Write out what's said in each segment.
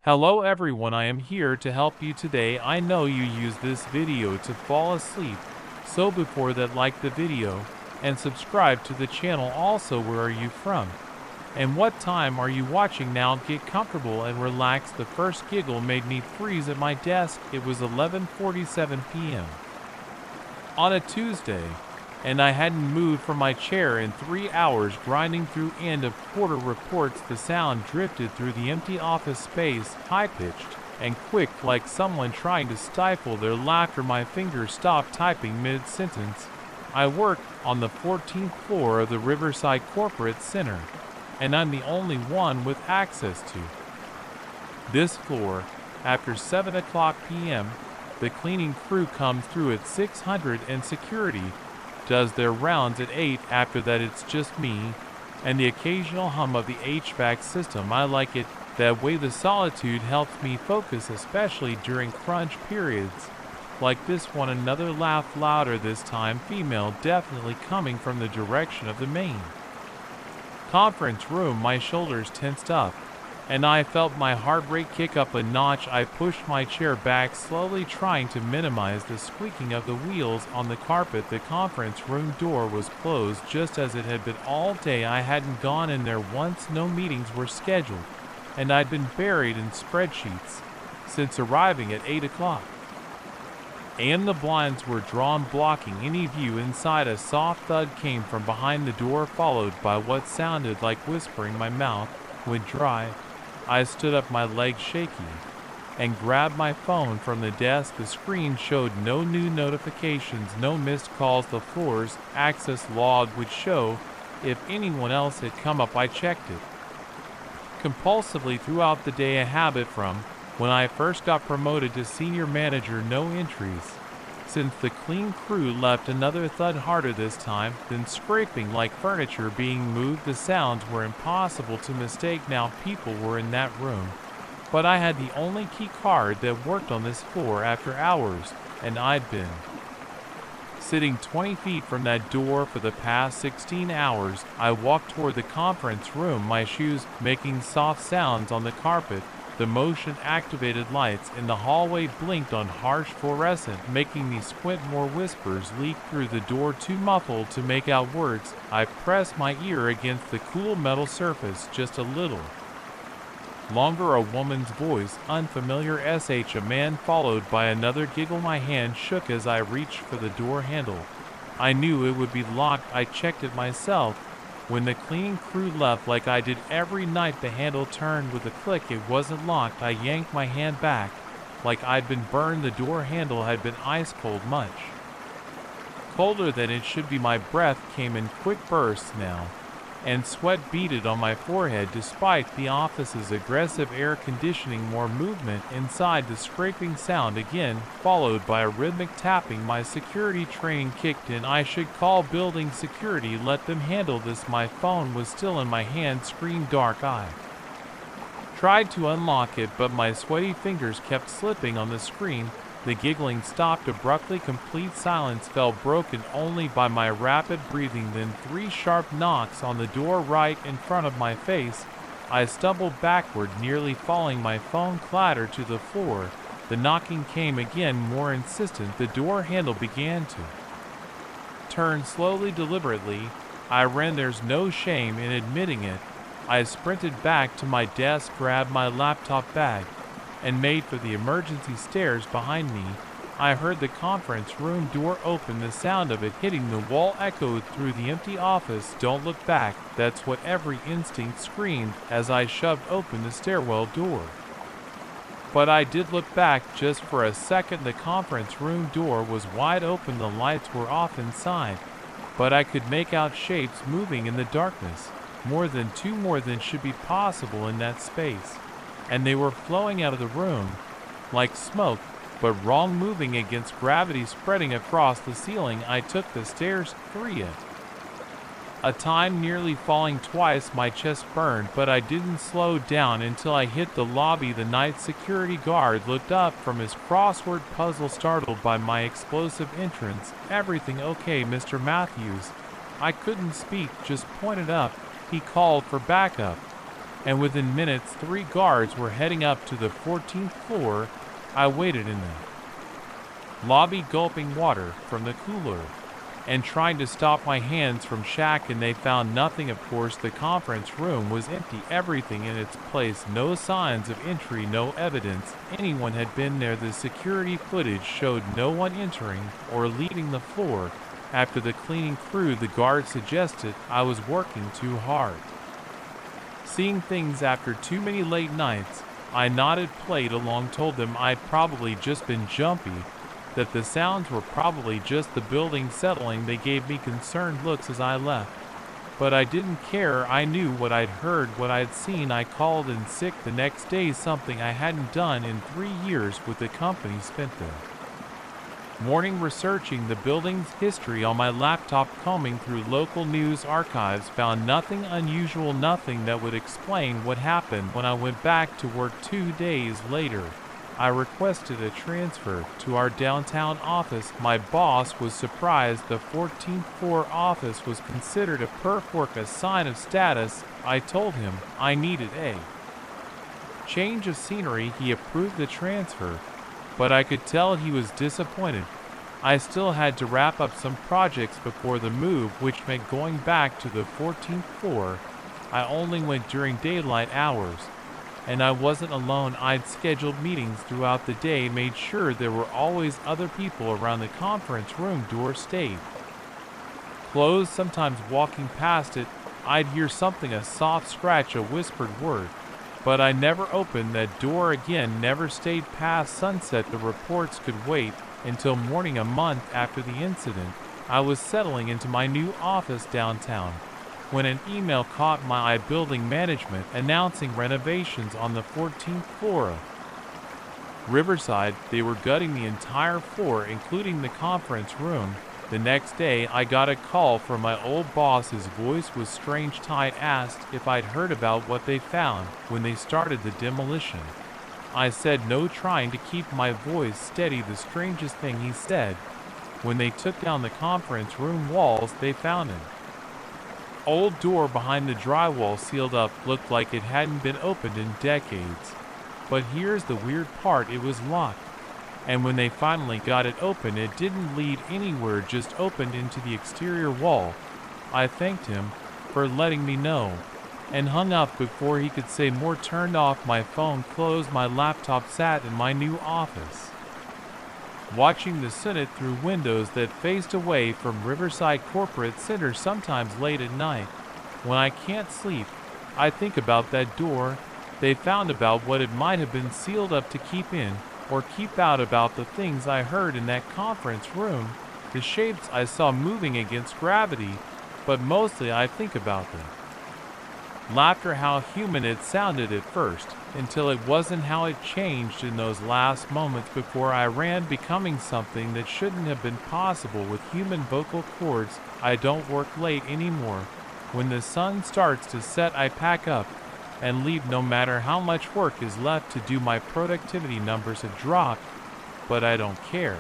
Hello everyone, I am here to help you today. I know you use this video to fall asleep, so before that, like the video and subscribe to the channel. Also, where are you from and what time are you watching? Now get comfortable and relax. The first giggle made me freeze at my desk. It was 11:47 p.m. on a Tuesday, and I hadn't moved from my chair in 3 hours. Grinding through end of quarter reports, the sound drifted through the empty office space, high-pitched and quick, like someone trying to stifle their laughter. My fingers stopped typing mid-sentence. I work on the 14th floor of the Riverside Corporate Center, and I'm the only one with access to this floor. After 7 o'clock p.m., the cleaning crew comes through at 600 and security does their rounds at 8. After that, it's just me and the occasional hum of the HVAC system. I like it that way. The solitude helps me focus, especially during crunch periods like this one. Another laugh, louder this time, female, definitely coming from the direction of the main conference room. My shoulders tensed up and I felt my heart rate kick up a notch. I pushed my chair back slowly, trying to minimize the squeaking of the wheels on the carpet. The conference room door was closed, just as it had been all day. I hadn't gone in there once. No meetings were scheduled, and I'd been buried in spreadsheets since arriving at 8 o'clock. And the blinds were drawn, blocking any view inside. A soft thud came from behind the door, followed by what sounded like whispering. My mouth went dry. I stood up, my legs shaky, and grabbed my phone from the desk. The screen showed no new notifications, no missed calls. The floor's access log would show if anyone else had come up. I checked it compulsively throughout the day, a habit from when I first got promoted to senior manager. No entries since the clean crew left. Another thud, harder this time, then scraping like furniture being moved. The sounds were impossible to mistake. Now people were in that room, but I had the only key card that worked on this floor after hours, and I'd been sitting 20 feet from that door for the past 16 hours. I walked toward the conference room, my shoes making soft sounds on the carpet. The motion-activated lights in the hallway blinked on harsh fluorescent, making me squint. More whispers leaked through the door, too muffled to make out words. I pressed my ear against the cool metal surface just a little longer. A woman's voice, unfamiliar. A man, followed by another giggle. My hand shook as I reached for the door handle. I knew it would be locked. I checked it myself. When the cleaning crew left, like I did every night, the handle turned with a click. It wasn't locked. I yanked my hand back like I'd been burned. The door handle had been ice cold, much colder than it should be. My breath came in quick bursts now, and sweat beaded on my forehead. Despite the office's aggressive air conditioning, more movement inside. The scraping sound again, followed by a rhythmic tapping. My security training kicked in. I should call building security, let them handle this. My phone was still in my hand. Screen dark. I tried to unlock it, but my sweaty fingers kept slipping on the screen. The giggling stopped abruptly. Complete silence fell, broken only by my rapid breathing. Then 3 sharp knocks on the door right in front of my face. I stumbled backward, nearly falling. My phone clattered to the floor. The knocking came again, more insistent. The door handle began to turn slowly, deliberately. I ran. There's no shame in admitting it. I sprinted back to my desk, grabbed my laptop bag, and made for the emergency stairs behind me. I heard the conference room door open. The sound of it hitting the wall echoed through the empty office. Don't look back, that's what every instinct screamed as I shoved open the stairwell door. But I did look back, just for a second. The conference room door was wide open. The lights were off inside, but I could make out shapes moving in the darkness. More than 2, more than should be possible in that space. And they were flowing out of the room like smoke, but wrong, moving against gravity, spreading across the ceiling. I took the stairs, 3 at a time, nearly falling twice. My chest burned, but I didn't slow down until I hit the lobby. The night security guard looked up from his crossword puzzle, startled by my explosive entrance. Everything okay, Mr. Matthews? I couldn't speak, just pointed up. He called for backup. and within minutes 3 guards were heading up to the 14th floor. I waited in the lobby, gulping water from the cooler and trying to stop my hands from shaking. They found nothing. Of course, the conference room was empty, everything in its place, no signs of entry, no evidence anyone had been there. The security footage showed no one entering or leaving the floor. After the cleaning crew, the guard suggested I was working too hard, seeing things after too many late nights. I nodded, played along, told them I'd probably just been jumpy, that the sounds were probably just the building settling. They gave me concerned looks as I left, but I didn't care. I knew what I'd heard, what I'd seen. I called in sick the next day, something I hadn't done in 3 years with the company. Spent the morning researching the building's history on my laptop, combing through local news archives, found nothing unusual, nothing that would explain what happened. When I went back to work 2 days later, I requested a transfer to our downtown office. My boss was surprised. The 14th floor office was considered a perf work, a sign of status. I told him I needed a change of scenery. He approved the transfer, but I could tell he was disappointed. I still had to wrap up some projects before the move, which meant going back to the 14th floor. I only went during daylight hours, and I wasn't alone. I'd scheduled meetings throughout the day, made sure there were always other people around. The conference room door stayed closed. Sometimes walking past it, I'd hear something, a soft scratch, a whispered word, but I never opened that door again, never stayed past sunset. The reports could wait until morning. A month after the incident, I was settling into my new office downtown when an email caught my eye. Building management announcing renovations on the 14th floor of Riverside. They were gutting the entire floor, including the conference room. The next day, I got a call from my old boss. His voice was strange. Tight, asked if I'd heard about what they found when they started the demolition. I said no, trying to keep my voice steady. The strangest thing, he said, when they took down the conference room walls, they found an old door behind the drywall, sealed up, looked like it hadn't been opened in decades. But here's the weird part, it was locked. And when they finally got it open, it didn't lead anywhere, just opened into the exterior wall. I thanked him for letting me know, and hung up before he could say more. Turned off my phone, closed my laptop, sat in my new office, watching the Senate through windows that faced away from Riverside Corporate Center. Sometimes late at night, when I can't sleep, I think about that door they found, about what it might have been sealed up to keep in or keep out, about the things I heard in that conference room, the shapes I saw moving against gravity, but mostly I think about them. Laughter, how human it sounded at first, until it wasn't, how it changed in those last moments before I ran, becoming something that shouldn't have been possible with human vocal cords. I don't work late anymore. When the sun starts to set, I pack up and leave, no matter how much work is left to do. My productivity numbers have dropped, but I don't care.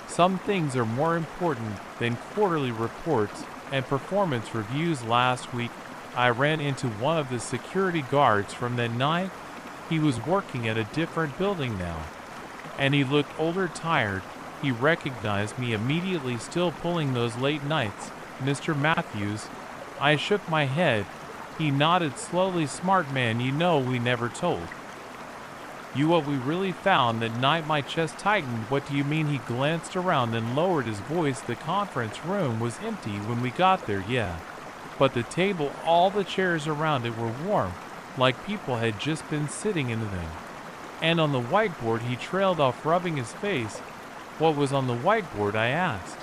Some things are more important than quarterly reports and performance reviews. Last week, I ran into one of the security guards from that night. He was working at a different building now, and he looked older, tired. He recognized me immediately, still pulling those late nights. "Mr. Matthews?" I shook my head. He nodded slowly. "Smart man, you know we never told you what we really found that night." My chest tightened. "What do you mean?" He glanced around, then lowered his voice. "The conference room was empty when we got there, yeah. But the table, all the chairs around it were warm, like people had just been sitting in them. And on the whiteboard," he trailed off, rubbing his face. "What was on the whiteboard?" I asked.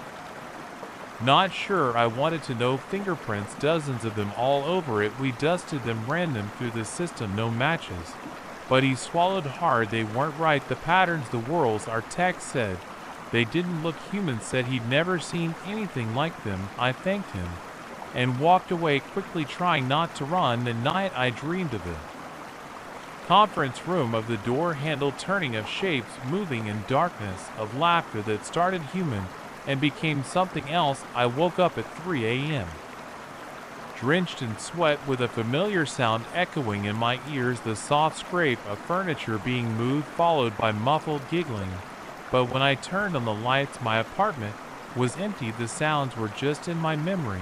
Not sure. I wanted to know. "Fingerprints, dozens of them all over it. We dusted them, ran them through the system, no matches." But he swallowed hard. "They weren't right. The patterns, the whorls, our tech said they didn't look human, said he'd never seen anything like them." I thanked him and walked away quickly, trying not to run. The night I dreamed of it. Conference room, of the door handle turning, of shapes moving in darkness, of laughter that started human and became something else. I woke up at 3 a.m. drenched in sweat with a familiar sound echoing in my ears, the soft scrape of furniture being moved followed by muffled giggling. But when I turned on the lights, my apartment was empty. The sounds were just in my memory,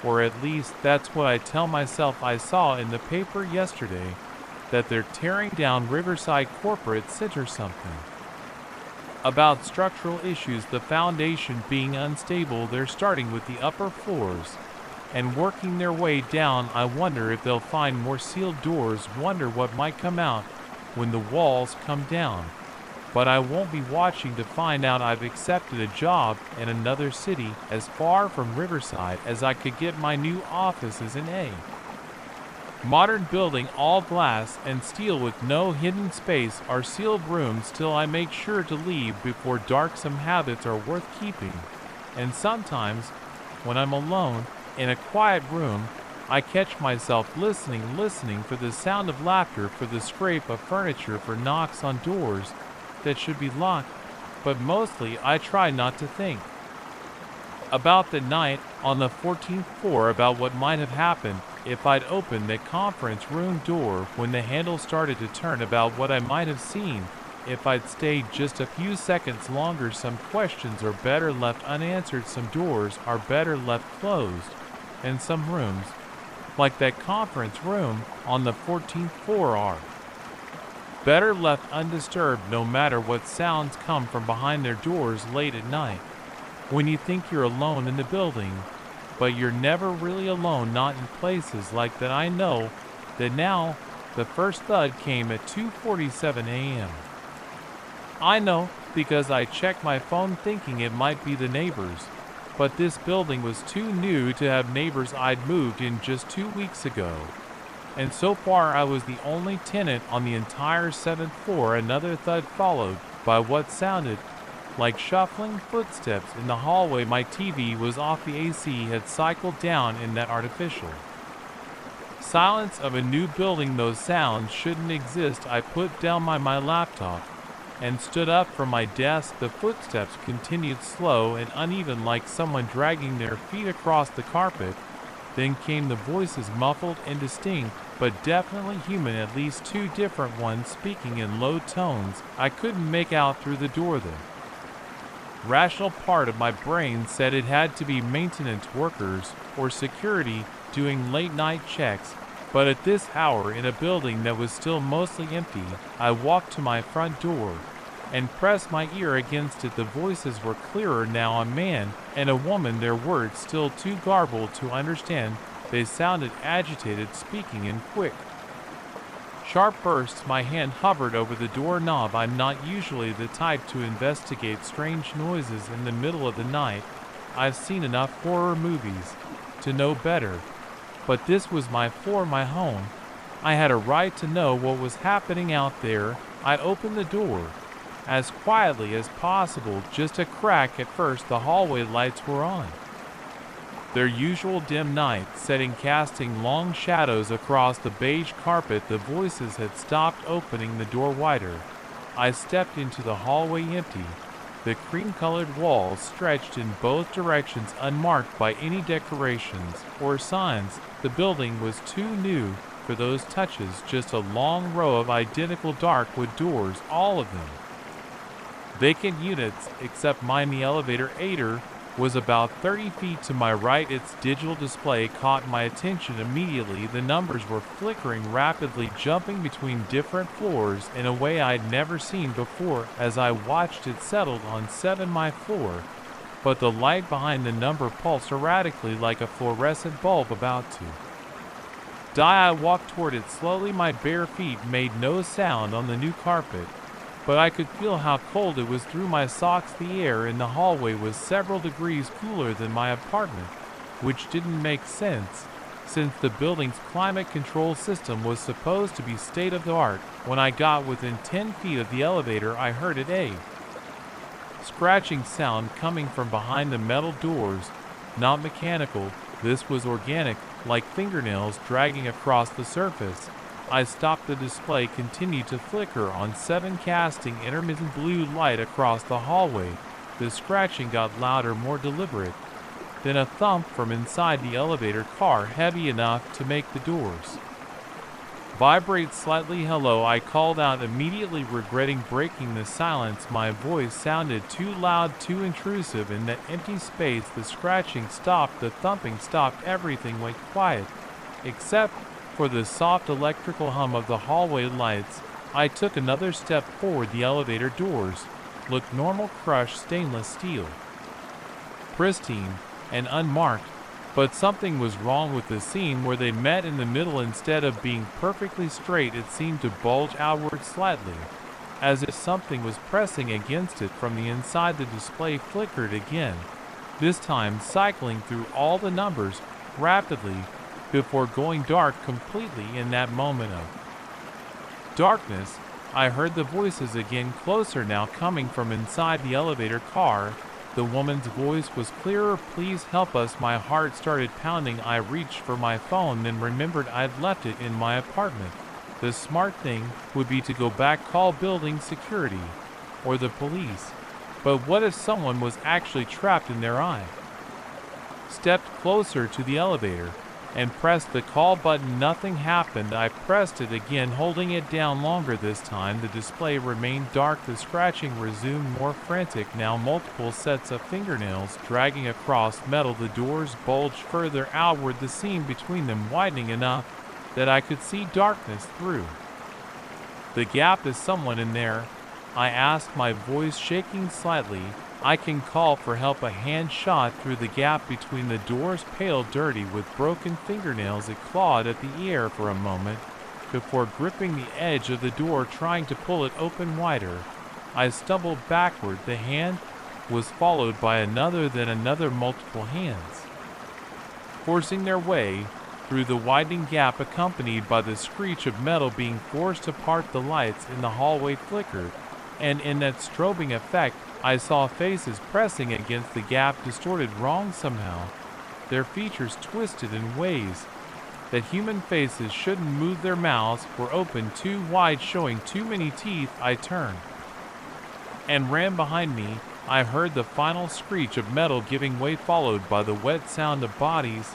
or at least that's what I tell myself. I saw in the paper yesterday that they're tearing down Riverside Corporate Center something about structural issues, the foundation being unstable. They're starting with the upper floors and working their way down. I wonder if they'll find more sealed doors, wonder what might come out when the walls come down. But I won't be watching to find out. I've accepted a job in another city as far from Riverside as I could get. My new office is in a modern building, all glass and steel with no hidden space. Our sealed rooms till I make sure to leave before dark. Some habits are worth keeping, and sometimes when I'm alone in a quiet room, I catch myself listening for the sound of laughter, for the scrape of furniture, for knocks on doors that should be locked. But mostly I try not to think about the night on the 14th floor, about what might have happened if I'd opened the conference room door when the handle started to turn, about what I might have seen if I'd stayed just a few seconds longer. Some questions are better left unanswered, some doors are better left closed, and some rooms, like that conference room on the 14th floor, are better left undisturbed, no matter what sounds come from behind their doors late at night. When you think you're alone in the building, but you're never really alone, not in places like that. I know that now. The first thud came at 2:47 a.m. I know because I checked my phone thinking it might be the neighbors, but this building was too new to have neighbors. I'd moved in just 2 weeks ago, and so far I was the only tenant on the entire 7th floor. Another thud followed by what sounded like shuffling footsteps in the hallway. My TV was off. The AC had cycled down in that artificial silence of a new building. Those sounds shouldn't exist. I put down my laptop and stood up from my desk. The footsteps continued, slow and uneven, like someone dragging their feet across the carpet. Then came the voices, muffled and distinct, but definitely human, at least two different ones speaking in low tones. I couldn't make out through the door. The rational part of my brain said it had to be maintenance workers or security doing late-night checks, but at this hour in a building that was still mostly empty, I walked to my front door and pressed my ear against it. The voices were clearer now, a man and a woman, their words still too garbled to understand. They sounded agitated, speaking in quick, sharp bursts. My hand hovered over the doorknob. I'm not usually the type to investigate strange noises in the middle of the night. I've seen enough horror movies to know better. But this was my floor, my home. I had a right to know what was happening out there. I opened the door as quietly as possible, just a crack at first. The hallway lights were on, their usual dim night setting, casting long shadows across the beige carpet. The voices had stopped, opening the door wider. I stepped into the hallway, empty. The cream-colored walls stretched in both directions, unmarked by any decorations or signs. The building was too new for those touches, just a long row of identical dark wood doors, all of them vacant units, except mine. The elevator was about 30 feet to my right. Its digital display caught my attention immediately. The numbers were flickering rapidly, jumping between different floors in a way I'd never seen before. As I watched, it settled on 7, my floor, but the light behind the number pulsed erratically like a fluorescent bulb about to die. I walked toward it slowly. My bare feet made no sound on the new carpet, but I could feel how cold it was through my socks. The air in the hallway was several degrees cooler than my apartment, which didn't make sense, since the building's climate control system was supposed to be state-of-the-art. When I got within 10 feet of the elevator, I heard a scratching sound coming from behind the metal doors, not mechanical. This was organic, like fingernails dragging across the surface. I stopped. The display continued to flicker on 7, casting intermittent blue light across the hallway. The scratching got louder, more deliberate. then a thump from inside the elevator car heavy enough to make the doors vibrate slightly. Hello, I called out, immediately regretting breaking the silence. My voice sounded too loud, too intrusive. In that empty space, the scratching stopped, the thumping stopped, everything went quiet, except for the soft electrical hum of the hallway lights. I took another step forward. The elevator doors looked normal, crushed stainless steel, pristine and unmarked, but something was wrong with the seam where they met in the middle. Instead of being perfectly straight, it seemed to bulge outward slightly, as if something was pressing against it from the inside. The display flickered again, this time cycling through all the numbers rapidly before going dark completely. In that moment of darkness, I heard the voices again, closer now, coming from inside the elevator car. The woman's voice was clearer. Please help us. My heart started pounding. I reached for my phone, then remembered I'd left it in my apartment. The smart thing would be to go back, call building security or the police. But what if someone was actually trapped in there? I stepped closer to the elevator and pressed the call button. Nothing happened. I pressed it again, holding it down longer. This time the display remained dark. The scratching resumed, more frantic now, multiple sets of fingernails dragging across metal. The doors bulged further outward, the seam between them widening enough that I could see darkness through the gap. Is someone in there? I asked, my voice shaking slightly. I can call for help. A hand shot through the gap between the doors, pale, dirty, with broken fingernails. It clawed at the air for a moment before gripping the edge of the door, trying to pull it open wider. I stumbled backward. The hand was followed by another, then another, multiple hands forcing their way through the widening gap, accompanied by the screech of metal being forced apart. The lights in the hallway flickered, and in that strobing effect, I saw faces pressing against the gap, distorted, wrong somehow. Their features twisted in ways that human faces shouldn't move. Their mouths were open too wide, showing too many teeth. I turned and ran. Behind me, I heard the final screech of metal giving way, followed by the wet sound of bodies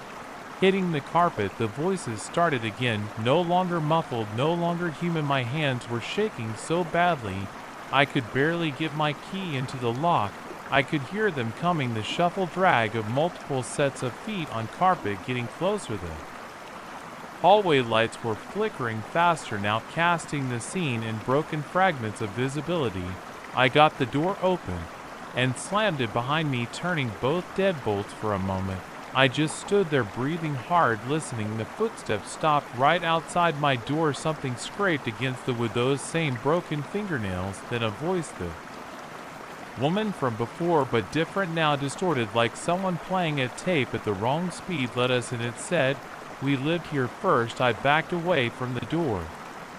hitting the carpet. The voices started again, no longer muffled, no longer human. My hands were shaking so badly I could barely get my key into the lock. I could hear them coming, the shuffle drag of multiple sets of feet on carpet getting closer. The hallway lights were flickering faster now, casting the scene in broken fragments of visibility. I got the door open and slammed it behind me, turning both deadbolts. For a moment, I just stood there, breathing hard, listening. The footsteps stopped right outside my door. Something scraped against the wood, those same broken fingernails. Then a voice, the woman from before, but different now, distorted, like someone playing a tape at the wrong speed. Let us in, it said. We lived here first. I backed away from the door.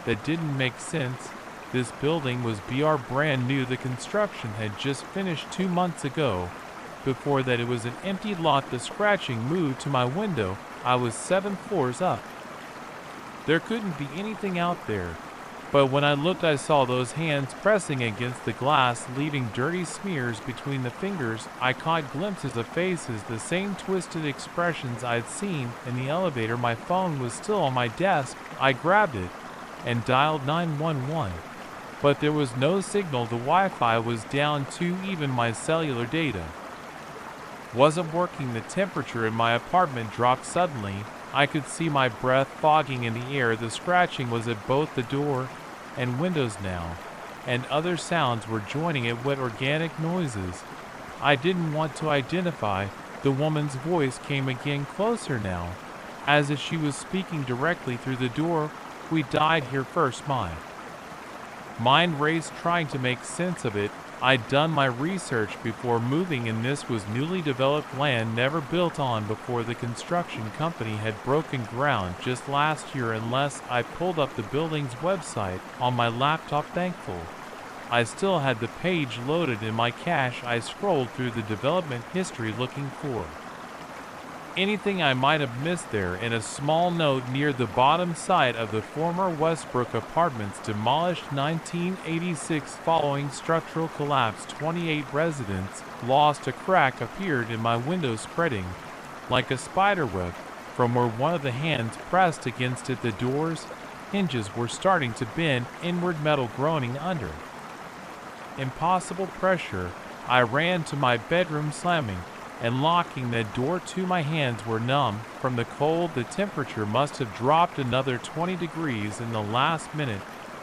That didn't make sense. This building was brand new. The construction had just finished 2 months ago. Before that, it was an empty lot. The scratching moved to my window. I was 7 floors up. There couldn't be anything out there. But when I looked, I saw those hands pressing against the glass, leaving dirty smears between the fingers. I caught glimpses of faces, the same twisted expressions I'd seen in the elevator. My phone was still on my desk. I grabbed it and dialed 911. But there was no signal. The Wi-Fi was down too. Even my cellular data wasn't working. The temperature in my apartment dropped suddenly. I could see my breath fogging in the air. The scratching was at both the door and windows now, and other sounds were joining it, wet organic noises I didn't want to identify. The woman's voice came again, closer now, as if she was speaking directly through the door. We died here first. My mind raced, trying to make sense of it. I'd done my research before moving, and this was newly developed land never built on before. The construction company had broken ground just last year. Unless I pulled up the building's website on my laptop, thankful I still had the page loaded in my cache. I scrolled through the development history looking for anything I might have missed there, in a small note near the bottom site of the former Westbrook Apartments demolished 1986 following structural collapse. 28 residents lost. A crack appeared in my window, spreading like a spiderweb from where one of the hands pressed against it. The door's hinges were starting to bend inward, metal groaning under impossible pressure. I ran to my bedroom, slamming and locking that door to. My hands were numb from the cold. The temperature must have dropped another 20 degrees in the last minute.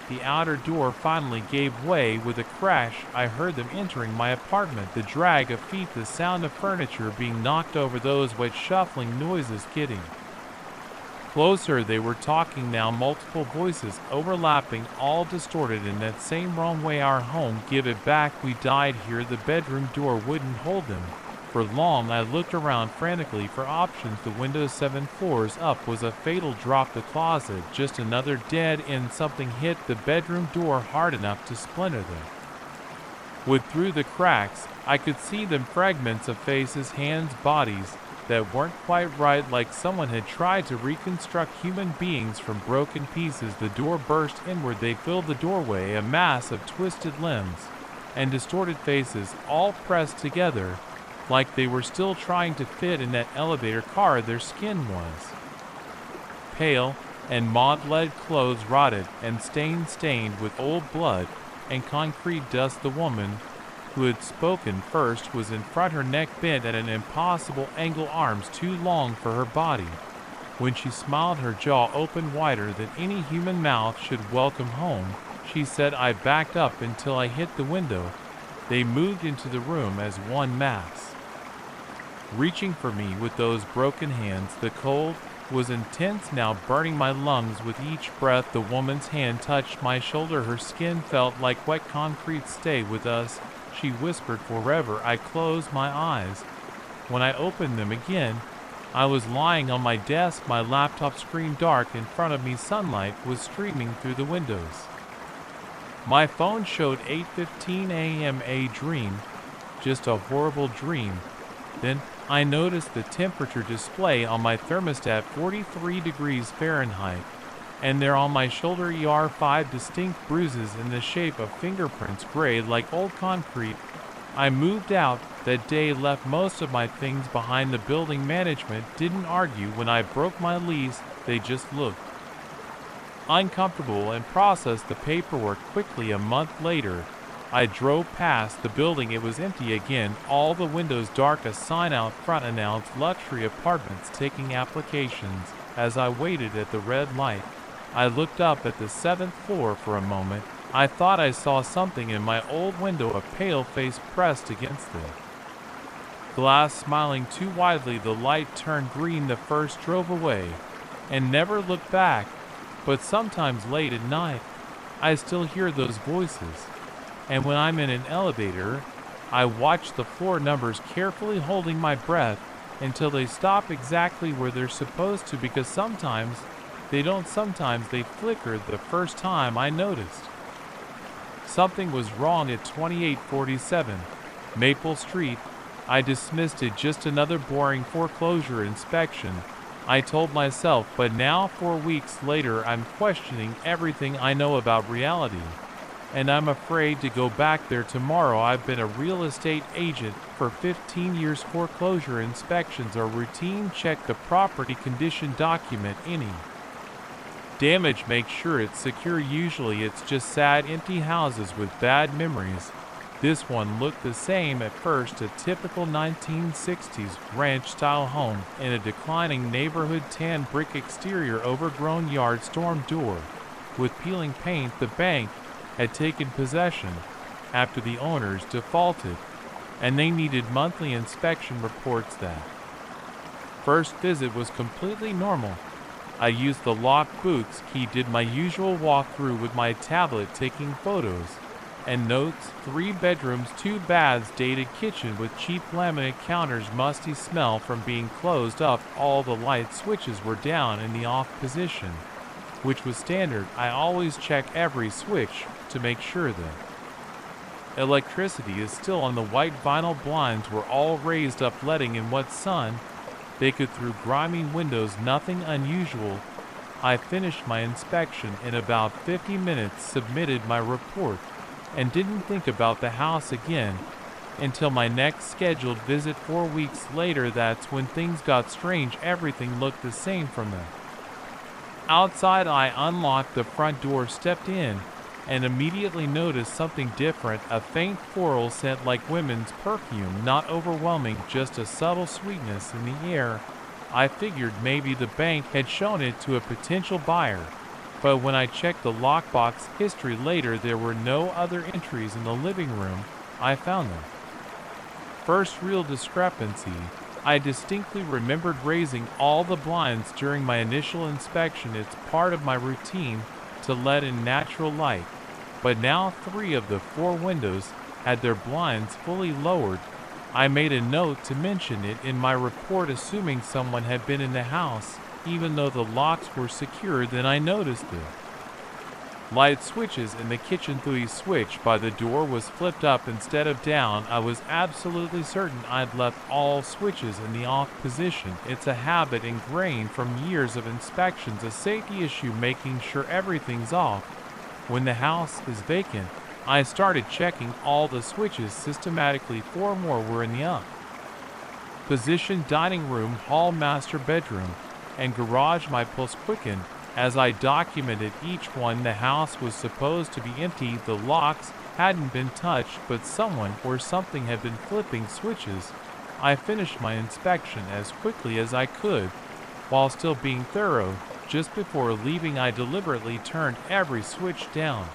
The outer door finally gave way with a crash. I heard them entering my apartment, the drag of feet, the sound of furniture being knocked over, those wet shuffling noises getting closer. They were talking now, multiple voices overlapping, all distorted in that same wrong way. Our home, give it back, we died here. The bedroom door wouldn't hold them for long. I looked around frantically for options. The window 7 floors up was a fatal drop. The closet, just another dead end. Something hit the bedroom door hard enough to splinter them. Through the cracks, I could see them, fragments of faces, hands, bodies that weren't quite right, like someone had tried to reconstruct human beings from broken pieces. The door burst inward. They filled the doorway, a mass of twisted limbs and distorted faces, all pressed together like they were still trying to fit in that elevator car. Their skin was pale, and moth-lead clothes, rotted and stained with old blood and concrete dust. The woman who had spoken first was in front, her neck bent at an impossible angle, arms too long for her body. When she smiled, her jaw opened wider than any human mouth should. Welcome home, she said. I backed up until I hit the window. They moved into the room as one mass, reaching for me with those broken hands. The cold was intense now, burning my lungs with each breath. The woman's hand touched my shoulder. Her skin felt like wet concrete. Stay with us, she whispered. Forever. I closed my eyes. When I opened them again, I was lying on my desk, my laptop screen dark in front of me. Sunlight was streaming through the windows. My phone showed 8:15 a.m. A dream, just a horrible dream. Then I noticed the temperature display on my thermostat, 43 degrees Fahrenheit, and there on my shoulder ER 5 distinct bruises in the shape of fingerprints, gray like old concrete. I moved out that day, left most of my things behind. The building management didn't argue when I broke my lease, they just looked uncomfortable and processed the paperwork quickly. A month later, I drove past the building. It was empty again, all the windows dark. A sign out front announced luxury apartments taking applications. As I waited at the red light, I looked up at the 7th floor for a moment. I thought I saw something in my old window, a pale face pressed against the glass, smiling too widely. The light turned green. The first drove away and never looked back. But sometimes late at night, I still hear those voices. And when I'm in an elevator, I watch the floor numbers carefully, holding my breath until they stop exactly where they're supposed to, because sometimes they don't. Sometimes they flicker. The first time I noticed something was wrong at 2847 Maple Street, I dismissed it, just another boring foreclosure inspection, I told myself. But now, 4 weeks later, I'm questioning everything I know about reality, and I'm afraid to go back there tomorrow. I've been a real estate agent for 15 years. Foreclosure inspections are routine. Check the property condition, document any damage, make sure it's secure. Usually it's just sad, empty houses with bad memories. This one looked the same at first, a typical 1960s ranch-style home in a declining neighborhood, tan brick exterior, overgrown yard, storm door with peeling paint. The bank had taken possession after the owners defaulted, and they needed monthly inspection reports. That first visit was completely normal. I used the locked boots key, did my usual walkthrough with my tablet, taking photos and notes. 3 bedrooms, 2 baths, dated kitchen with cheap laminate counters, musty smell from being closed up. All the light switches were down in the off position, which was standard. I always check every switch to make sure that electricity is still on. The white vinyl blinds were all raised up, letting in what sun They could through grimy windows, nothing unusual. I finished my inspection in about 50 minutes, submitted my report, and didn't think about the house again until my next scheduled visit 4 weeks later. That's when things got strange. Everything looked the same from there. Outside, I unlocked the front door, stepped in, and immediately noticed something different. A faint floral scent like women's perfume, not overwhelming, just a subtle sweetness in the air. I figured maybe the bank had shown it to a potential buyer, but when I checked the lockbox history later, there were no other entries in the living room. I found them. First real discrepancy. I distinctly remembered raising all the blinds during my initial inspection. It's part of my routine to let in natural light, but now 3 of the 4 windows had their blinds fully lowered. I made a note to mention it in my report, assuming someone had been in the house, even though the locks were secure. Then I noticed it. Light switches in the kitchen. The switch by the door was flipped up instead of down. I was absolutely certain I'd left all switches in the off position. It's a habit ingrained from years of inspections, a safety issue, making sure everything's off. When the house is vacant, I started checking all the switches systematically. 4 more were in the up position. Dining room, hall, master bedroom, and garage. My pulse quickened as I documented each one. The house was supposed to be empty. The locks hadn't been touched, but someone or something had been flipping switches. I finished my inspection as quickly as I could, while still being thorough. Just before leaving, I deliberately turned every switch down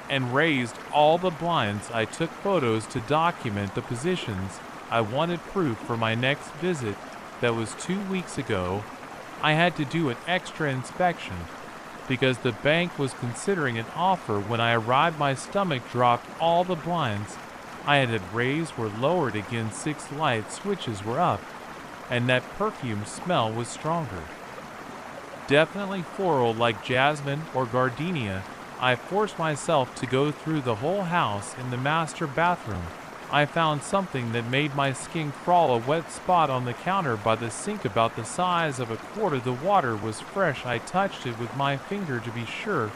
and raised all the blinds. I took photos to document the positions. I wanted proof for my next visit. That was 2 weeks ago. I had to do an extra inspection because the bank was considering an offer. When I arrived, my stomach dropped. All the blinds I had raised were lowered again. 6 light switches were up, and that perfume smell was stronger. Definitely floral, like jasmine or gardenia. I forced myself to go through the whole house. In the master bathroom, I found something that made my skin crawl. A wet spot on the counter by the sink about the size of a quarter. The water was fresh. I touched it with my finger to be sure.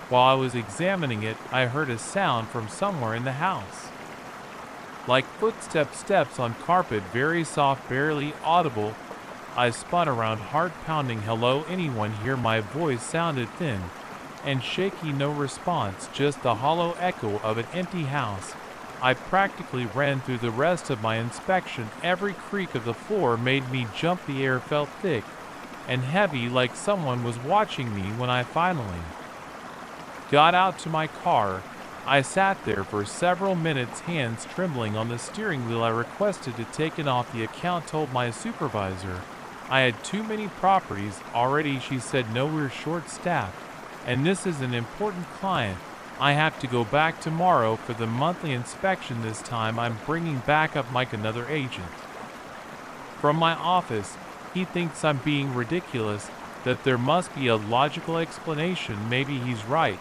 While I was examining it, I heard a sound from somewhere in the house, like steps on carpet, very soft, barely audible. I spun around, heart pounding. Hello, anyone here? My voice sounded thin and shaky. No response, just the hollow echo of an empty house. I practically ran through the rest of my inspection. Every creak of the floor made me jump. The air felt thick and heavy, like someone was watching me. When I finally got out to my car, I sat there for several minutes, hands trembling on the steering wheel. I requested to take it off the account, told my supervisor I had too many properties already. She said, no, we're short-staffed, and this is an important client. I have to go back tomorrow for the monthly inspection. This time I'm bringing backup Mike, another agent from my office. He thinks I'm being ridiculous, that there must be a logical explanation. Maybe he's right,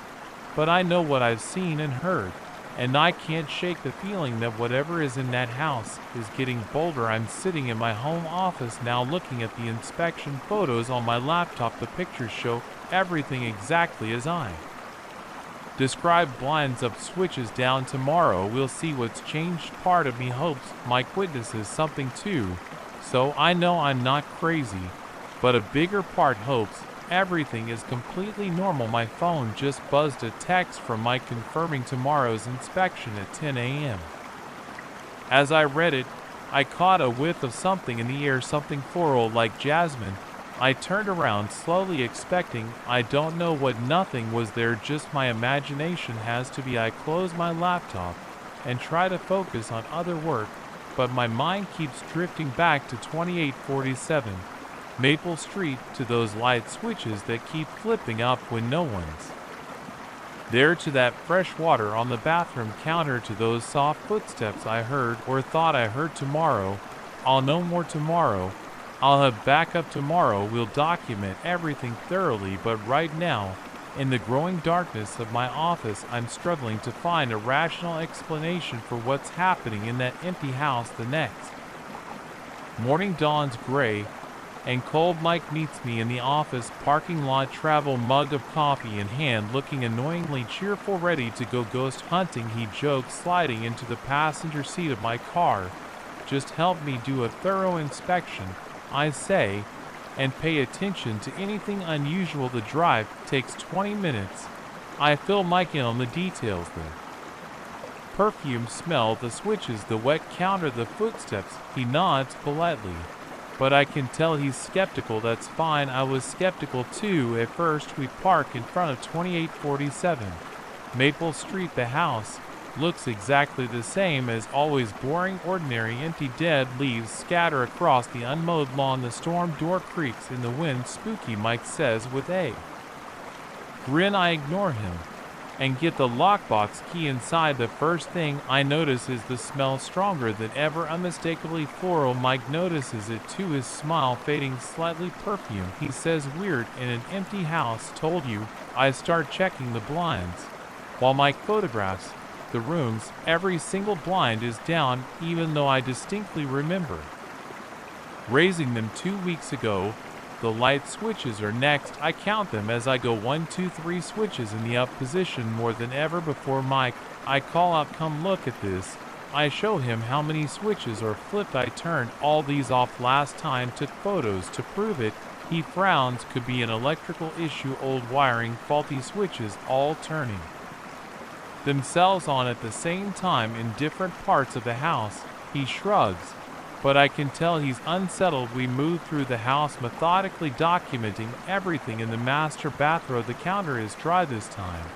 but I know what I've seen and heard, and I can't shake the feeling that whatever is in that house is getting bolder. I'm sitting in my home office now, looking at the inspection photos on my laptop. The pictures show everything exactly as I described. Blinds up, switches down. Tomorrow we'll see what's changed. Part of me hopes Mike witnesses something too, so I know I'm not crazy, but a bigger part hopes everything is completely normal. My phone just buzzed, a text from Mike confirming tomorrow's inspection at 10 a.m. As I read it, I caught a whiff of something in the air, something floral like jasmine. I turned around slowly, expecting I don't know what. Nothing was there, just my imagination has to be. I close my laptop and try to focus on other work, but my mind keeps drifting back to 2847 Maple Street, to those light switches that keep flipping up when no one's there, to that fresh water on the bathroom counter, to those soft footsteps I heard or thought I heard. Tomorrow, I'll know more. Tomorrow, I'll have backup. Tomorrow, we'll document everything thoroughly. But right now, in the growing darkness of my office, I'm struggling to find a rational explanation for what's happening in that empty house. The next Morning dawns gray, and cold. Mike meets me in the office parking lot, travel mug of coffee in hand, looking annoyingly cheerful, ready to go ghost hunting. He jokes, sliding into the passenger seat of my car. Just help me do a thorough inspection, I say, and pay attention to anything unusual. The drive takes 20 minutes. I fill Mike in on the details. The perfume smell, the switches, the wet counter, the footsteps. He nods politely, but I can tell he's skeptical. That's fine, I was skeptical too at first. We park in front of 2847 Maple Street. The house looks exactly the same as always, boring, ordinary, empty. Dead leaves scatter across the unmowed lawn. The storm door creaks in the wind. Spooky, Mike says with a grin. I ignore him and get the lockbox key inside. The first thing I notice is the smell, stronger than ever, unmistakably floral. Mike notices it too, his smile fading slightly. Perfume, he says. Weird, in an empty house. Told you. I start checking the blinds while Mike photographs the rooms. Every single blind is down, even though I distinctly remember raising them 2 weeks ago. The light switches are next. I count them as I go. 1, 2, 3 switches in the up position, more than ever before. Mike, I call out, come look at this. I show him how many switches are flipped. I turned all these off last time, took photos to prove it. He frowns. Could be an electrical issue, old wiring, faulty switches, all turning themselves on at the same time in different parts of the house. He shrugs, but I can tell he's unsettled. We move through the house, methodically documenting everything in the master bathroom. The counter is dry this time,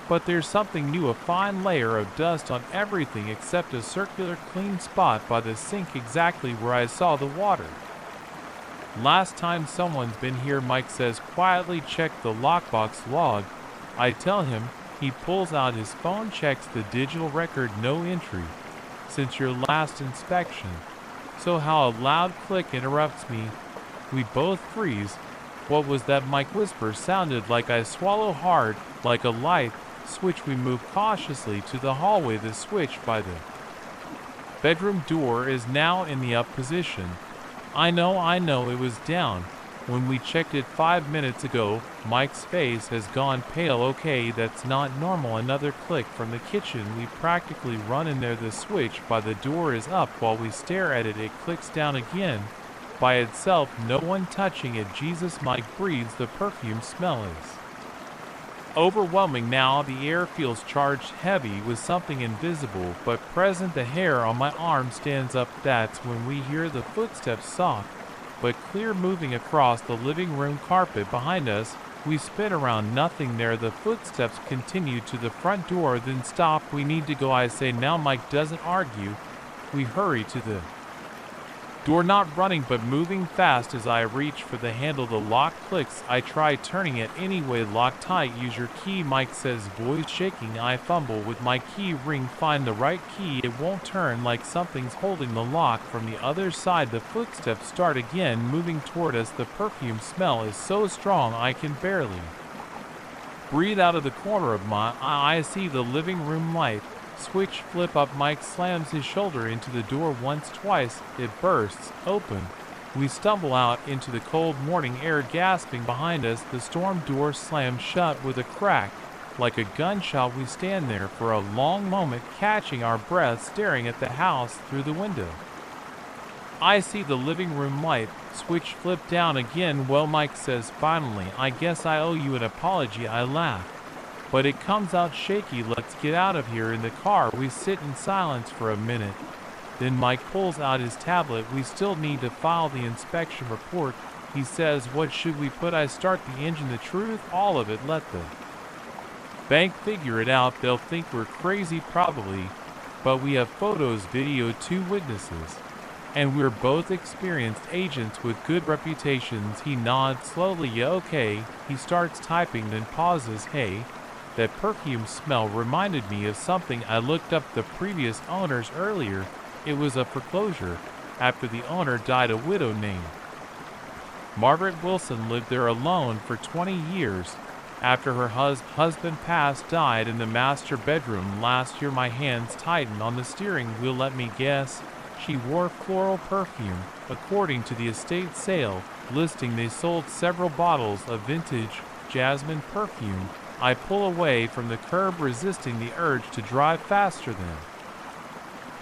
but there's something new, a fine layer of dust on everything except a circular clean spot by the sink, exactly where I saw the water last time someone's been here. Mike says quietly, check the lockbox log. I tell him. He pulls out his phone, checks the digital record. No entry since your last inspection. So how? A loud click interrupts me. We both freeze. What was that? Mike whispers. Sounded like I swallow hard, like a light switch. We move cautiously to the hallway. The switch by the bedroom door is now in the up position. I know, it was down when we checked it 5 minutes ago. Mike's face has gone pale. Okay, that's not normal. Another click from the kitchen. We practically run in there. The switch by the door is up. While we stare at it, it clicks down again by itself. No one touching it. Jesus, Mike breathes. The perfume smell is overwhelming now. The air feels charged, heavy with something invisible but present. The hair on my arm stands up. That's when we hear the footsteps, soft but clear, moving across the living room carpet behind us. We spin around. Nothing there. The footsteps continue to the front door, then stop. We need to go, I say now. Mike doesn't argue. We hurry to the door, not running but moving fast. As I reach for the handle, the lock clicks. I try turning it anyway. Lock tight. Use your key, Mike says, voice shaking. I fumble with my key ring, find the right key. It won't turn, like something's holding the lock from the other side. The footsteps start again, moving toward us. The perfume smell is so strong I can barely breathe. Out of the corner of my eye, I see the living room light switch flip up. Mike slams his shoulder into the door once, twice. It bursts open. We stumble out into the cold morning air, gasping behind us. The storm door slams shut with a crack, like a gunshot. We stand there for a long moment, catching our breath, staring at the house through the window. I see the living room light switch flip down again. Well, Mike says finally, I guess I owe you an apology. I laugh, but it comes out shaky. Let's get out of here. In the car, we sit in silence for a minute. Then Mike pulls out his tablet. We still need to file the inspection report, he says. What should we put? I start. The engine, the truth, all of it. Let the bank figure it out. They'll think we're crazy probably, but we have photos, video, 2 witnesses, and we're both experienced agents with good reputations. He nods slowly. Yeah, okay. He starts typing, then pauses. Hey, that perfume smell reminded me of something. I looked up the previous owners earlier. It was a foreclosure. After the owner died, a widow named Margaret Wilson lived there alone for 20 years. After her husband passed, died in the master bedroom last year. My hands tighten on the steering wheel. Let me guess. She wore floral perfume. According to the estate sale listing, they sold several bottles of vintage jasmine perfume. I pull away from the curb, resisting the urge to drive faster than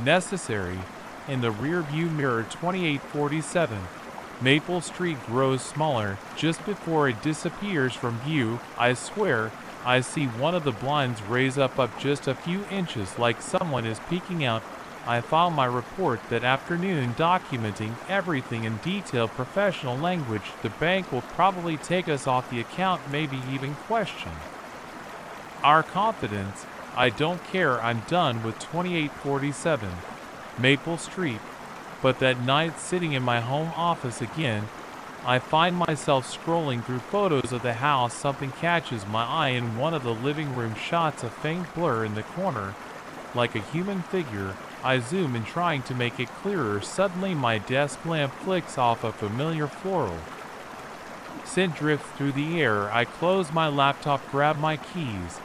necessary. In the rearview mirror, 2847 Maple Street grows smaller just before it disappears from view. I swear, I see one of the blinds raise up just a few inches, like someone is peeking out. I file my report that afternoon, documenting everything in detailed professional language. The bank will probably take us off the account, maybe even question our confidence. I don't care, I'm done with 2847 Maple Street. But that night, sitting in my home office again, I find myself scrolling through photos of the house. Something catches my eye in one of the living room shots, a faint blur in the corner, like a human figure. I zoom in, trying to make it clearer. Suddenly my desk lamp flicks off. A familiar floral scent drifts through the air. I close my laptop, grab my keys,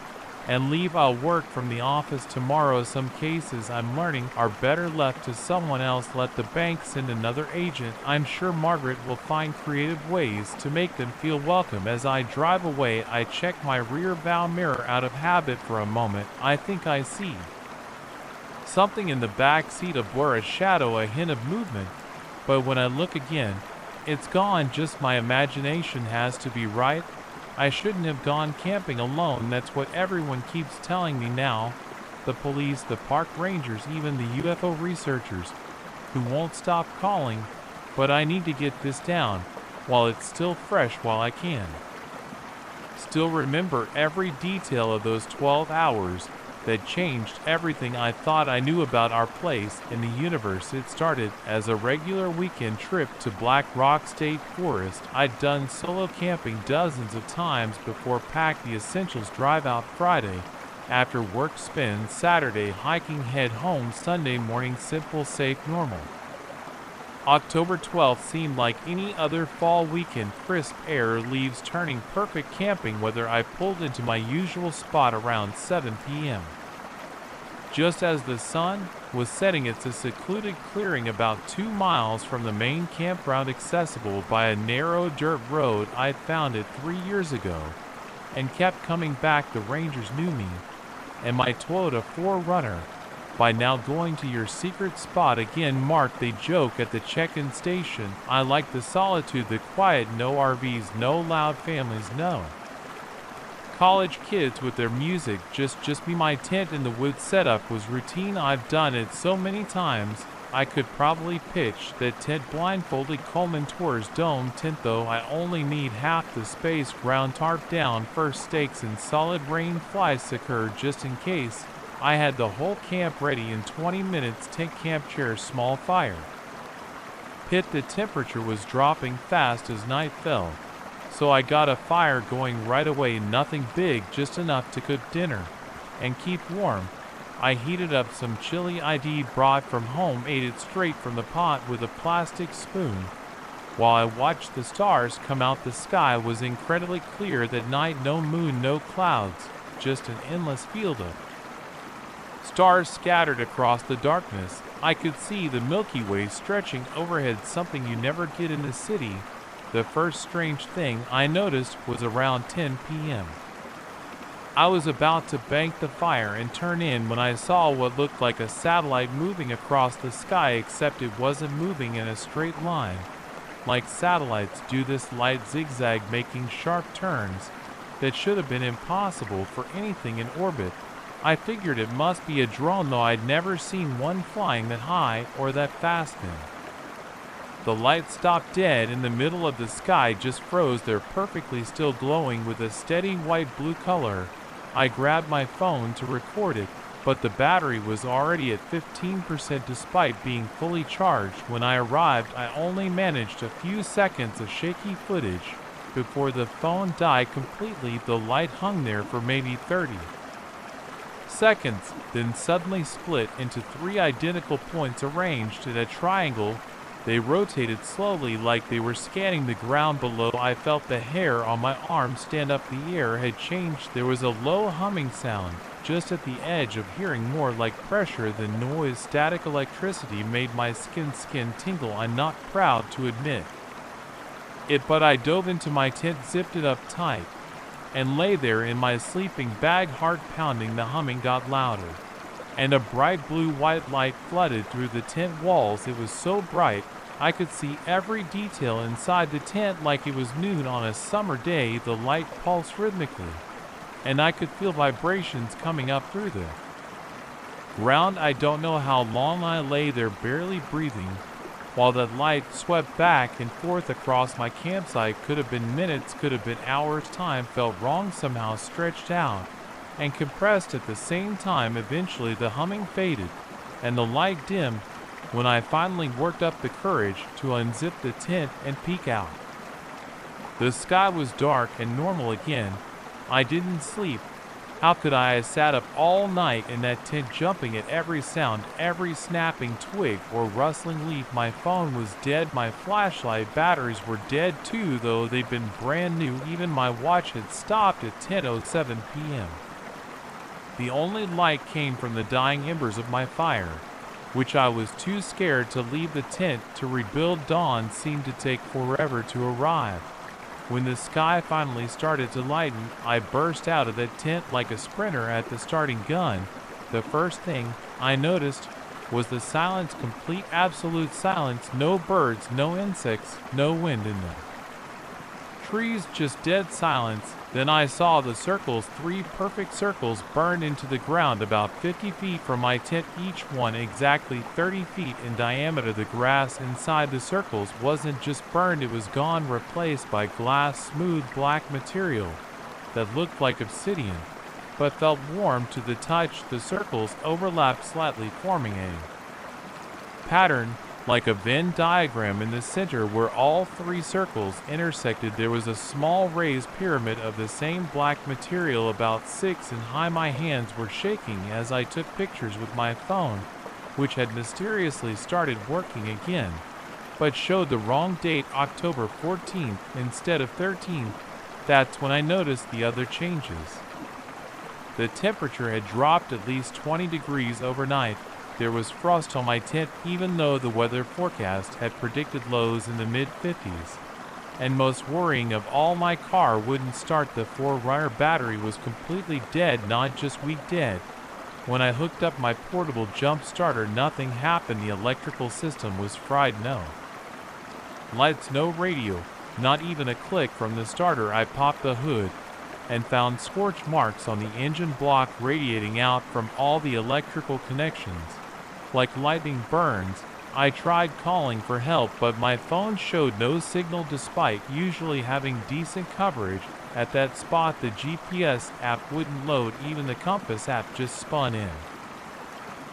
and leave. I'll work from the office tomorrow. Some cases, I'm learning, are better left to someone else. Let the bank send another agent. I'm sure Margaret will find creative ways to make them feel welcome. As I drive away, I check my rear view mirror out of habit for a moment. I think I see something in the back seat, a blur, a shadow, a hint of movement. But when I look again, it's gone. Just my imagination has to be right. I shouldn't have gone camping alone. That's what everyone keeps telling me now. The police, the park rangers, even the UFO researchers, who won't stop calling. But I need to get this down while it's still fresh, while I can still remember every detail of those 12 hours that changed everything I thought I knew about our place in the universe. It started as a regular weekend trip to Black Rock State Forest. I'd done solo camping dozens of times before. Pack the essentials, drive out Friday after work, spend Saturday hiking, head home Sunday morning. Simple, safe, normal. October 12th seemed like any other fall weekend. Crisp air, leaves turning perfect camping weather. I pulled into my usual spot around 7 p.m. Just as the sun was setting. It's a secluded clearing about 2 miles from the main campground, accessible by a narrow dirt road. I'd found it 3 years ago and kept coming back. The rangers knew me and my Toyota 4Runner by now. Going to your secret spot again, Mark, they joke at the check-in station. I like the solitude, the quiet. No RVs, no loud families, no college kids with their music. Just me. My tent in the woods setup was routine. I've done it so many times. I could probably pitch that tent blindfolded. Coleman Tours dome tent, though I only need half the space. Ground tarp down, first stakes in solid. Rain flies occur just in case. I had the whole camp ready in 20 minutes. Tent, camp chairs, small fire pit. The temperature was dropping fast as night fell, so I got a fire going right away. Nothing big, just enough to cook dinner and keep warm. I heated up some chili I'd brought from home, ate it straight from the pot with a plastic spoon, while I watched the stars come out. The sky was incredibly clear that night. No moon, no clouds, just an endless field of stars scattered across the darkness. I could see the Milky Way stretching overhead, something you never get in the city. The first strange thing I noticed was around 10 p.m. I was about to bank the fire and turn in when I saw what looked like a satellite moving across the sky, except it wasn't moving in a straight line like satellites do. This light zigzag, making sharp turns that should have been impossible for anything in orbit. I figured it must be a drone, though I'd never seen one flying that high or that fast then. The light stopped dead in the middle of the sky, just froze there, perfectly still, glowing with a steady white-blue color. I grabbed my phone to record it, but the battery was already at 15% despite being fully charged. When I arrived, I only managed a few seconds of shaky footage before the phone died completely. The light hung there for maybe 30 seconds, then suddenly split into 3 identical points arranged in a triangle They rotated slowly like they were scanning the ground below. I felt the hair on my arm stand up. The air had changed. There was a low humming sound, just at the edge of hearing, more like pressure than noise. Static electricity made my skin tingle. I'm not proud to admit it, but I dove into my tent, zipped it up tight, and lay there in my sleeping bag, heart pounding. The humming got louder, and a bright blue-white light flooded through the tent walls. It was so bright I could see every detail inside the tent like it was noon on a summer day. The light pulsed rhythmically, and I could feel vibrations coming up through the ground. I don't know how long I lay there, barely breathing, while that light swept back and forth across my campsite. Could have been minutes, could have been hours. Time felt wrong, somehow stretched out and compressed at the same time. Eventually the humming faded and the light dimmed when I finally worked up the courage to unzip the tent and peek out. The sky was dark and normal again. I didn't sleep. How could I? I sat up all night in that tent, jumping at every sound, every snapping twig or rustling leaf. My phone was dead. My flashlight batteries were dead too, though they'd been brand new. Even my watch had stopped at 10:07 p.m. The only light came from the dying embers of my fire, which I was too scared to leave the tent to rebuild. Dawn seemed to take forever to arrive. When the sky finally started to lighten, I burst out of that tent like a sprinter at the starting gun. The first thing I noticed was the silence, complete, absolute silence. No birds, no insects, no wind in them. Trees, just dead silence. Then I saw the circles, 3 perfect circles burned into the ground about 50 feet from my tent, each one exactly 30 feet in diameter. The grass inside the circles wasn't just burned, it was gone, replaced by glass, smooth black material that looked like obsidian, but felt warm to the touch. The circles overlapped slightly, forming a pattern like a Venn diagram. In the center where all 3 circles intersected, there was a small raised pyramid of the same black material about 6 inches high. My hands were shaking as I took pictures with my phone, which had mysteriously started working again, but showed the wrong date, October 14th instead of 13th. That's when I noticed the other changes. The temperature had dropped at least 20 degrees overnight. There was frost on my tent, even though the weather forecast had predicted lows in the mid-50s. And most worrying of all, my car wouldn't start. The 4-wire battery was completely dead, not just weak dead. When I hooked up my portable jump starter, nothing happened. The electrical system was fried. No lights, no radio, not even a click from the starter. I popped the hood and found scorch marks on the engine block radiating out from all the electrical connections, like lightning burns. I tried calling for help, but my phone showed no signal despite usually having decent coverage. At that spot, the GPS app wouldn't load. Even the compass app just spun in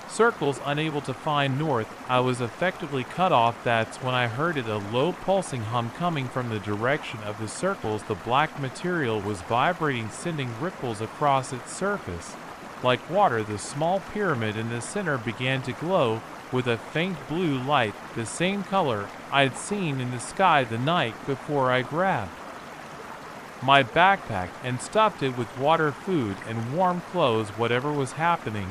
circles, unable to find north. I was effectively cut off. That's when I heard it, a low pulsing hum coming from the direction of the circles. The black material was vibrating, sending ripples across its surface like water. The small pyramid in the center began to glow with a faint blue light, the same color I'd seen in the sky the night before. I grabbed my backpack and stuffed it with water, food, and warm clothes. Whatever was happening,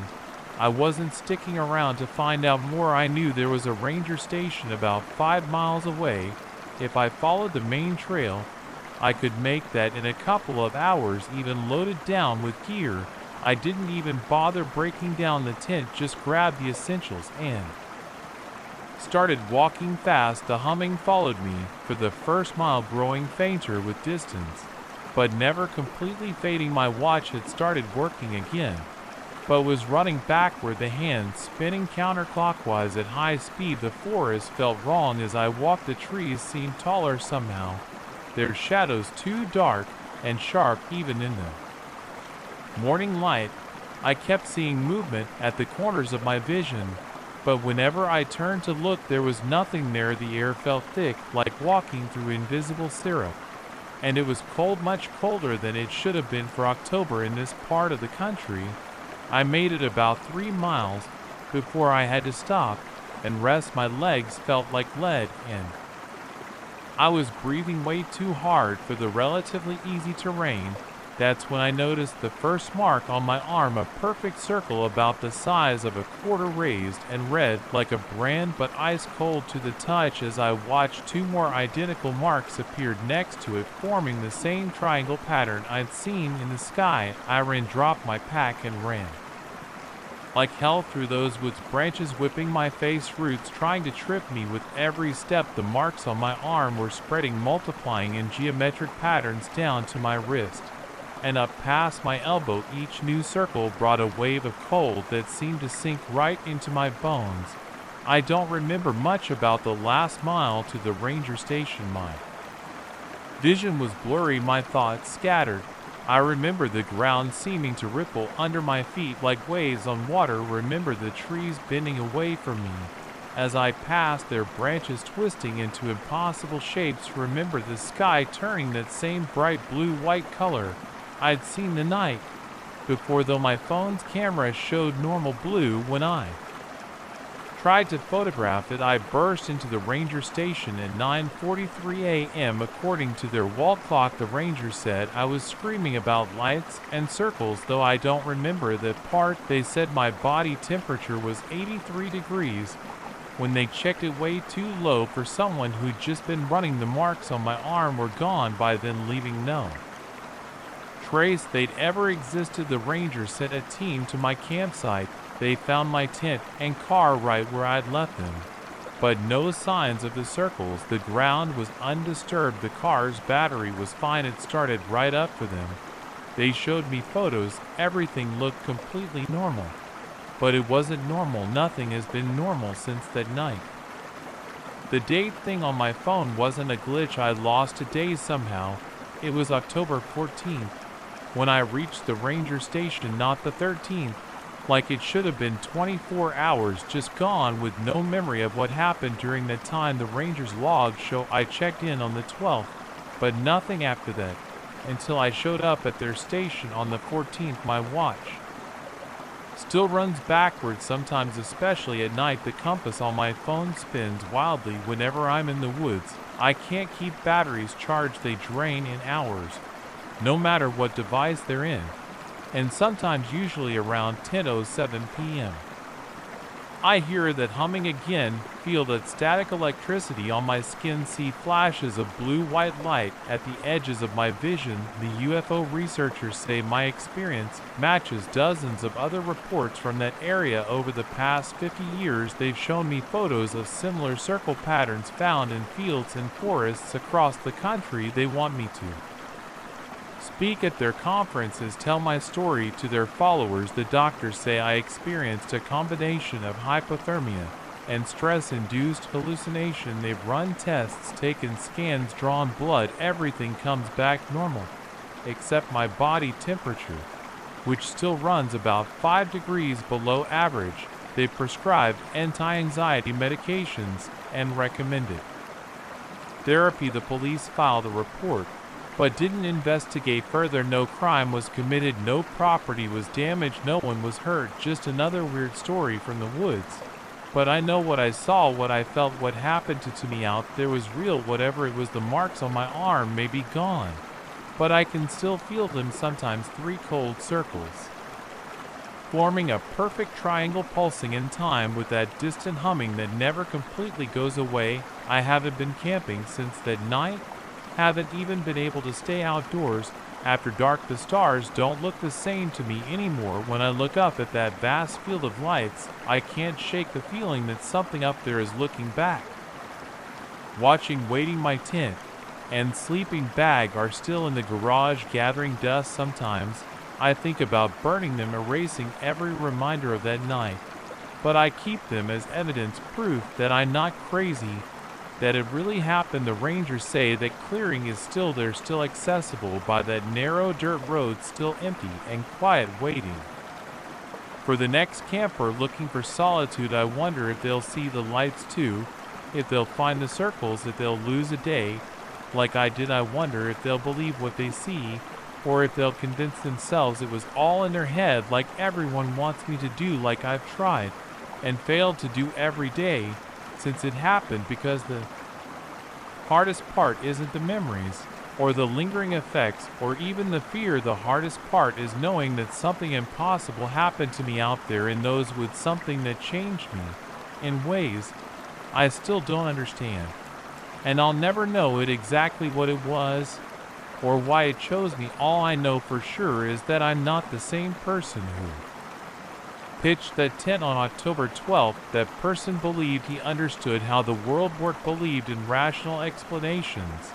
I wasn't sticking around to find out more. I knew there was a ranger station about 5 miles away. If I followed the main trail, I could make that in a couple of hours, even loaded down with gear. I didn't even bother breaking down the tent, just grabbed the essentials and started walking fast. The humming followed me for the first mile, growing fainter with distance, but never completely fading. My watch had started working again, but was running backward, the hands spinning counterclockwise at high speed. The forest felt wrong as I walked. The trees seemed taller somehow, their shadows too dark and sharp even in the morning light. I kept seeing movement at the corners of my vision, but whenever I turned to look, there was nothing there. The air felt thick, like walking through invisible syrup, and it was cold, much colder than it should have been for October in this part of the country. I made it about 3 miles before I had to stop. and rest my legs felt like lead, and I was breathing way too hard for the relatively easy terrain. That's when I noticed the first mark on my arm, a perfect circle about the size of a quarter, raised and red like a brand but ice cold to the touch. As I watched, two more identical marks appeared next to it, forming the same triangle pattern I'd seen in the sky. I dropped my pack and ran like hell through those woods, branches whipping my face, roots trying to trip me with every step. The marks on my arm were spreading, multiplying in geometric patterns down to my wrist and up past my elbow. Each new circle brought a wave of cold that seemed to sink right into my bones. I don't remember much about the last mile to the ranger station. My vision was blurry, my thoughts scattered. I remember the ground seeming to ripple under my feet like waves on water. Remember the trees bending away from me as I passed, their branches twisting into impossible shapes. Remember the sky turning that same bright blue-white color I'd seen the night before, though my phone's camera showed normal blue. When I tried to photograph it, I burst into the ranger station at 9:43 a.m. According to their wall clock, the ranger said I was screaming about lights and circles, though I don't remember that part. They said my body temperature was 83 degrees when they checked it, way too low for someone who'd just been running. The marks on my arm were gone by then, leaving no trace they'd ever existed. The ranger sent a team to my campsite. They found my tent and car right where I'd left them, but no signs of the circles. The ground was undisturbed. The car's battery was fine. It started right up for them. They showed me photos. Everything looked completely normal, but it wasn't normal. Nothing has been normal since that night. The date thing on my phone wasn't a glitch. I lost a day somehow. It was October 14th when I reached the ranger station, not the 13th. Like it should have been 24 hours just gone, with no memory of what happened during that time. The ranger's logs show I checked in on the 12th, but nothing after that until I showed up at their station on the 14th. My watch still runs backwards sometimes, especially at night. The compass on my phone spins wildly whenever I'm in the woods. I can't keep batteries charged. They drain in hours, no matter what device they're in, and sometimes usually around 10:07 p.m. I hear that humming again, feel that static electricity on my skin, see flashes of blue-white light at the edges of my vision. The UFO researchers say my experience matches dozens of other reports from that area over the past 50 years. They've shown me photos of similar circle patterns found in fields and forests across the country. They want me to speak at their conferences, tell my story to their followers. The doctors say I experienced a combination of hypothermia and stress-induced hallucination. They've run tests, taken scans, drawn blood. Everything comes back normal, except my body temperature, which still runs about 5 degrees below average. They prescribed anti-anxiety medications and recommended therapy. The police filed a report, but didn't investigate further. No crime was committed, no property was damaged, no one was hurt. Just another weird story from the woods. But I know what I saw, what I felt, what happened to me out there was real. Whatever it was, the marks on my arm may be gone, but I can still feel them sometimes. 3 cold circles, forming a perfect triangle, pulsing in time with that distant humming that never completely goes away. I haven't been camping since that night. Haven't even been able to stay outdoors after dark. The stars don't look the same to me anymore. When I look up at that vast field of lights, I can't shake the feeling that something up there is looking back, watching. Waiting. My tent and sleeping bag are still in the garage, gathering dust. Sometimes I think about burning them, erasing every reminder of that night, but I keep them as evidence, proof that I'm not crazy, that it really happened. The rangers say that clearing is still there, still accessible by that narrow dirt road, still empty and quiet, waiting for the next camper looking for solitude. I wonder if they'll see the lights too, if they'll find the circles, if they'll lose a day like I did. I wonder if they'll believe what they see, or if they'll convince themselves it was all in their head like everyone wants me to do, like I've tried. and failed to do every day since it happened, because the hardest part isn't the memories or the lingering effects or even the fear. The hardest part is knowing that something impossible happened to me out there in those woods, something that changed me in ways I still don't understand. And I'll never know it exactly what it was or why it chose me. All I know for sure is that I'm not the same person who pitched that tent on October 12th. That person believed he understood how the world worked, believed in rational explanations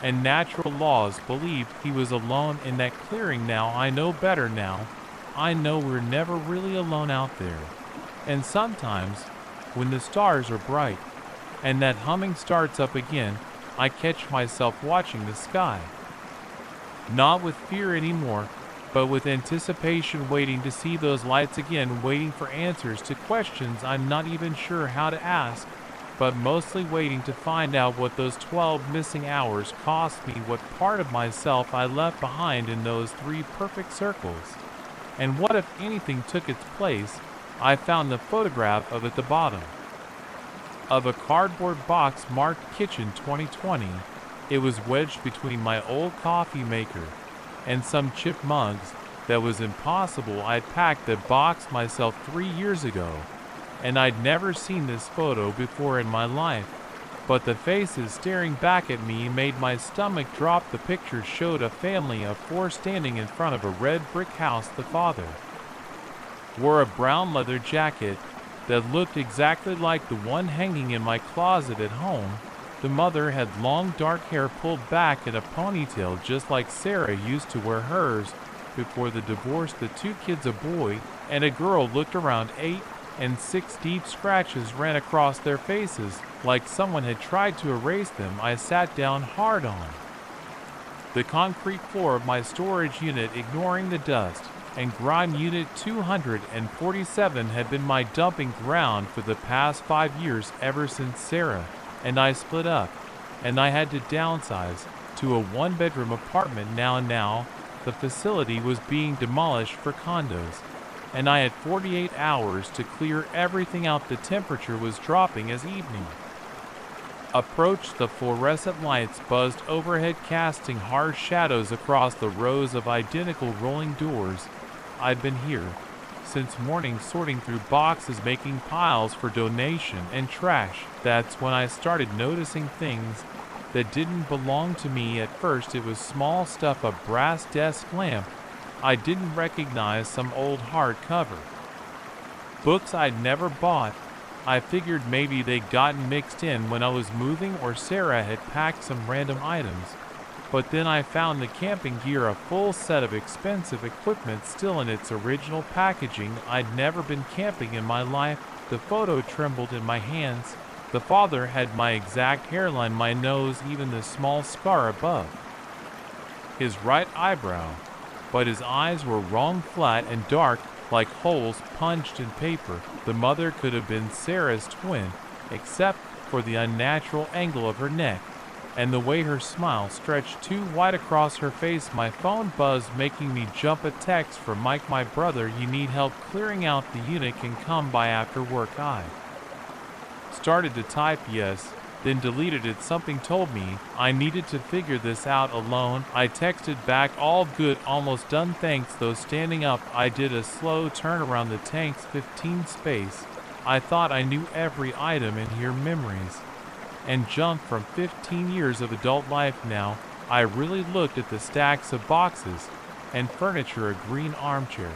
and natural laws, believed he was alone in that clearing. Now I know better. Now I know we're never really alone out there. And sometimes, when the stars are bright and that humming starts up again, I catch myself watching the sky. Not with fear anymore, but with anticipation, waiting to see those lights again, waiting for answers to questions I'm not even sure how to ask, but mostly waiting to find out what those 12 missing hours cost me, what part of myself I left behind in those 3 perfect circles. And what, if anything, took its place. I found the photograph of at the bottom of a cardboard box marked Kitchen 2020. It was wedged between my old coffee maker and some chipped mugs. That was impossible. I'd packed that box myself 3 years ago, and I'd never seen this photo before in my life. But the faces staring back at me made my stomach drop. The picture showed a family of 4 standing in front of a red brick house. The father wore a brown leather jacket that looked exactly like the one hanging in my closet at home. The mother had long dark hair pulled back in a ponytail, just like Sarah used to wear hers before the divorce. The 2 kids, a boy and a girl, looked around. 8 and 6 deep scratches ran across their faces, like someone had tried to erase them. I sat down hard on the concrete floor of my storage unit, ignoring the dust and grime. Unit 247 had been my dumping ground for the past 5 years, ever since Sarah and I split up, and I had to downsize to a 1-bedroom apartment. Now the facility was being demolished for condos, and I had 48 hours to clear everything out. The temperature was dropping as evening approached. The fluorescent lights buzzed overhead, casting harsh shadows across the rows of identical rolling doors. I'd been here since morning, sorting through boxes, making piles for donation and trash. That's when I started noticing things that didn't belong to me. At first it was small stuff, a brass desk lamp I didn't recognize, some old hardcover books I'd never bought. I figured maybe they'd gotten mixed in when I was moving, or Sarah had packed some random items. But then I found the camping gear, a full set of expensive equipment still in its original packaging. I'd never been camping in my life. The photo trembled in my hands. The father had my exact hairline, my nose, even the small scar above his right eyebrow. But his eyes were wrong, flat and dark, like holes punched in paper. The mother could have been Sarah's twin, except for the unnatural angle of her neck and the way her smile stretched too wide across her face. My phone buzzed, making me jump. A text from Mike, my brother. You need help clearing out the unit, can come by after work. I started to type yes, then deleted it. Something told me I needed to figure this out alone. I texted back, all good, almost done, thanks. Though standing up, I did a slow turn around the tank's 15 space. I thought I knew every item in here, memories and junk from 15 years of adult life. Now I really looked at the stacks of boxes and furniture, a green armchair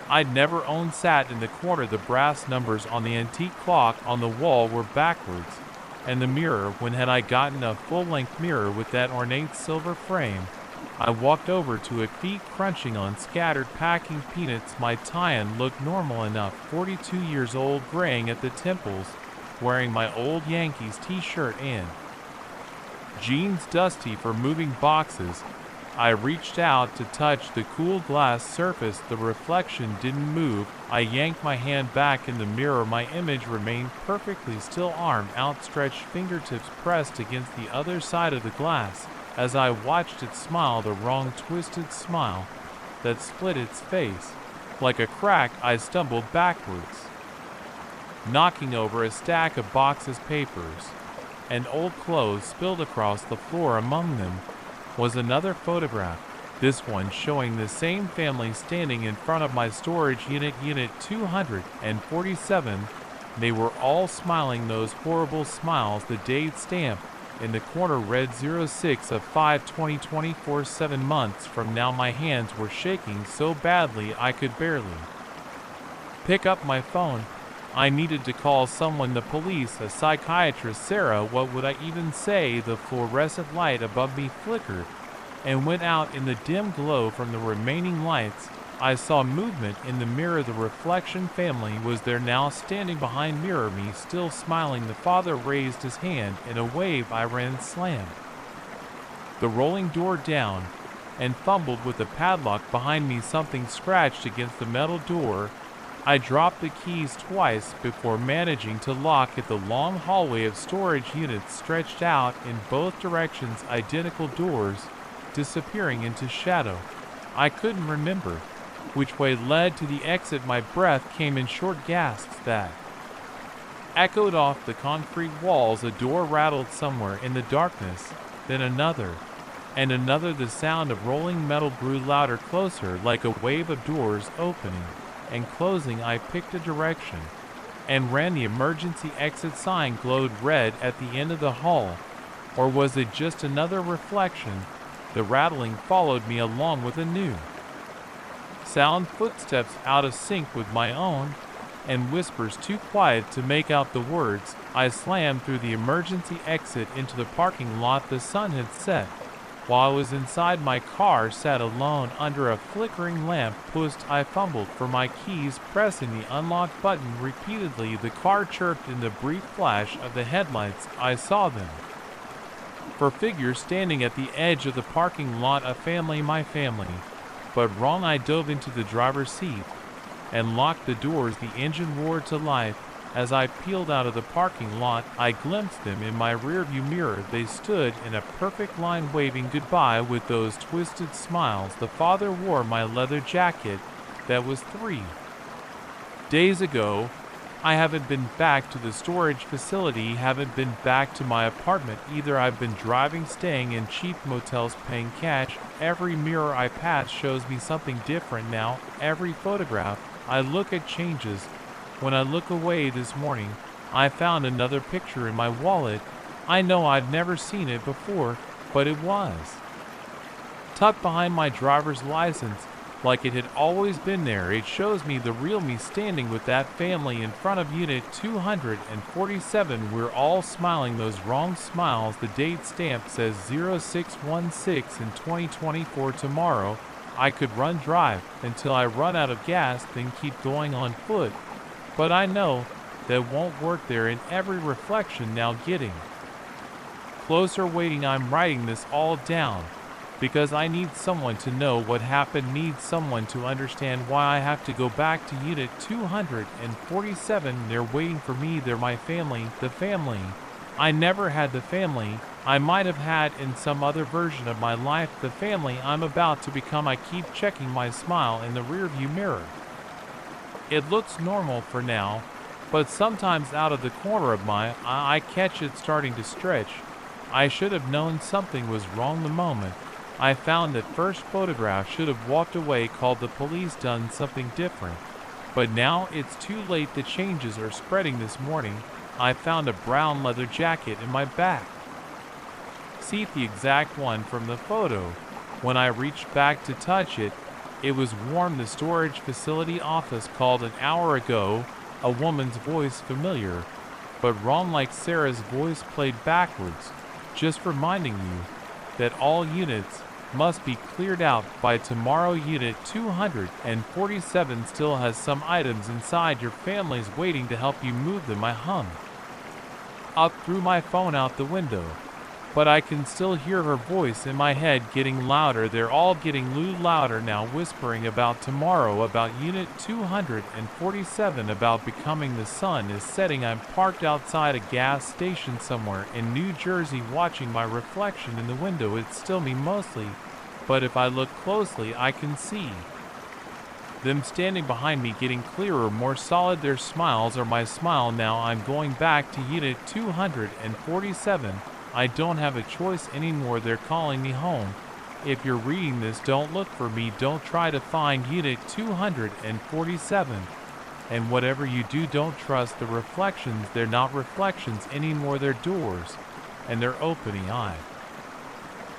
I'd never owned sat in the corner. The brass numbers on the antique clock on the wall were backwards, and the mirror, when had I gotten a full-length mirror with that ornate silver frame? I walked over to it, feet crunching on scattered packing peanuts. My tie-in looked normal enough, 42 years old, graying at the temples, wearing my old Yankees t-shirt and jeans, dusty for moving boxes. I reached out to touch the cool glass surface. The reflection didn't move. I yanked my hand back in the mirror. My image remained perfectly still, arm outstretched, fingertips pressed against the other side of the glass. As I watched it smile, the wrong twisted smile that split its face like a crack, I stumbled backwards knocking over a stack of boxes, papers, and old clothes spilled across the floor. Among them was another photograph, this one showing the same family standing in front of my storage unit, unit 247. They were all smiling, those horrible smiles. The date stamp in the corner read 06 of 5/2024, 7 months from now. My hands were shaking so badly I could barely pick up my phone. I needed to call someone, the police, a psychiatrist. Sarah, what would I even say? The fluorescent light above me flickered and went out in the dim glow from the remaining lights. I saw movement in the mirror. The reflection family was there now, standing behind mirror, me still smiling. The father raised his hand in a wave. I ran, slammed the rolling door down, and fumbled with the padlock behind me. Something scratched against the metal door. I dropped the keys twice before managing to lock it. The long hallway of storage units stretched out in both directions, identical doors disappearing into shadow. I couldn't remember which way led to the exit. My breath came in short gasps that echoed off the concrete walls. A door rattled somewhere in the darkness, then another, and another. The sound of rolling metal grew louder, closer, like a wave of doors opening and closing. I picked a direction and ran. The emergency exit sign glowed red at the end of the hall. Or was it just another reflection? The rattling followed me, along with a new sound, footsteps out of sync with my own, and whispers too quiet to make out the words. I slammed through the emergency exit into the parking lot. The sun had set. While I was inside, my car sat alone under a flickering lamp post. I fumbled for my keys, pressing the unlock button repeatedly. The car chirped in the brief flash of the headlights. I saw them for figures standing at the edge of the parking lot. A family, my family. But wrong. I dove into the driver's seat and locked the doors. The engine roared to life. As I peeled out of the parking lot, I glimpsed them in my rearview mirror. They stood in a perfect line, waving goodbye with those twisted smiles. The father wore my leather jacket. That was 3 days ago. I haven't been back to the storage facility, haven't been back to my apartment either. I've been driving, staying in cheap motels, paying cash. Every mirror I pass shows me something different now. Every photograph I look at changes. When I look away this morning, I found another picture in my wallet. I know I'd never seen it before, but it was tucked behind my driver's license, like it had always been there. It shows me the real me standing with that family in front of unit 247. We're all smiling, those wrong smiles. The date stamp says 0616 in 2024. Tomorrow, I could run, drive until I run out of gas, then keep going on foot. But I know that won't work. There in every reflection now, getting closer, waiting. I'm writing this all down because I need someone to know what happened, need someone to understand why I have to go back to unit 247. They're waiting for me. They're my family, the family I never had, the family I might have had in some other version of my life, the family I'm about to become. I keep checking my smile in the rearview mirror. It looks normal for now, but sometimes out of the corner of my eye I catch it starting to stretch. I should have known something was wrong the moment I found that first photograph. Should have walked away, called the police, done something different. But now it's too late. The changes are spreading. This morning, I found a brown leather jacket in my back seat, the exact one from the photo. When I reached back to touch it, it was warm. The storage facility office called an hour ago. A woman's voice, familiar, but wrong, like Sarah's voice played backwards, just reminding you that all units must be cleared out by tomorrow. Unit 247 still has some items inside. Your family's waiting to help you move them. I hung up, threw my phone out the window, but I can still hear her voice in my head, getting louder. They're all getting louder now, whispering about tomorrow, about unit 247, about becoming. The sun is setting. I'm parked outside a gas station somewhere in New Jersey, watching my reflection in the window. It's still me mostly, but if I look closely I can see them standing behind me getting clearer, more solid. Their smiles are my smile. Now I'm going back to Unit 247. I don't have a choice anymore. They're calling me home. If you're reading this, don't look for me. Don't try to find Unit 247. And whatever you do, don't trust the reflections. They're not reflections anymore. They're doors. And they're opening. I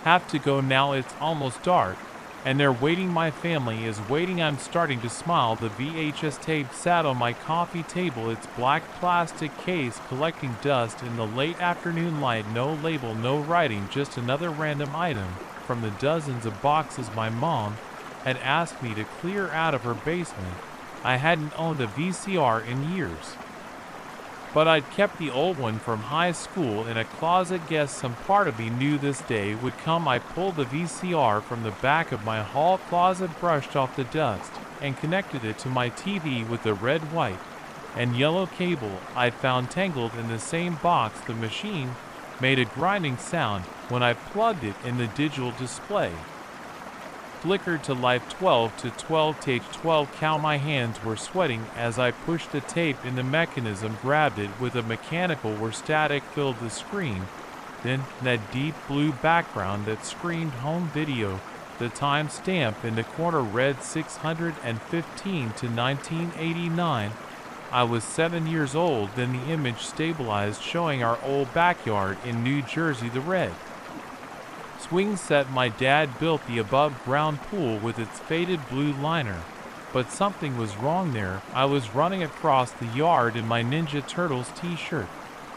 have to go now. It's almost dark. And they're waiting. My family is waiting. I'm starting to smile. The VHS tape sat on my coffee table, its black plastic case collecting dust in the late afternoon light. No label, no writing, just another random item from the dozens of boxes my mom had asked me to clear out of her basement. I hadn't owned a VCR in years, but I'd kept the old one from high school in a closet. Guess some part of me knew this day would come. I pulled the VCR from the back of my hall closet, brushed off the dust, and connected it to my TV with the red, white, and yellow cable I'd found tangled in the same box. The machine made a grinding sound when I plugged it in the digital display. Flickered to life. 12 to 12, take 12 count. My hands were sweating as I pushed the tape in the mechanism, grabbed it with a mechanical where static filled the screen. Then that deep blue background that screamed home video. The time stamp in the corner read 615 to 1989. I was 7 years old. Then the image stabilized, showing our old backyard in New Jersey. The red swing set my dad built, the above-ground pool with its faded blue liner. But something was wrong there. I was running across the yard in my Ninja Turtles t-shirt,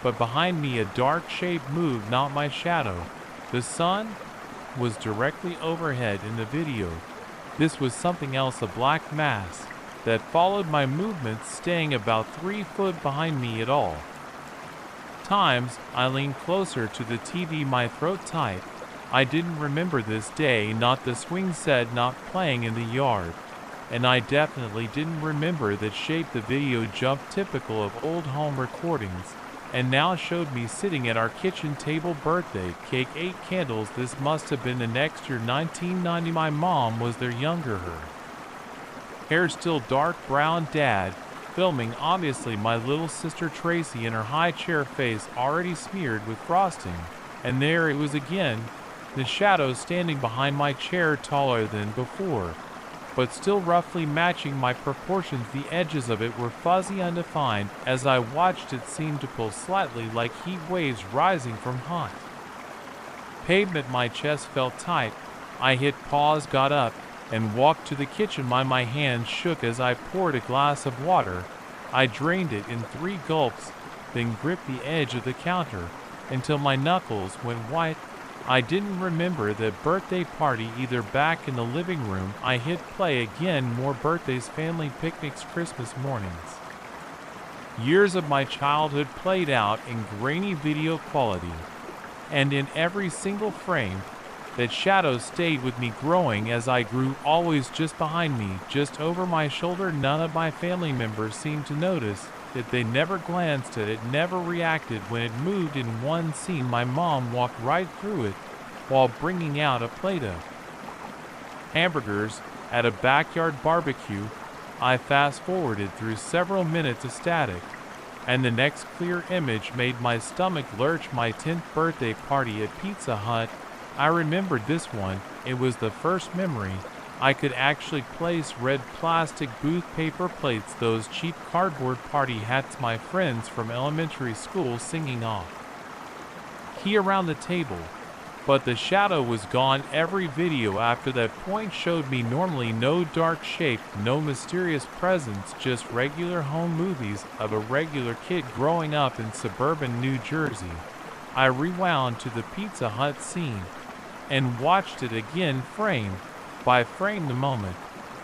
but behind me a dark shape moved, not my shadow. The sun was directly overhead in the video. This was something else, a black mass that followed my movements, staying about 3 foot behind me at all times. I leaned closer to the TV, my throat tight. I didn't remember this day, not the swing set, not playing in the yard. And I definitely didn't remember that shape. The video jumped, typical of old home recordings, and now showed me sitting at our kitchen table. Birthday cake, 8 candles. This must have been the next year, 1990. My mom was there, younger. Her hair still dark brown. Dad filming, obviously. My little sister Tracy in her high chair, face already smeared with frosting. And there it was again. The shadow standing behind my chair, taller than before, but still roughly matching my proportions. The edges of it were fuzzy, undefined. As I watched, it seemed to pull slightly, like heat waves rising from hot pavement. My chest felt tight. I hit pause, got up, and walked to the kitchen. My hands shook as I poured a glass of water. I drained it in 3 gulps, then gripped the edge of the counter until my knuckles went white. I didn't remember that birthday party either. Back in the living room, I hit play again. More birthdays, family picnics, Christmas mornings. Years of my childhood played out in grainy video quality. And in every single frame, that shadow stayed with me, growing as I grew, always just behind me, just over my shoulder. None of my family members seemed to notice that. They never glanced at it, never reacted when it moved. In one scene, my mom walked right through it while bringing out a plate of hamburgers at a backyard barbecue. I fast-forwarded through several minutes of static, and the next clear image made my stomach lurch. My 10th birthday party at Pizza Hut. I remembered this one. It was the first memory I could actually place. Red plastic booth, paper plates, those cheap cardboard party hats. My friends from elementary school singing off key around the table. But the shadow was gone. Every video after that point showed me normally. No dark shape, no mysterious presence, just regular home movies of a regular kid growing up in suburban New Jersey. I rewound to the Pizza Hut scene and watched it again, frame by frame. The moment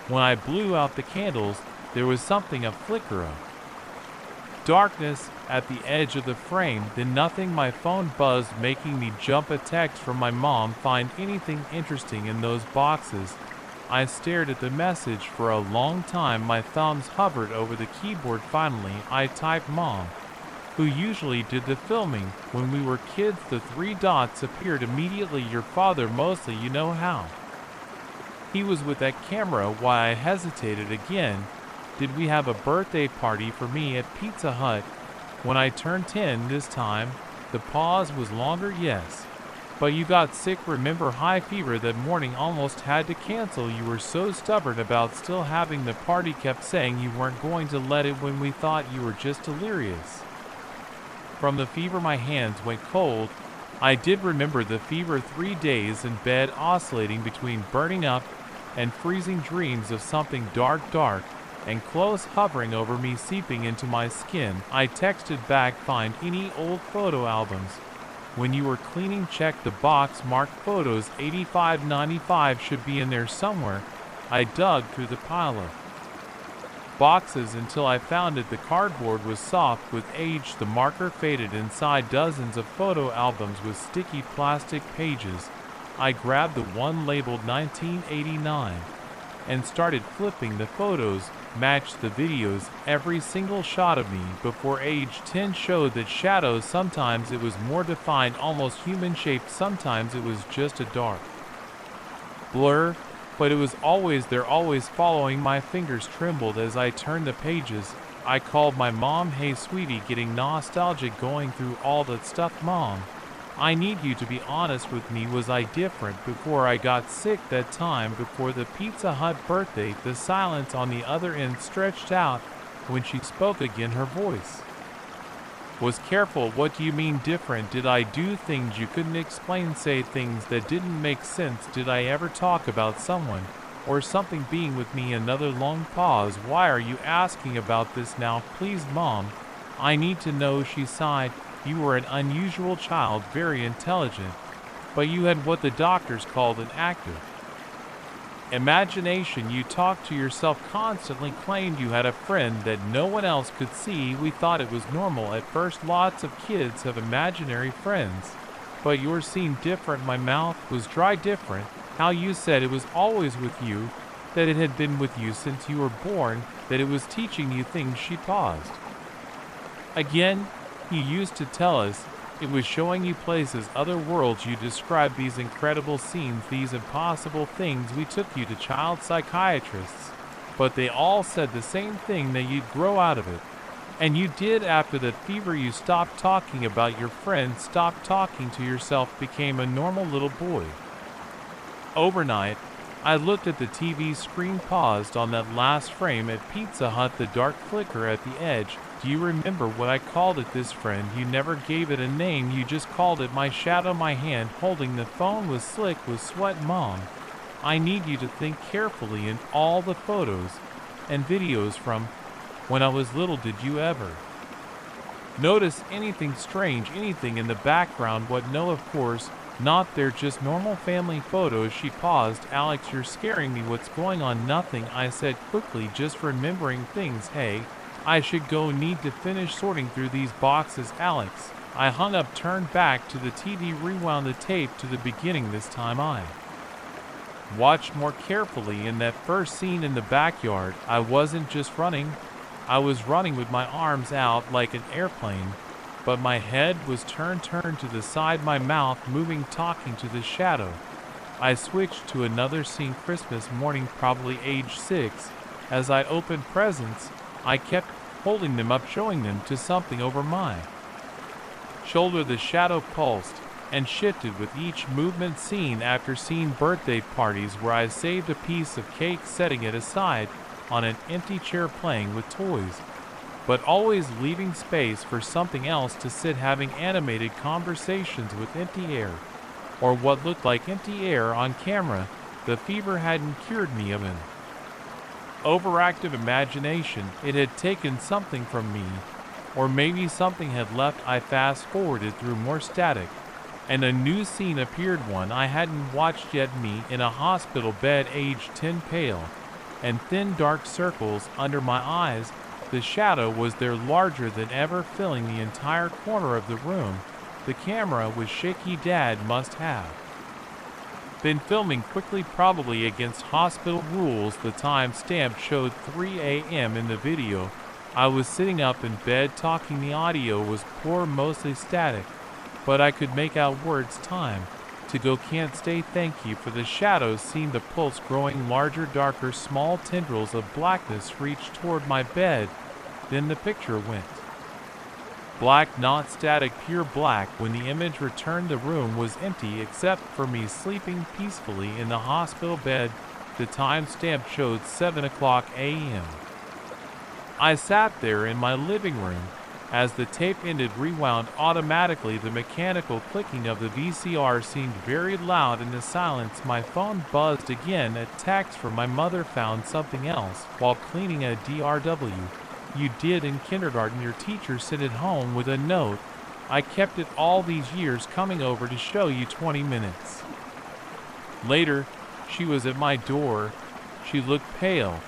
when I blew out the candles, there was something, a flicker of darkness at the edge of the frame, then nothing. My phone buzzed, making me jump. A text from my mom. Find anything interesting in those boxes. I stared at the message for a long time. My thumbs hovered over the keyboard. Finally, I typed, "Mom, who usually did the filming when we were kids." The 3 dots appeared immediately. "Your father, mostly, you know how He was with that camera. Why I hesitated again. Did we have a birthday party for me at Pizza Hut when I turned 10 this time? The pause was longer. Yes. But you got sick, remember? High fever that morning, almost had to cancel. You were so stubborn about still having the party, kept saying you weren't going to let it when we thought you were just delirious. From the fever my hands went cold. I did remember the fever, 3 days in bed oscillating between burning up and freezing, dreams of something dark and close hovering over me, seeping into my skin. I texted back, find any old photo albums. When you were cleaning, check the box marked photos. 85-95 should be in there somewhere. I dug through the pile of boxes until I found it. The cardboard was soft with age, the marker faded. Inside, dozens of photo albums with sticky plastic pages. I grabbed the one labeled 1989 and started flipping. The photos matched the videos. Every single shot of me before age 10 showed that shadows. Sometimes it was more defined, almost human-shaped. Sometimes it was just a dark blur, but it was always there, always following. My fingers trembled as I turned the pages. I called my mom. Hey sweetie, getting nostalgic going through all that stuff. Mom, I need you to be honest with me. Was I different before I got sick that time before the Pizza Hut birthday? The silence on the other end stretched out when she spoke again. Her voice was careful. What do you mean different? Did I do things you couldn't explain, say things that didn't make sense? Did I ever talk about someone or something being with me? Another long pause. Why are you asking about this now? Please, Mom, I need to know. She sighed. You were an unusual child, very intelligent, but you had what the doctors called an active imagination. You talked to yourself constantly, claimed you had a friend that no one else could see. We thought it was normal at first. Lots of kids have imaginary friends, but yours seemed different. My mouth was dry. Different. How you said it was always with you, that it had been with you since you were born, that it was teaching you things. She paused. Again, you used to tell us it was showing you places, other worlds. You described these incredible scenes, these impossible things. We took you to child psychiatrists, but they all said the same thing, that you'd grow out of it. And you did. After that fever, you stopped talking about your friends, stopped talking to yourself, became a normal little boy. Overnight, I looked at the TV screen, paused on that last frame at Pizza Hut, the dark flicker at the edge. Do you remember what I called it? This friend. You never gave it a name, you just called it my shadow. My hand holding the phone was slick with sweat. Mom, I need you to think carefully. In all the photos and videos from when I was little, did you ever notice anything strange, anything in the background? What? No, of course not. They're just normal family photos. She paused. Alex, you're scaring me. What's going on? Nothing, I said quickly, just remembering things. Hey, I should go. Need to finish sorting through these boxes. Alex. I hung up, turned back to the TV, rewound the tape to the beginning. This time I watched more carefully. In that first scene in the backyard, I wasn't just running. I was running with my arms out like an airplane, but my head was turned to the side, my mouth moving, talking to the shadow. I switched to another scene. Christmas morning, probably age 6. As I opened presents, I kept holding them up, showing them to something over my shoulder. The shadow pulsed and shifted with each movement. Scene after scene. Birthday parties where I saved a piece of cake, setting it aside on an empty chair, playing with toys, but always leaving space for something else to sit, having animated conversations with empty air, or what looked like empty air on camera. The fever hadn't cured me of an overactive imagination. It had taken something from me, or maybe something had left. I fast-forwarded through more static, and a new scene appeared, one I hadn't watched yet. Me in a hospital bed, age 10, pale and thin, dark circles under my eyes. The shadow was there, larger than ever, filling the entire corner of the room. The camera was shaky. Dad must have been filming quickly, probably against hospital rules. The time stamp showed 3 a.m. in the video. I was sitting up in bed talking. The audio was poor, mostly static, but I could make out words. Time to go can't stay thank you for the shadows seemed to pulse growing larger darker small tendrils of blackness reached toward my bed. Then the picture went black, not static, pure black. When the image returned, the room was empty except for me sleeping peacefully in the hospital bed. The time stamp showed 7 o'clock a.m. I sat there in my living room. As the tape ended, rewound automatically. The mechanical clicking of the VCR seemed very loud in the silence. My phone buzzed again. A text from my mother. Found something else while cleaning a DRW. You did in kindergarten. Your teacher sent it home with a note. I kept it all these years. Coming over to show you 20 minutes. Later, she was at my door. She looked pale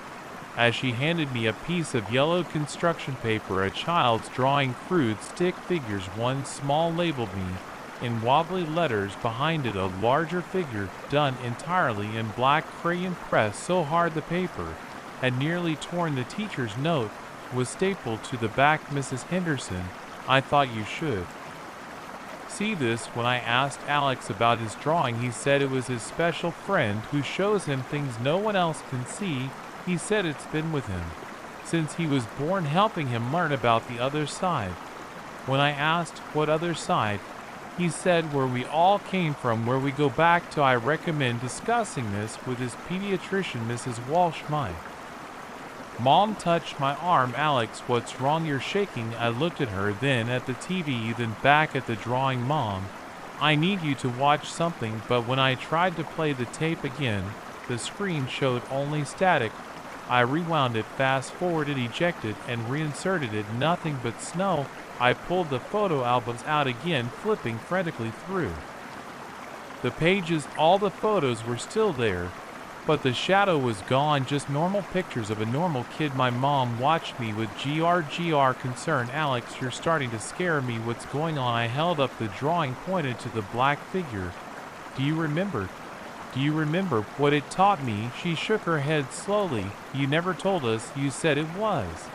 as she handed me a piece of yellow construction paper. A child's drawing, crude stick figures. One small labeled me in wobbly letters. Behind it, a larger figure done entirely in black crayon, pressed so hard the paper had nearly torn. The teacher's note was stapled to the back. Mrs. Henderson, I thought you should see this. When I asked Alex about his drawing, he said it was his special friend who shows him things no one else can see. He said it's been with him since he was born, helping him learn about the other side. When I asked what other side, he said where we all came from, where we go back to. I recommend discussing this with his pediatrician, Mrs. Walsh. My mom touched my arm. Alex, what's wrong? You're shaking. I looked at her, then at the TV, then back at the drawing. Mom, I need you to watch something. But when I tried to play the tape again, the screen showed only static. I rewound it, fast forwarded, ejected, and reinserted it. Nothing but snow. I pulled the photo albums out again, flipping frantically through the pages. All the photos were still there, but the shadow was gone. Just normal pictures of a normal kid. My mom watched me with GR concern. Alex, you're starting to scare me. What's going on? I held up the drawing, pointed to the black figure. Do you remember what it taught me? She shook her head slowly. You never told us. You said it was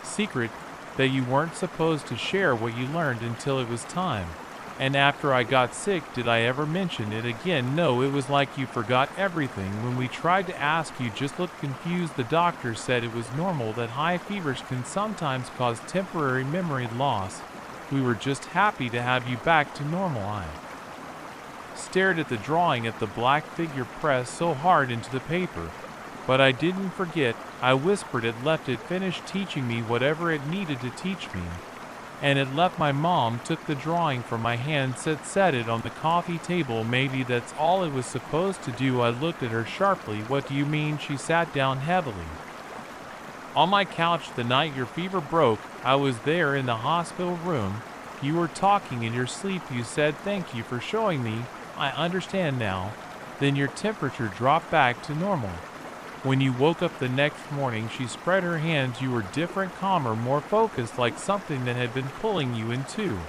secret, that you weren't supposed to share what you learned until it was time. And after I got sick, did I ever mention it again? No, it was like you forgot everything. When we tried to ask, you just looked confused. The doctor said it was normal, that high fevers can sometimes cause temporary memory loss. We were just happy to have you back to normal. I stared at the drawing, at the black figure pressed so hard into the paper. But I didn't forget. I whispered it, left it, finished teaching me whatever it needed to teach me. And it left. My mom took the drawing from my hand, set it on the coffee table. Maybe that's all it was supposed to do. I looked at her sharply. What do you mean? She sat down heavily on my couch. The night your fever broke, I was there in the hospital room. You were talking in your sleep. You said, thank you for showing me. I understand now. Then your temperature dropped back to normal. When you woke up the next morning, she spread her hands. You were different, calmer, more focused, like something that had been pulling you in two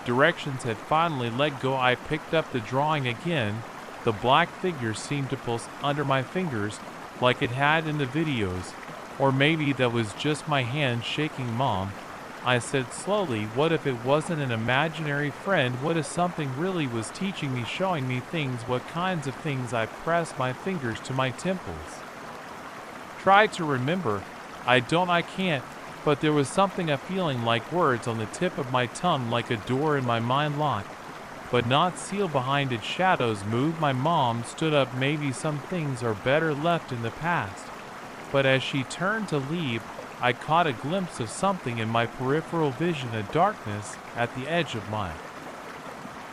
directions had finally let go. I picked up the drawing again. The black figure seemed to pulse under my fingers like it had in the videos. Or maybe that was just my hand shaking. Mom, I said slowly, what if it wasn't an imaginary friend? What if something really was teaching me, showing me things? What kinds of things? I pressed my fingers to my temples. Tried to remember. I can't. But there was something, a feeling like words on the tip of my tongue, like a door in my mind locked, but not sealed. Behind it, shadows moved. My mom stood up. Maybe some things are better left in the past. But as she turned to leave, I caught a glimpse of something in my peripheral vision, a darkness at the edge of my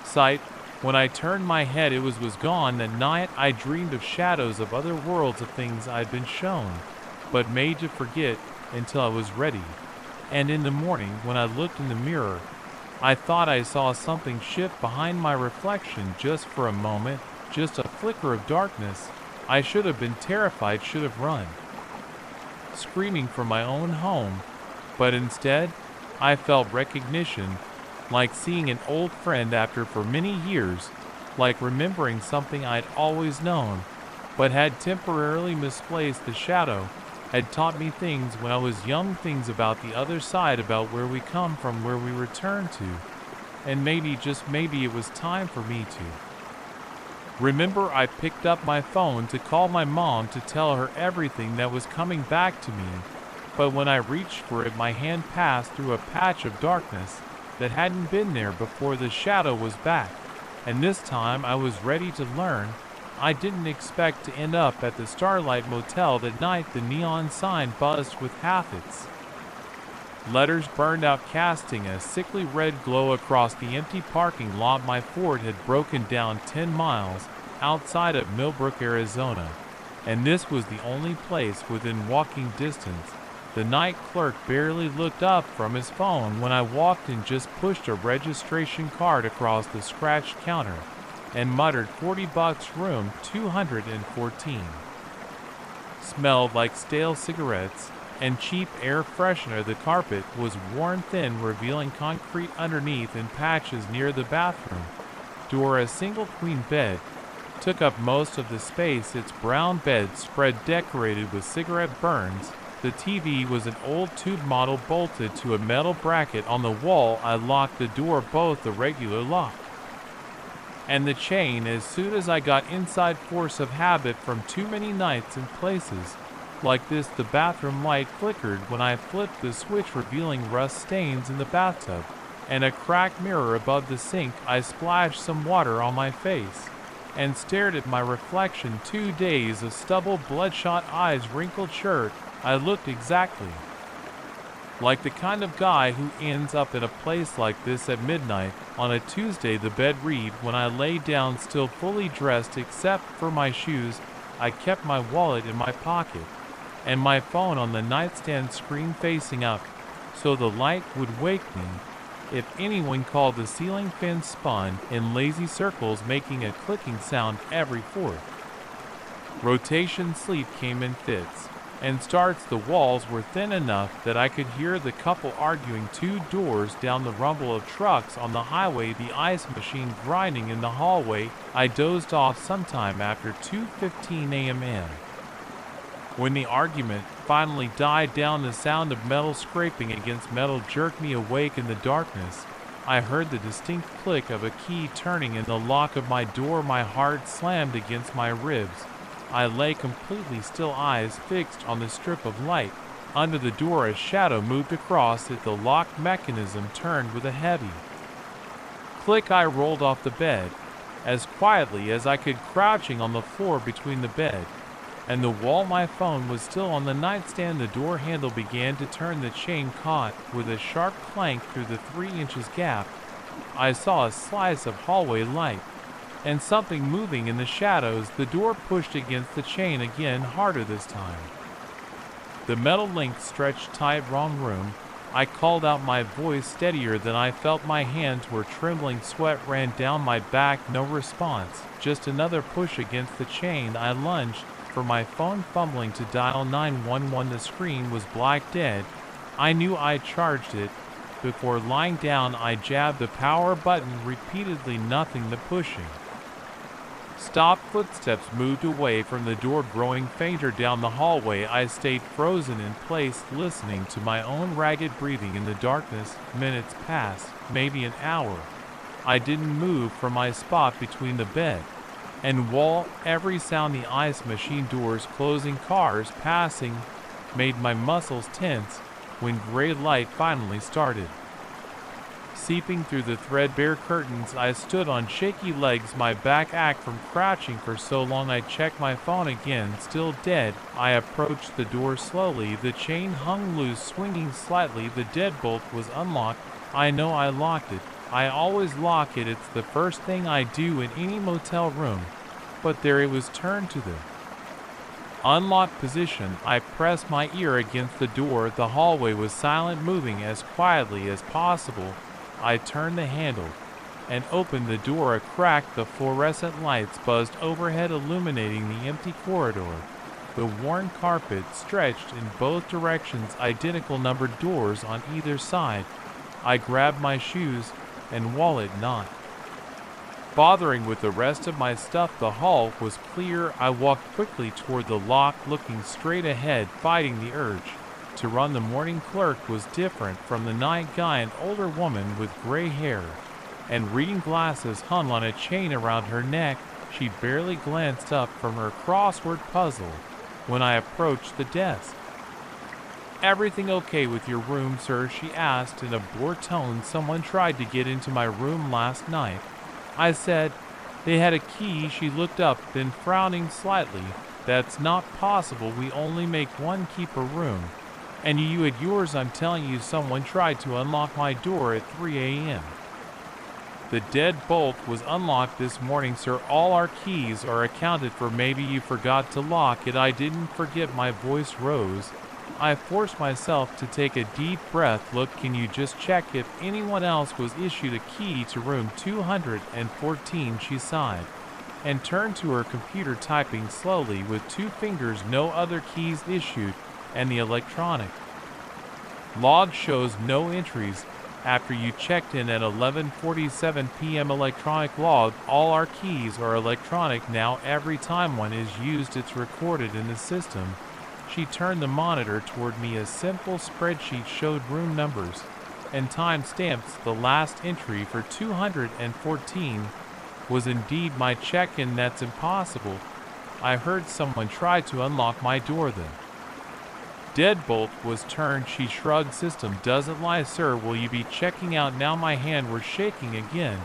sight. When I turned my head, it was gone. That night, I dreamed of shadows, of other worlds, of things I'd been shown, but made to forget until I was ready. And in the morning, when I looked in the mirror, I thought I saw something shift behind my reflection just for a moment, just a flicker of darkness. I should have been terrified, should have run, screaming for my own home, but instead, I felt recognition, like seeing an old friend after for many years, like remembering something I'd always known, but had temporarily misplaced. The shadow had taught me things when I was young, things about the other side, about where we come from, where we return to. and maybe, just maybe, it was time for me to. Remember, I picked up my phone to call my mom to tell her everything that was coming back to me, but when I reached for it, my hand passed through a patch of darkness that hadn't been there before. The shadow was back, and this time I was ready to learn. I didn't expect to end up at the Starlight Motel that night. The neon sign buzzed with half its letters burned out, casting a sickly red glow across the empty parking lot. My Ford had broken down 10 miles outside of Millbrook, Arizona, and this was the only place within walking distance. The night clerk barely looked up from his phone when I walked in, just pushed a registration card across the scratched counter and muttered, $40, room 214. Smelled like stale cigarettes and cheap air freshener. The carpet was worn thin, revealing concrete underneath in patches near the bathroom door. A single queen bed took up most of the space, its brown bed spread decorated with cigarette burns. The TV was an old tube model bolted to a metal bracket on the wall. I locked the door, both the regular lock and the chain, as soon as I got inside. Force of habit from too many nights in places like this. The bathroom light flickered when I flipped the switch, revealing rust stains in the bathtub and a cracked mirror above the sink. I splashed some water on my face and stared at my reflection. 2 days of stubble, bloodshot eyes, wrinkled shirt. I looked exactly like the kind of guy who ends up in a place like this at midnight on a Tuesday. The bed read when I lay down, still fully dressed except for my shoes. I kept my wallet in my pocket and my phone on the nightstand, screen facing up so the light would wake me if anyone called. The ceiling fan spun in lazy circles, making a clicking sound every fourth rotation. Sleep came in fits and starts. The walls were thin enough that I could hear the couple arguing 2 doors down, the rumble of trucks on the highway, the ice machine grinding in the hallway. I dozed off sometime after 2:15 a.m. When the argument finally died down, the sound of metal scraping against metal jerked me awake. In the darkness, I heard the distinct click of a key turning in the lock of my door. My heart slammed against my ribs. I lay completely still, eyes fixed on the strip of light under the door. A shadow moved across it. The lock mechanism turned with a heavy click. I rolled off the bed as quietly as I could, crouching on the floor between the bed and the wall. My phone was still on the nightstand. The door handle began to turn. The chain caught with a sharp clank through the 3 inches gap. I saw a slice of hallway light and something moving in the shadows. The door pushed against the chain again, harder this time. The metal link stretched tight. Wrong room. I called out, my voice steadier than I felt. My hands were trembling, sweat ran down my back. No response, just another push against the chain. I lunged for my phone, fumbling to dial 911. The screen was black dead. I knew I charged it. Before lying down, I jabbed the power button repeatedly. Nothing. The pushing stopped. Footsteps moved away from the door, growing fainter down the hallway. I stayed frozen in place, listening to my own ragged breathing in the darkness. Minutes passed, maybe an hour. I didn't move from my spot between the bed and wall. Every sound, the ice machine doors closing, cars passing, made my muscles tense. When gray light finally started seeping through the threadbare curtains, I stood on shaky legs, my back ached from crouching for so long. I checked my phone again, still dead. I approached the door slowly. The chain hung loose, swinging slightly. The deadbolt was unlocked. I know I locked it. I always lock it. It's the first thing I do in any motel room. But there it was, turned to the unlocked position. I pressed my ear against the door. The hallway was silent, moving as quietly as possible. I turned the handle and opened the door a crack. The fluorescent lights buzzed overhead, illuminating the empty corridor. The worn carpet stretched in both directions, identical numbered doors on either side. I grabbed my shoes and wallet, not bothering with the rest of my stuff. The hall was clear. I walked quickly toward the lock, looking straight ahead, fighting the urge to run. The morning clerk was different from the night guy, an older woman with gray hair and reading glasses hung on a chain around her neck. She barely glanced up from her crossword puzzle when I approached the desk. "Everything okay with your room, sir?" she asked in a bored tone. "Someone tried to get into my room last night," I said. "They had a key." She looked up, then frowning slightly. "That's not possible. We only make one key per room. And you had yours. I'm telling you, someone tried to unlock my door at 3 a.m. The deadbolt was unlocked this morning, sir. All our keys are accounted for. Maybe you forgot to lock it." I didn't forget. My voice rose. I forced myself to take a deep breath. "Look, can you just check if anyone else was issued a key to room 214? She sighed and turned to her computer, typing slowly with two fingers. "No other keys issued, and the electronic log shows no entries after you checked in at 11:47 p.m. Electronic log. All our keys are electronic now. Every time one is used, it's recorded in the system." She turned the monitor toward me. A simple spreadsheet showed room numbers and time stamps. The last entry for 214 was indeed my check-in. "That's impossible. I heard someone try to unlock my door. The deadbolt was turned." She shrugged. "System doesn't lie, sir. Will you be checking out now?" My hand was shaking again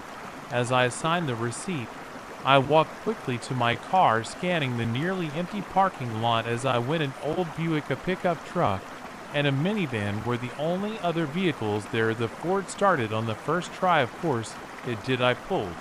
as I signed the receipt. I walked quickly to my car, scanning the nearly empty parking lot. As I went, an old Buick, a pickup truck, and a minivan were the only other vehicles there. The Ford started on the first try. Of course it did. I pulled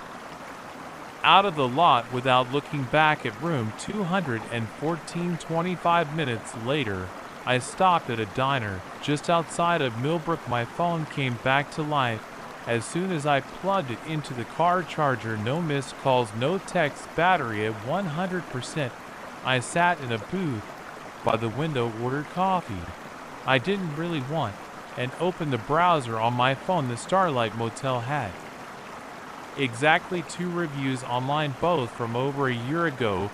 out of the lot without looking back at room 214. 25 minutes later, I stopped at a diner just outside of Millbrook. My phone came back to life as soon as I plugged it into the car charger. No missed calls, no texts, battery at 100%. I sat in a booth by the window, ordered coffee I didn't really want, and opened the browser on my phone. The Starlight Motel had exactly 2 reviews online, both from over a year ago.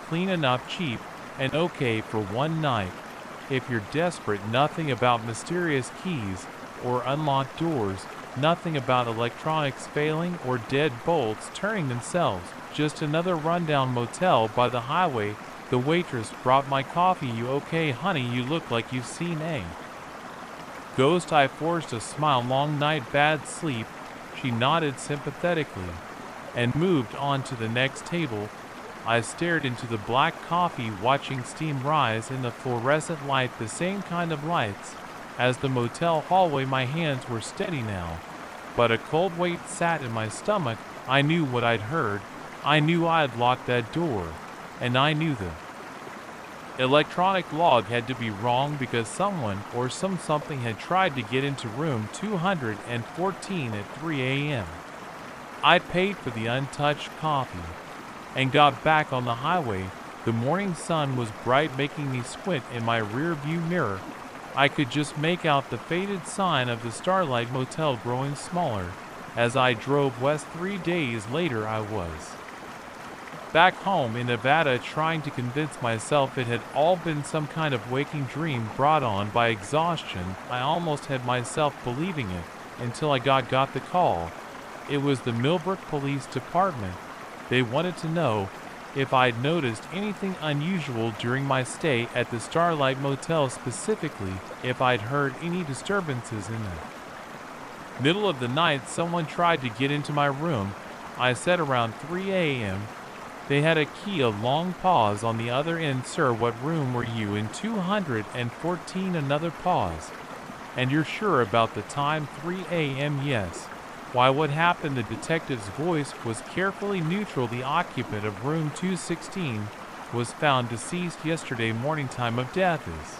Clean enough, cheap, and okay for one night. If you're desperate, nothing about mysterious keys or unlocked doors. Nothing about electronics failing or dead bolts turning themselves. Just another rundown motel by the highway. The waitress brought my coffee. "You okay, honey? You look like you've seen a ghost." I forced a smile. "Long night, bad sleep?" She nodded sympathetically and moved on to the next table. I stared into the black coffee, watching steam rise in the fluorescent light, the same kind of lights as the motel hallway. My hands were steady now, but a cold weight sat in my stomach. I knew what I'd heard. I knew I'd locked that door, and I knew the electronic log had to be wrong, because someone or something had tried to get into room 214 at 3 a.m. I paid for the untouched coffee and got back on the highway. The morning sun was bright, making me squint in my rear view mirror. I could just make out the faded sign of the Starlight Motel growing smaller as I drove west. 3 days later, I was back home in Nevada, trying to convince myself it had all been some kind of waking dream brought on by exhaustion. I almost had myself believing it until I got the call. It was the Millbrook Police Department. They wanted to know if I'd noticed anything unusual during my stay at the Starlight Motel, specifically if I'd heard any disturbances in the middle of the night. "Someone tried to get into my room," I said, "around 3 a.m. They had a key." A long pause on the other end. "Sir, what room were you in?" 214. Another pause. "And you're sure about the time?" 3 a.m. "Yes." "Why, what happened?" The detective's voice was carefully neutral. "The occupant of room 216 was found deceased yesterday morning. Time of death is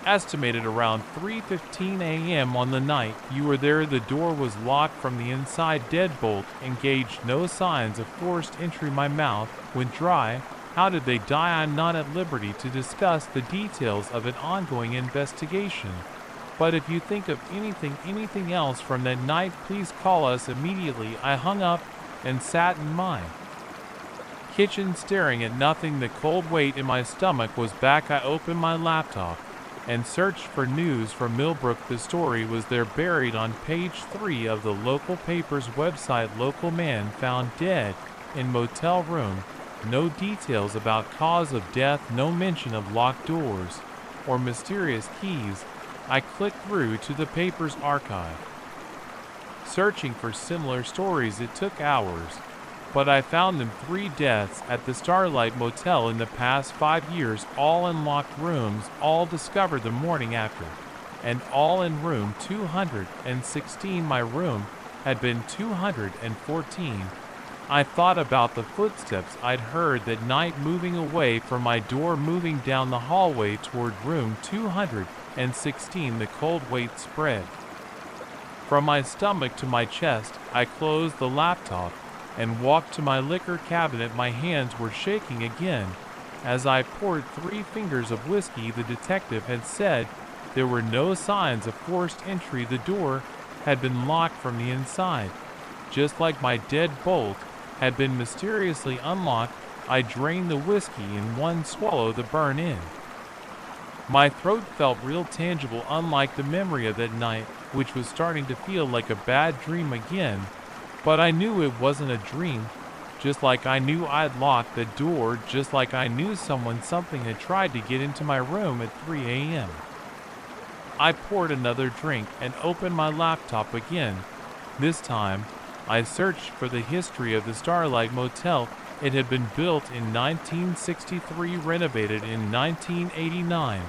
estimated around 3:15 a.m. on the night you were there. The door was locked from the inside. Deadbolt engaged. No signs of forced entry." My mouth went dry. "How did they die?" "I'm not at liberty to discuss the details of an ongoing investigation. But if you think of anything else from that night, please call us immediately." I hung up and sat in my kitchen staring at nothing. The cold weight in my stomach was back. I opened my laptop and searched for news from Millbrook. The story was there buried on page 3 of the local paper's website. Local man found dead in motel room. No details about cause of death, no mention of locked doors or mysterious keys. I clicked through to the paper's archive, searching for similar stories. It took hours, but I found them: 3 deaths at the Starlight Motel in the past 5 years, all in locked rooms, all discovered the morning after, and all in room 216. My room had been 214. I thought about the footsteps I'd heard that night moving away from my door, moving down the hallway toward room 216. The cold weight spread from my stomach to my chest. I closed the laptop and walked to my liquor cabinet. My hands were shaking again as I poured 3 fingers of whiskey. The detective had said there were no signs of forced entry. The door had been locked from the inside, just like my deadbolt had been mysteriously unlocked. I drained the whiskey in one swallow. The burn in my throat felt real, tangible, unlike the memory of that night, which was starting to feel like a bad dream again. But I knew it wasn't a dream, just like I knew I'd locked the door, just like I knew something had tried to get into my room at 3 a.m. I poured another drink and opened my laptop again. This time, I searched for the history of the Starlight Motel. It had been built in 1963, renovated in 1989,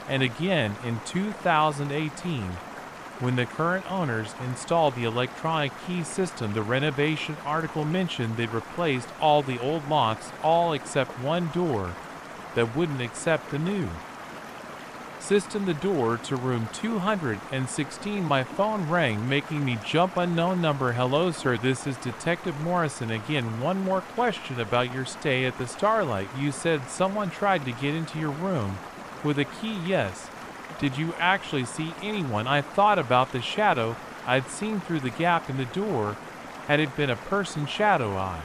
and again in 2018. When the current owners installed the electronic key system, the renovation article mentioned they'd replaced all the old locks, all except one door that wouldn't accept the new system, the door to room 216. My phone rang, making me jump. Unknown number. Hello, sir. This is Detective Morrison again. One more question about your stay at the Starlight. You said someone tried to get into your room with a key. Yes. Did you actually see anyone? I thought about the shadow I'd seen through the gap in the door. Had it been a person shadow? I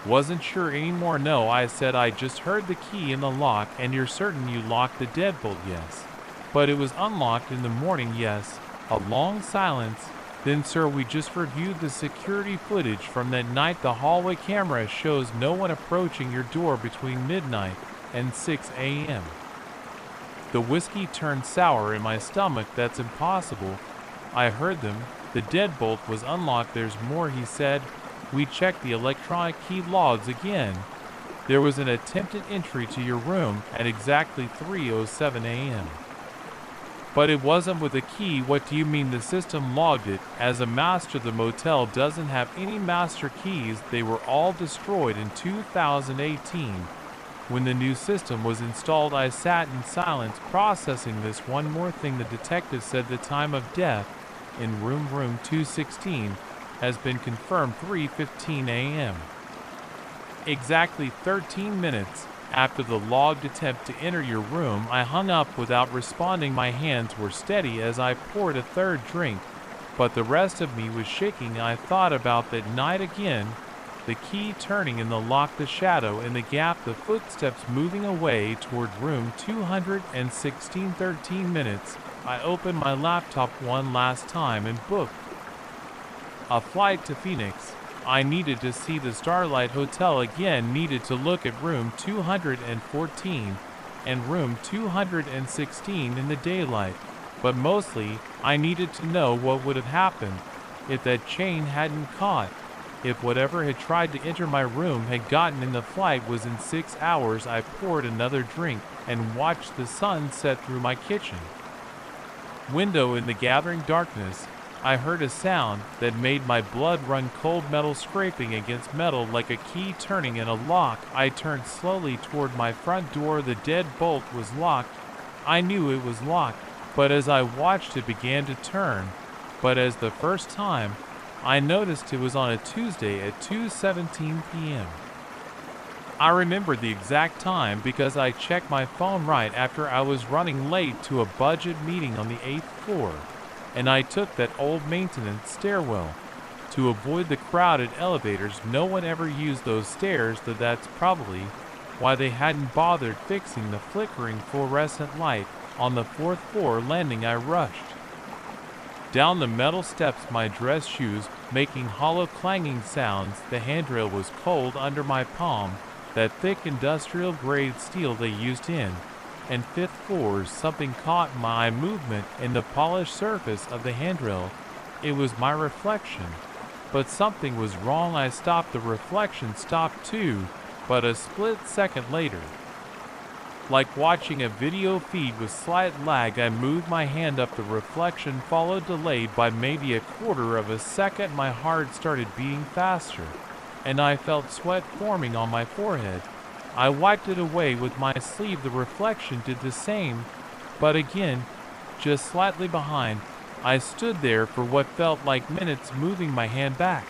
wasn't sure anymore. No, I said. I just heard the key in the lock. And you're certain you locked the deadbolt? Yes. But it was unlocked in the morning? Yes. A long silence. Then, sir, we just reviewed the security footage from that night. The hallway camera shows no one approaching your door between midnight and 6 a.m. The whiskey turned sour in my stomach. That's impossible. I heard them. The deadbolt was unlocked. There's more, he said. We checked the electronic key logs again. There was an attempted entry to your room at exactly 3:07 a.m. But it wasn't with a key. What do you mean? The system logged it as a master. The motel doesn't have any master keys. They were all destroyed in 2018. When the new system was installed, I sat in silence, processing this. One more thing. The detective said the time of death in room 216 has been confirmed: 3:15 a.m. Exactly 13 minutes after the logged attempt to enter your room. I hung up without responding. My hands were steady as I poured a third drink, but the rest of me was shaking. I thought about that night again, the key turning in the lock, the shadow in the gap, the footsteps moving away toward room 216. 13 minutes. I opened my laptop one last time and booked a flight to Phoenix. I needed to see the Starlight Hotel again, needed to look at room 214 and room 216 in the daylight, but mostly I needed to know what would have happened if that chain hadn't caught, if whatever had tried to enter my room had gotten in. The flight was in 6 hours. I poured another drink and watched the sun set through my kitchen window. In the gathering darkness, I heard a sound that made my blood run cold. Metal scraping against metal, like a key turning in a lock. I turned slowly toward my front door. The deadbolt was locked. I knew it was locked, but as I watched it began to turn. But as the first time, I noticed it was on a Tuesday at 2:17 p.m. I remembered the exact time because I checked my phone right after I was running late to a budget meeting on the 8th floor. And I took that old maintenance stairwell to avoid the crowded elevators. No one ever used those stairs, that's probably why they hadn't bothered fixing the flickering fluorescent light On the 4th floor landing, I rushed down the metal steps, my dress shoes making hollow clanging sounds. The handrail was cold under my palm, that thick industrial-grade steel they used in and 5th floors. Something caught my eye, movement in the polished surface of the handrail. It was my reflection. But something was wrong. I stopped. The reflection stopped too, but a split second later. Like watching a video feed with slight lag, I moved my hand up. The reflection followed, delayed by maybe a quarter of a second. My heart started beating faster, and I felt sweat forming on my forehead. I wiped it away with my sleeve. The reflection did the same, but again, just slightly behind. I stood there for what felt like minutes, moving my hand back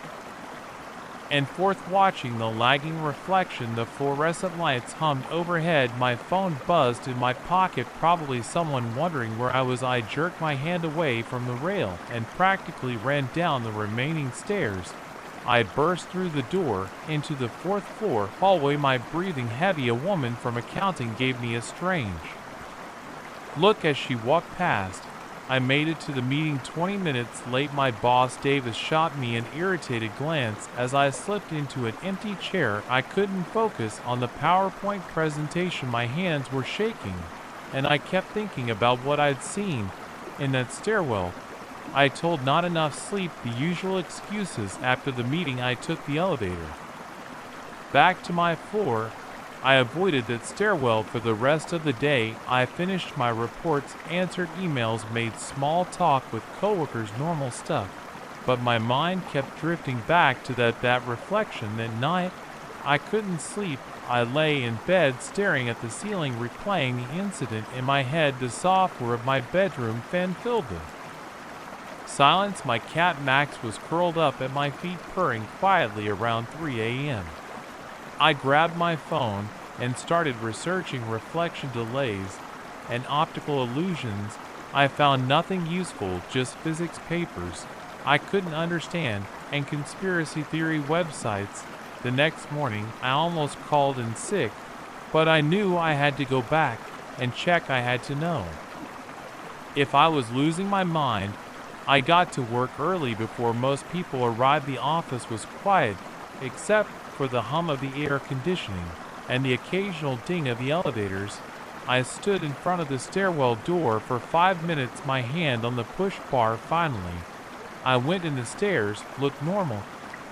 and forth, watching the lagging reflection. The fluorescent lights hummed overhead. My phone buzzed in my pocket, probably someone wondering where I was. I jerked my hand away from the rail and practically ran down the remaining stairs. I burst through the door into the 4th floor hallway, my breathing heavy. A woman from accounting gave me a strange look as she walked past. I made it to the meeting 20 minutes late. My boss Davis shot me an irritated glance as I slipped into an empty chair. I couldn't focus on the PowerPoint presentation. My hands were shaking, and I kept thinking about what I'd seen in that stairwell. I told not enough sleep, the usual excuses. After the meeting, I took the elevator back to my floor. I avoided that stairwell for the rest of the day. I finished my reports, answered emails, made small talk with coworkers, normal stuff. But my mind kept drifting back to that reflection. That night, I couldn't sleep. I lay in bed staring at the ceiling, replaying the incident in my head. The software of my bedroom fan filled it. Silence. My cat Max was curled up at my feet, purring quietly around 3 a.m. I grabbed my phone and started researching reflection delays and optical illusions. I found nothing useful, just physics papers I couldn't understand and conspiracy theory websites. The next morning, I almost called in sick, but I knew I had to go back and check. I had to know if I was losing my mind. I got to work early before most people arrived. The office was quiet, except for the hum of the air conditioning and the occasional ding of the elevators. I stood in front of the stairwell door for 5 minutes, my hand on the push bar. Finally, I went in. The stairs looked normal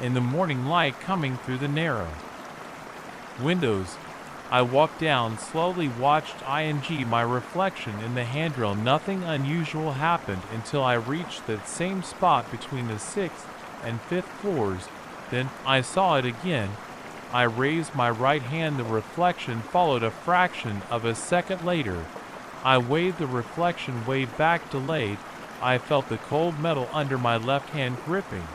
in the morning light coming through the narrow windows. I walked down, slowly watched my reflection in the handrail. Nothing unusual happened until I reached that same spot between the 6th and 5th floors. Then I saw it again. I raised my right hand. The reflection followed a fraction of a second later. I waved. The reflection waved back, delayed. I felt the cold metal under my left hand gripping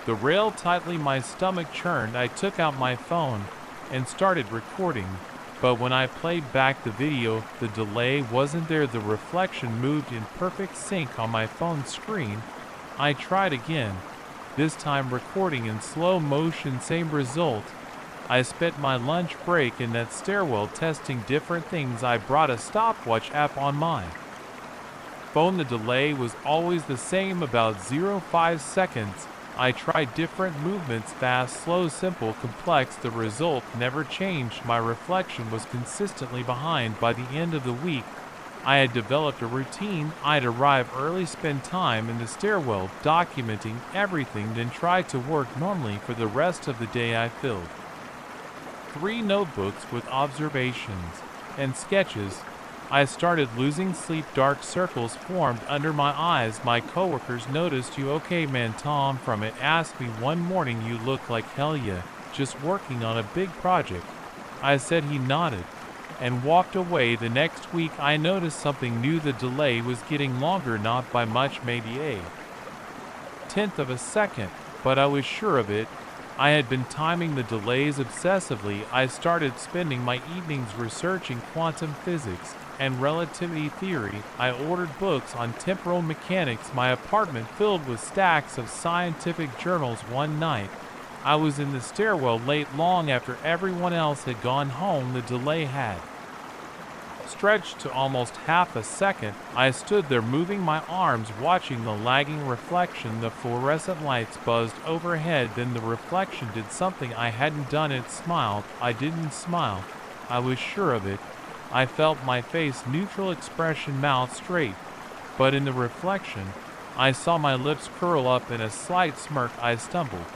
the rail tightly. My stomach churned. I took out my phone and started recording, but when I played back the video, the delay wasn't there. The reflection moved in perfect sync on my phone screen. I tried again, this time recording in slow motion. Same result. I spent my lunch break in that stairwell testing different things. I brought a stopwatch app on my phone. The delay was always the same, about 0.5 seconds. I tried different movements, fast, slow, simple, complex. The result never changed. My reflection was consistently behind. By the end of the week, I had developed a routine. I'd arrive early, spend time in the stairwell, documenting everything, then try to work normally. For the rest of the day, I filled 3 notebooks with observations and sketches. I started losing sleep. Dark circles formed under my eyes. My coworkers noticed. "You okay, man?" Tom from it asked me one morning. "You look like hell yeah, just working on a big project." I said. He nodded and walked away. The next week I noticed something new. The delay was getting longer, not by much, maybe a tenth of a second, but I was sure of it. I had been timing the delays obsessively. I started spending my evenings researching quantum physics and relativity theory. I ordered books on temporal mechanics. My apartment filled with stacks of scientific journals. One night, I was in the stairwell late, long after everyone else had gone home. The delay had Stretched to almost half a second, I stood there moving my arms, watching the lagging reflection. The fluorescent lights buzzed overhead, then the reflection did something I hadn't done. It smiled. I didn't smile. I was sure of it. I felt my face neutral expression, mouth straight. But in the reflection, I saw my lips curl up in a slight smirk. I stumbled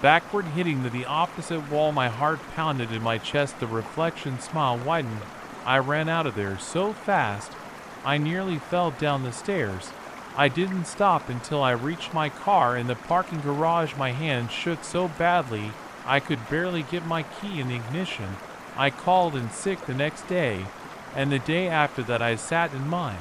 backward, hitting the opposite wall. My heart pounded in my chest. The reflection smile widened. I ran out of there so fast, I nearly fell down the stairs. I didn't stop until I reached my car in the parking garage. My hand shook so badly, I could barely get my key in the ignition. I called in sick the next day, and the day after that I sat in my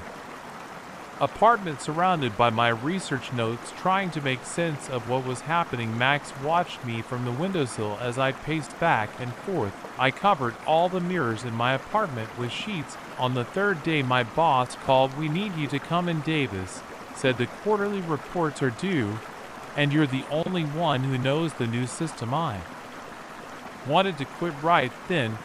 apartment surrounded by my research notes, trying to make sense of what was happening. Max watched me from the windowsill as I paced back and forth. I covered all the mirrors in my apartment with sheets. On the third day, my boss called. "We need you to come in, Davis," said. "The quarterly reports are due, and you're the only one who knows the new system." I wanted to quit right then,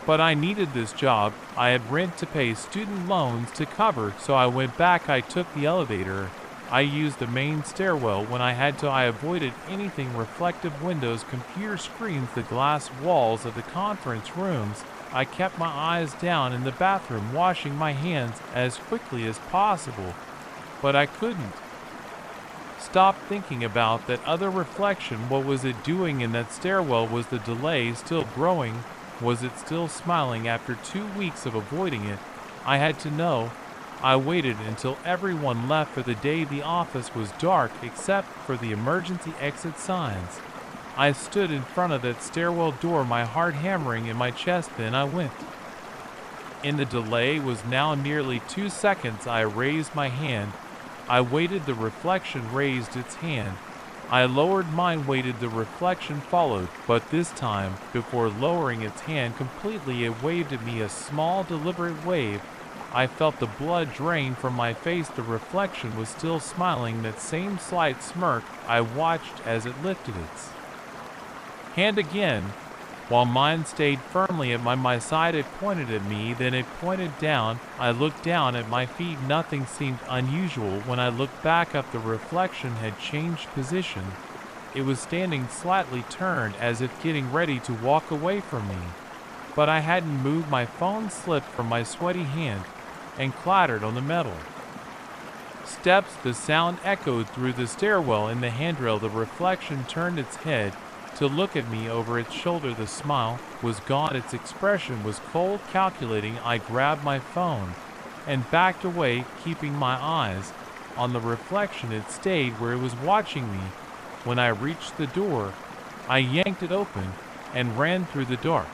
but I needed this job. I had rent to pay, student loans to cover, so I went back. I took the elevator. I used the main stairwell when I had to. I avoided anything reflective: windows, computer screens, the glass walls of the conference rooms. I kept my eyes down in the bathroom, washing my hands as quickly as possible. But I couldn't stop thinking about that other reflection. What was it doing in that stairwell? Was the delay still growing? Was it still smiling after 2 weeks of avoiding it? I had to know. I waited until everyone left for the day. The office was dark except for the emergency exit signs. I stood in front of that stairwell door, my heart hammering in my chest. Then I went in. The delay was now nearly 2 seconds. I raised my hand. I waited. The reflection raised its hand. I lowered mine, waited. The reflection followed, but this time, before lowering its hand completely, it waved at me, a small, deliberate wave. I felt the blood drain from my face. The reflection was still smiling, that same slight smirk. I watched as it lifted its hand again. While mine stayed firmly at my side, it pointed at me, then it pointed down. I looked down at my feet. Nothing seemed unusual. When I looked back up, the reflection had changed position. It was standing slightly turned, as if getting ready to walk away from me. But I hadn't moved. My phone slipped from my sweaty hand and clattered on the metal steps. The sound echoed through the stairwell in the handrail. The reflection turned its head to look at me over its shoulder. The smile was gone. Its expression was cold, calculating. I grabbed my phone and backed away, keeping my eyes on the reflection. It stayed where it was watching me. When I reached the door, I yanked it open and ran through the dark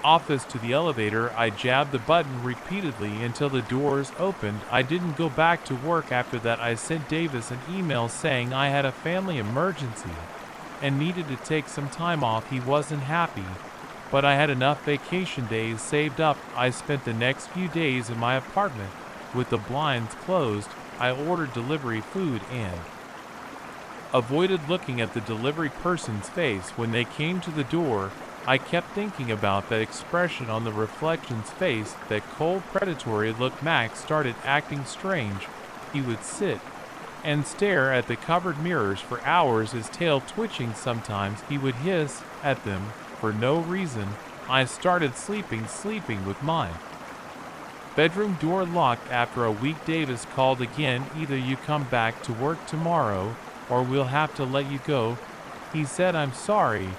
office to the elevator. I jabbed the button repeatedly until the doors opened. I didn't go back to work after that. I sent Davis an email saying I had a family emergency and needed to take some time off. He wasn't happy, but I had enough vacation days saved up. I spent the next few days in my apartment with the blinds closed. I ordered delivery food and avoided looking at the delivery person's face when they came to the door. I kept thinking about that expression on the reflection's face, that cold, predatory look. Max started acting strange. He would sit and stare at the covered mirrors for hours, his tail twitching. Sometimes he would hiss at them for no reason. I started sleeping with my bedroom door locked. After a week, Davis called again. "Either you come back to work tomorrow, or we'll have to let you go," he said. "I'm sorry,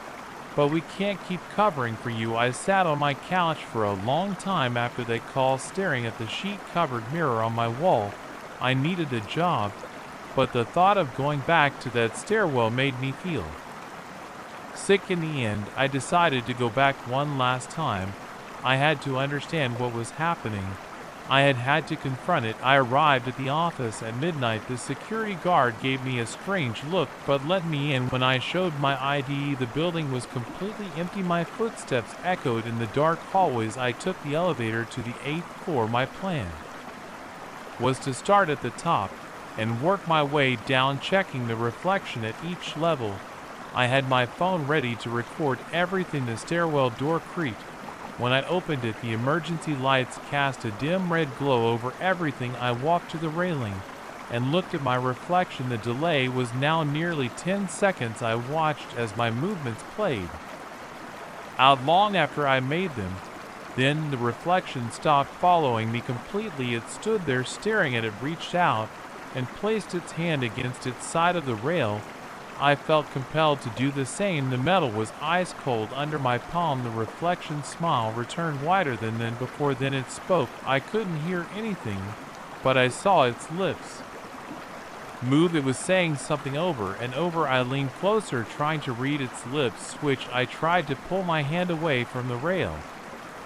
but we can't keep covering for you." I sat on my couch for a long time after that call, staring at the sheet-covered mirror on my wall. I needed a job, but the thought of going back to that stairwell made me feel sick. In the end, I decided to go back one last time. I had to understand what was happening. I had to confront it. I arrived at the office at midnight. The security guard gave me a strange look, but let me in. When I showed my ID, the building was completely empty. My footsteps echoed in the dark hallways. I took the elevator to the 8th floor. My plan was to start at the top and work my way down, checking the reflection at each level. I had my phone ready to record everything. The stairwell door creaked. When I opened it, the emergency lights cast a dim red glow over everything. I walked to the railing and looked at my reflection. The delay was now nearly 10 seconds. I watched as my movements played out long after I made them. Then the reflection stopped following me completely. It stood there staring at it, reached out, and placed its hand against its side of the rail. I felt compelled to do the same. The metal was ice cold under my palm. The reflection's smile returned wider than before. Then it spoke. I couldn't hear anything, but I saw its lips move. It was saying something over and over. I leaned closer, trying to read its lips switch. I tried to pull my hand away from the rail,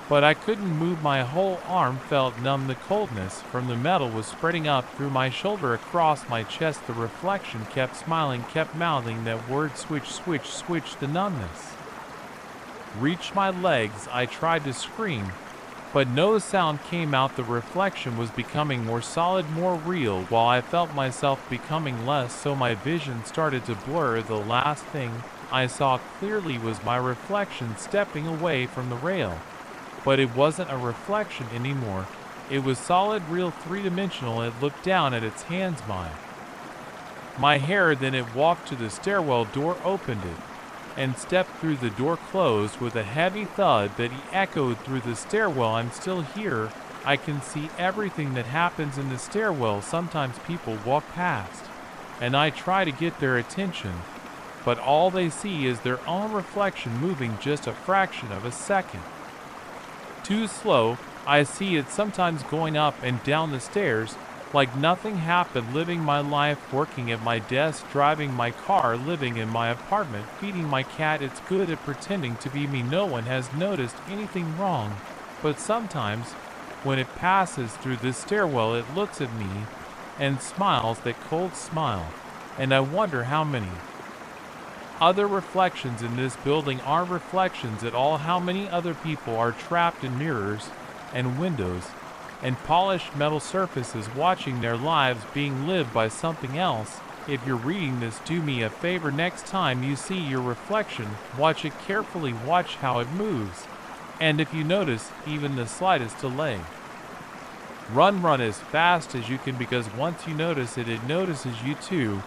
but I couldn't move. My whole arm felt numb. The coldness from the metal was spreading up through my shoulder, across my chest. The reflection kept smiling, kept mouthing that word, switch, switch, switch. The numbness reached my legs. I tried to scream, but no sound came out. The reflection was becoming more solid, more real, while I felt myself becoming less so. My vision started to blur. The last thing I saw clearly was my reflection stepping away from the rail. But it wasn't a reflection anymore. It was solid, real, three-dimensional. It looked down at its hands, my hair. Then it walked to the stairwell door, opened it, and stepped through. The door closed with a heavy thud that echoed through the stairwell. I'm still here. I can see everything that happens in the stairwell. Sometimes people walk past, and I try to get their attention, but all they see is their own reflection moving just a fraction of a second too slow. I see it sometimes going up and down the stairs like nothing happened. Living my life, working at my desk, driving my car, living in my apartment, feeding my cat. It's good at pretending to be me. No one has noticed anything wrong. But sometimes, when it passes through this stairwell, it looks at me and smiles that cold smile. And I wonder how many other reflections in this building are reflections at all. How many other people are trapped in mirrors and windows and polished metal surfaces, watching their lives being lived by something else. If you're reading this, do me a favor. Next time you see your reflection, watch it carefully. Watch how it moves. And if you notice even the slightest delay, run as fast as you can, because once you notice it, it notices you too.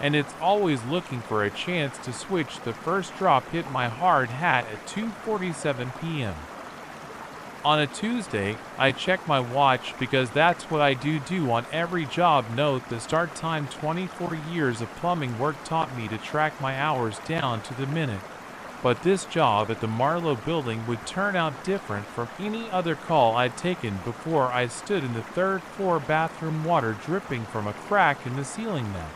And it's always looking for a chance to switch. The first drop hit my hard hat at 2:47 p.m. On a Tuesday. I check my watch because that's what I do on every job. Note the start time. 24 years of plumbing work taught me to track my hours down to the minute. But this job at the Marlowe building would turn out different from any other call I'd taken before. I stood in the third floor bathroom, water dripping from a crack in the ceiling that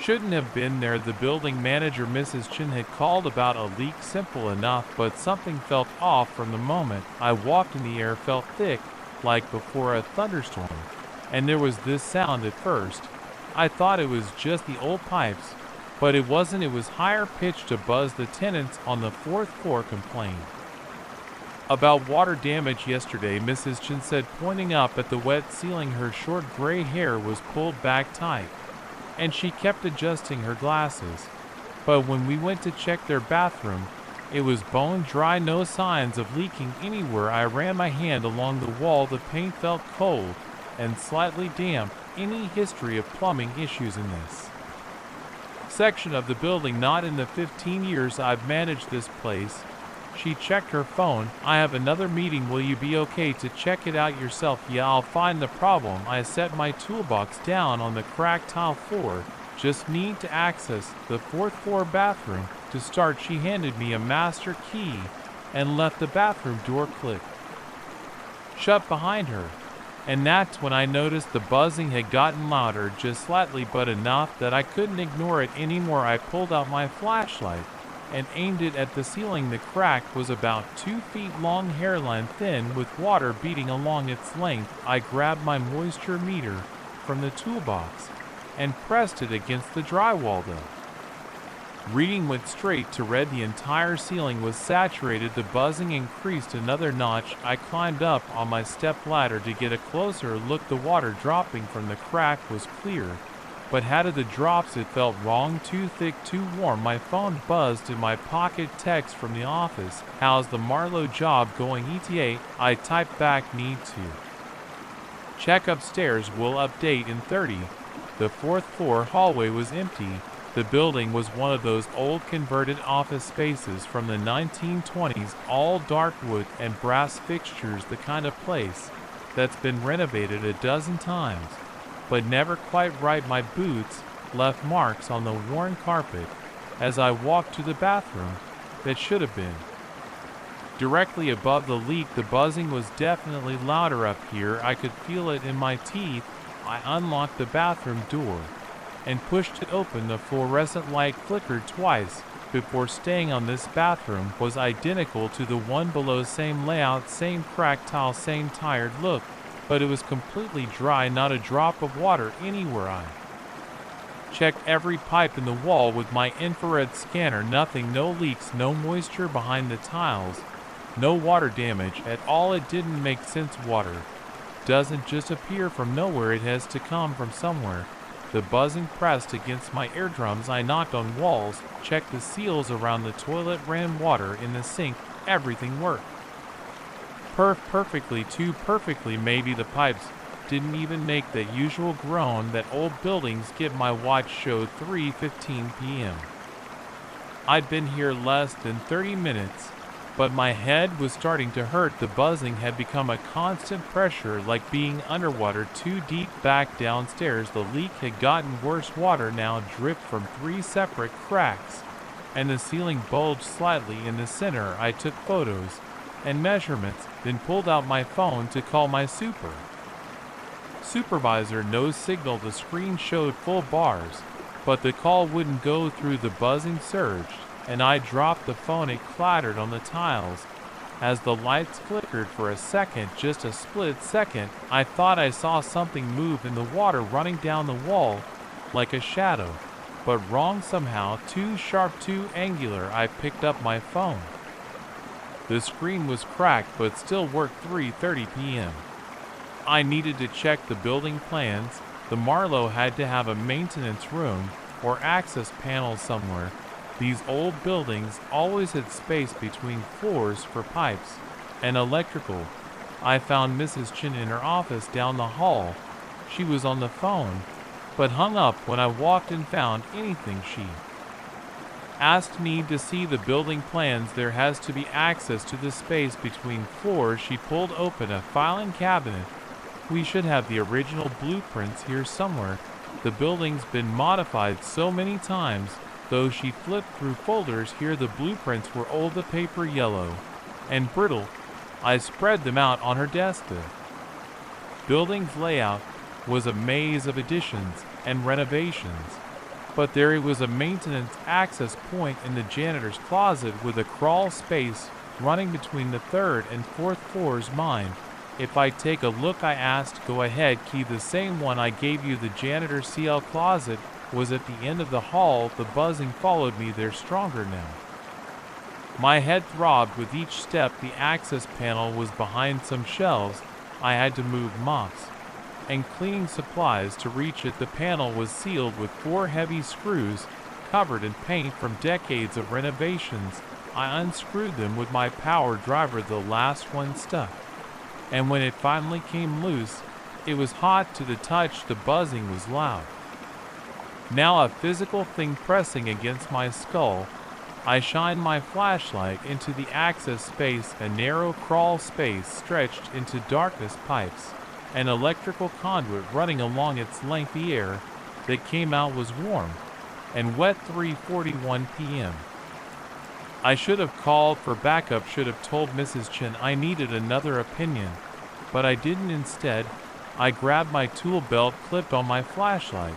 shouldn't have been there. The building manager, Mrs. Chin, had called about a leak. Simple enough, but something felt off from the moment I walked in. The air felt thick, like before a thunderstorm, and there was this sound. At first, I thought it was just the old pipes, but it wasn't. It was higher pitched, a buzz. The tenants on the fourth floor complained about water damage yesterday, Mrs. Chin said, pointing up at the wet ceiling. Her short gray hair was pulled back tight, and she kept adjusting her glasses. But when we went to check their bathroom, it was bone dry, no signs of leaking anywhere. I ran my hand along the wall. The paint felt cold and slightly damp. Any history of plumbing issues in this section of the building? Not in the 15 years I've managed this place. She checked her phone. I have another meeting. Will you be okay to check it out yourself? Yeah, I'll find the problem. I set my toolbox down on the cracked tile floor. Just need to access the fourth floor bathroom to start. She handed me a master key and left the bathroom door click shut behind her. And that's when I noticed the buzzing had gotten louder, just slightly, but enough that I couldn't ignore it anymore. I pulled out my flashlight and aimed it at the ceiling. The crack was about 2 feet long, hairline thin, with water beading along its length. I grabbed my moisture meter from the toolbox and pressed it against the drywall. The reading went straight to red. The entire ceiling was saturated. The buzzing increased another notch. I climbed up on my step ladder to get a closer look. The water dropping from the crack was clear but how did the drops? It felt wrong, too thick, too warm. My phone buzzed in my pocket. Text from the office. How's the Marlowe job going? ETA. I typed back, need to check upstairs, will update in 30. The fourth floor hallway was empty. The building was one of those old converted office spaces from the 1920s, all dark wood and brass fixtures, the kind of place that's been renovated a dozen times, but never quite right. My boots left marks on the worn carpet as I walked to the bathroom that should have been directly above the leak. The buzzing was definitely louder up here. I could feel it in my teeth. I unlocked the bathroom door and pushed it open. The fluorescent light flickered twice before staying on. This bathroom was identical to the one below, same layout, same cracked tile, same tired look, but it was completely dry, not a drop of water anywhere. I checked every pipe in the wall with my infrared scanner. Nothing, no leaks, no moisture behind the tiles, no water damage at all. It didn't make sense. Water doesn't just appear from nowhere, it has to come from somewhere. The buzzing pressed against my eardrums. I knocked on walls, checked the seals around the toilet, ran water in the sink. Everything worked perfectly, too perfectly. Maybe the pipes didn't even make that usual groan that old buildings give. My watch showed 3:15 p.m. I'd been here less than 30 minutes, but my head was starting to hurt. The buzzing had become a constant pressure, like being underwater, too deep. Back downstairs, the leak had gotten worse. Water now dripped from 3 separate cracks, and the ceiling bulged slightly in the center. I took photos and measurements, then pulled out my phone to call my supervisor. No signal. The screen showed full bars, but the call wouldn't go through. The buzzing surged, and I dropped the phone. It clattered on the tiles as the lights flickered for a second, just a split second. I thought I saw something move in the water, running down the wall like a shadow, but wrong somehow, too sharp, too angular. I picked up my phone. The screen was cracked, but still worked. 3:30 p.m. I needed to check the building plans. The Marlowe had to have a maintenance room or access panel somewhere. These old buildings always had space between floors for pipes and electrical. I found Mrs. Chin in her office down the hall. She was on the phone, but hung up when I walked and found anything. She asked me to see the building plans. There has to be access to the space between floors. She pulled open a filing cabinet. We should have the original blueprints here somewhere. The building's been modified so many times, though. She flipped through folders. Here the blueprints were old, the paper yellow and brittle. I spread them out on her desk. The building's layout was a maze of additions and renovations, but there it was, a maintenance access point in the janitor's closet with a crawl space running between the 3rd and 4th floors. Mind if I take a look? I asked. Go ahead, Key. The same one I gave you. The janitor's CL closet was at the end of the hall. The buzzing followed me there, stronger now. My head throbbed with each step. The access panel was behind some shelves. I had to move mops and cleaning supplies to reach it. The panel was sealed with 4 heavy screws covered in paint from decades of renovations. I unscrewed them with my power driver. The last one stuck, and when it finally came loose, it was hot to the touch. The buzzing was loud, now a physical thing pressing against my skull. I shined my flashlight into the access space. A narrow crawl space stretched into darkness. Pipes and electrical conduit running along its length. The air that came out was warm and wet. 3:41 p.m. I should have called for backup, should have told Mrs. Chin I needed another opinion, but I didn't. Instead, I grabbed my tool belt, clipped on my flashlight,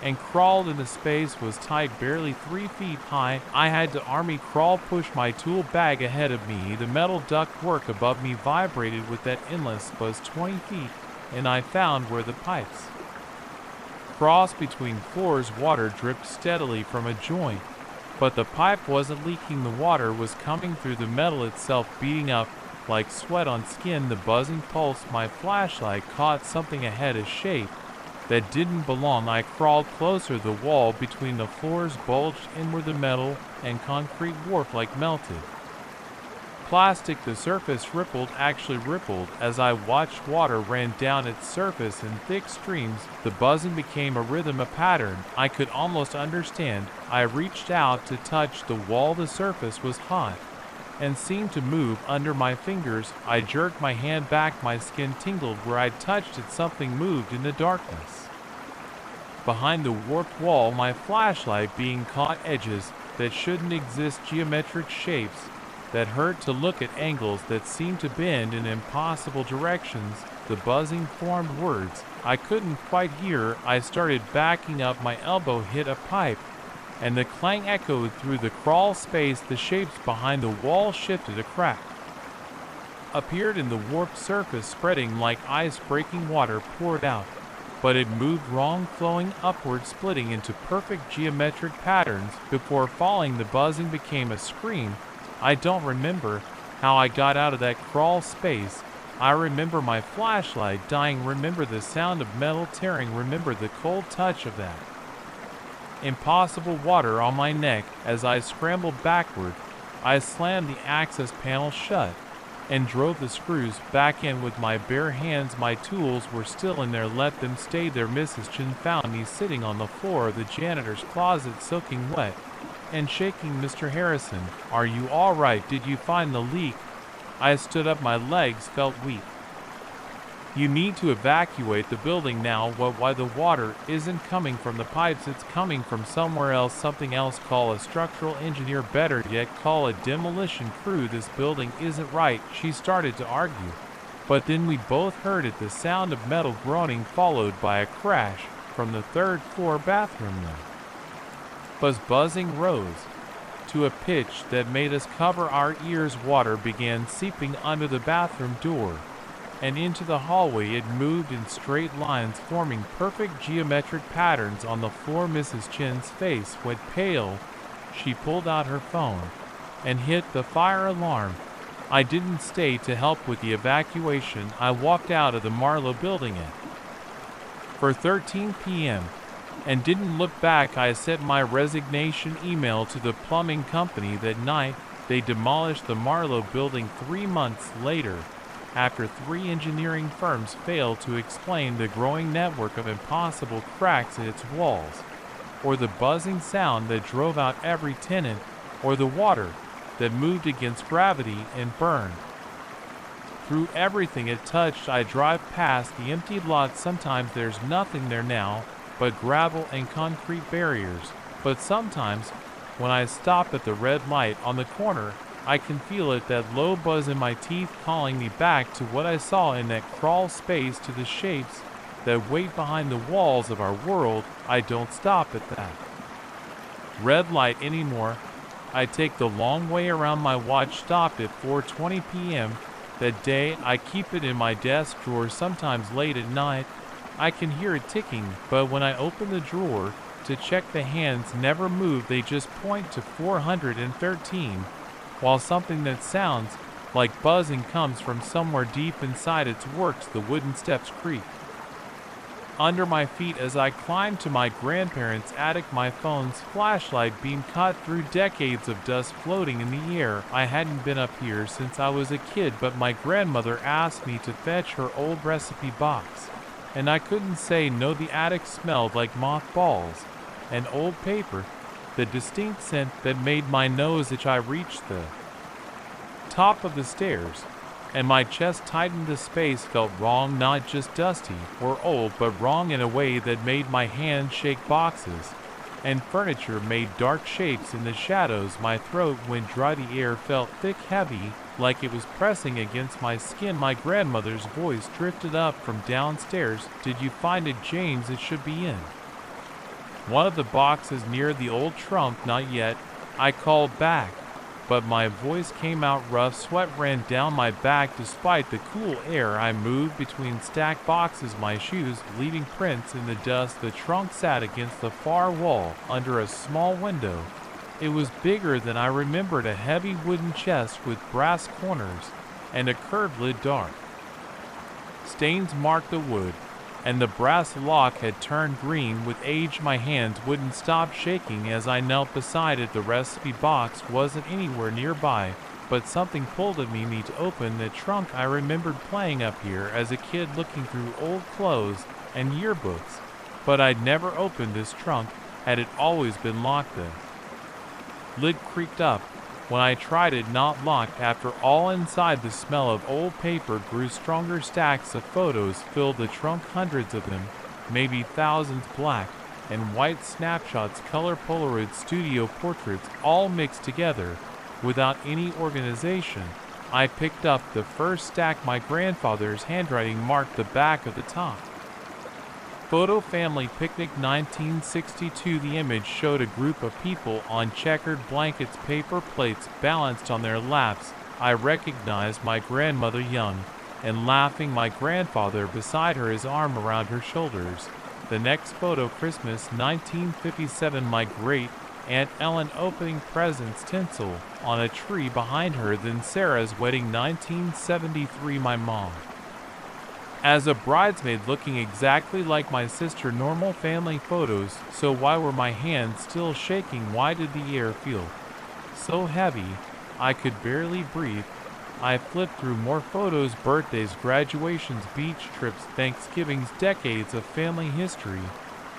and crawled in. The space was tight, barely 3 feet high. I had to army crawl, push my tool bag ahead of me. The metal ductwork above me vibrated with that endless buzz. 20 feet, and I found where the pipes crossed between floors. Water dripped steadily from a joint, but the pipe wasn't leaking. The water was coming through the metal itself, beating up like sweat on skin. The buzzing pulsed. My flashlight caught something ahead, a shape that didn't belong. I crawled closer. The wall between the floors bulged inward. The metal and concrete warped like melted plastic. The surface actually rippled, as I watched. Water ran down its surface in thick streams. The buzzing became a rhythm, a pattern I could almost understand. I reached out to touch the wall. The surface was hot and seemed to move under my fingers. I jerked my hand back. My skin tingled where I'd touched it. Something moved in the darkness behind the warped wall. My flashlight being caught edges that shouldn't exist, geometric shapes that hurt to look at, angles that seemed to bend in impossible directions. The buzzing formed words I couldn't quite hear. I started backing up. My elbow hit a pipe, and the clang echoed through the crawl space. The shapes behind the wall shifted. A crack appeared in the warped surface, spreading like ice. Breaking water poured out, but it moved wrong, flowing upward, splitting into perfect geometric patterns before falling. The buzzing became a scream. I don't remember how I got out of that crawl space. I remember my flashlight dying. Remember the sound of metal tearing. Remember the cold touch of that impossible water on my neck. As I scrambled backward, I slammed the access panel shut and drove the screws back in with my bare hands. My tools were still in there. Let them stay there. Mrs. Chen found me sitting on the floor of the janitor's closet, soaking wet and shaking. Mr. Harrison, are you all right? Did you find the leak? I stood up. My legs felt weak. You need to evacuate the building now. Why the water isn't coming from the pipes, it's coming from somewhere else. Something else. Call a structural engineer. Better yet, call a demolition crew. This building isn't right. She started to argue, but then we both heard it, the sound of metal groaning followed by a crash from the third floor bathroom room. Buzzing rose to a pitch that made us cover our ears. Water began seeping under the bathroom door and into the hallway. It moved in straight lines, forming perfect geometric patterns on the floor. Mrs. Chen's face went pale. She pulled out her phone and hit the fire alarm. I didn't stay to help with the evacuation. I walked out of the Marlowe building at 4:13 p.m. and didn't look back. I sent my resignation email to the plumbing company that night. They demolished the Marlowe building 3 months later, after 3 engineering firms failed to explain the growing network of impossible cracks in its walls, or the buzzing sound that drove out every tenant, or the water that moved against gravity and burned through everything it touched. I drive past the empty lot. Sometimes there's nothing there now but gravel and concrete barriers, but sometimes when I stop at the red light on the corner, I can feel it, that low buzz in my teeth, calling me back to what I saw in that crawl space, to the shapes that wait behind the walls of our world. I don't stop at that red light anymore. I take the long way around. My watch stopped at 4:20 p.m. that day. I keep it in my desk drawer. Sometimes late at night, I can hear it ticking, but when I open the drawer to check, the hands never move. They just point to 413, while something that sounds like buzzing comes from somewhere deep inside. It works. The wooden steps creak under my feet as I climb to my grandparents' attic. My phone's flashlight beam cut through decades of dust floating in the air. I hadn't been up here since I was a kid, but my grandmother asked me to fetch her old recipe box, and I couldn't say no. The attic smelled like mothballs and old paper, the distinct scent that made my nose itch. I reached the top of the stairs, and my chest tightened. The space felt wrong, not just dusty or old, but wrong in a way that made my hands shake. Boxes and furniture made dark shapes in the shadows. My throat went dry. The air felt thick, heavy, like it was pressing against my skin. My grandmother's voice drifted up from downstairs. Did you find it, James? It should be in one of the boxes near the old trunk. Not yet, I called back, but my voice came out rough. Sweat ran down my back despite the cool air. I moved between stacked boxes, my shoes leaving prints in the dust. The trunk sat against the far wall under a small window. It was bigger than I remembered, a heavy wooden chest with brass corners and a curved lid. Dark stains marked the wood, and the brass lock had turned green with age. My hands wouldn't stop shaking as I knelt beside it. The recipe box wasn't anywhere nearby, but something pulled at me to open the trunk. I remembered playing up here as a kid, looking through old clothes and yearbooks, but I'd never opened this trunk. Had it always been locked? The lid creaked up. When I tried it, not locked. After all, inside the smell of old paper grew stronger. Stacks of photos filled the trunk, hundreds of them, maybe thousands, black and white snapshots, color Polaroid, studio portraits, all mixed together without any organization. I picked up the first stack. My grandfather's handwriting marked the back of the top. Photo family picnic 1962. The image showed a group of people on checkered blankets, paper plates balanced on their laps. I recognized my grandmother, young and laughing, my grandfather beside her, his arm around her shoulders. The next photo, Christmas 1957. My great Aunt Ellen opening presents, tinsel on a tree behind her. Then Sarah's wedding 1973. My mom as a bridesmaid, looking exactly like my sister. Normal family photos. So why were my hands still shaking? Why did the air feel so heavy I could barely breathe? I flipped through more photos. Birthdays, graduations, beach trips, Thanksgivings, decades of family history,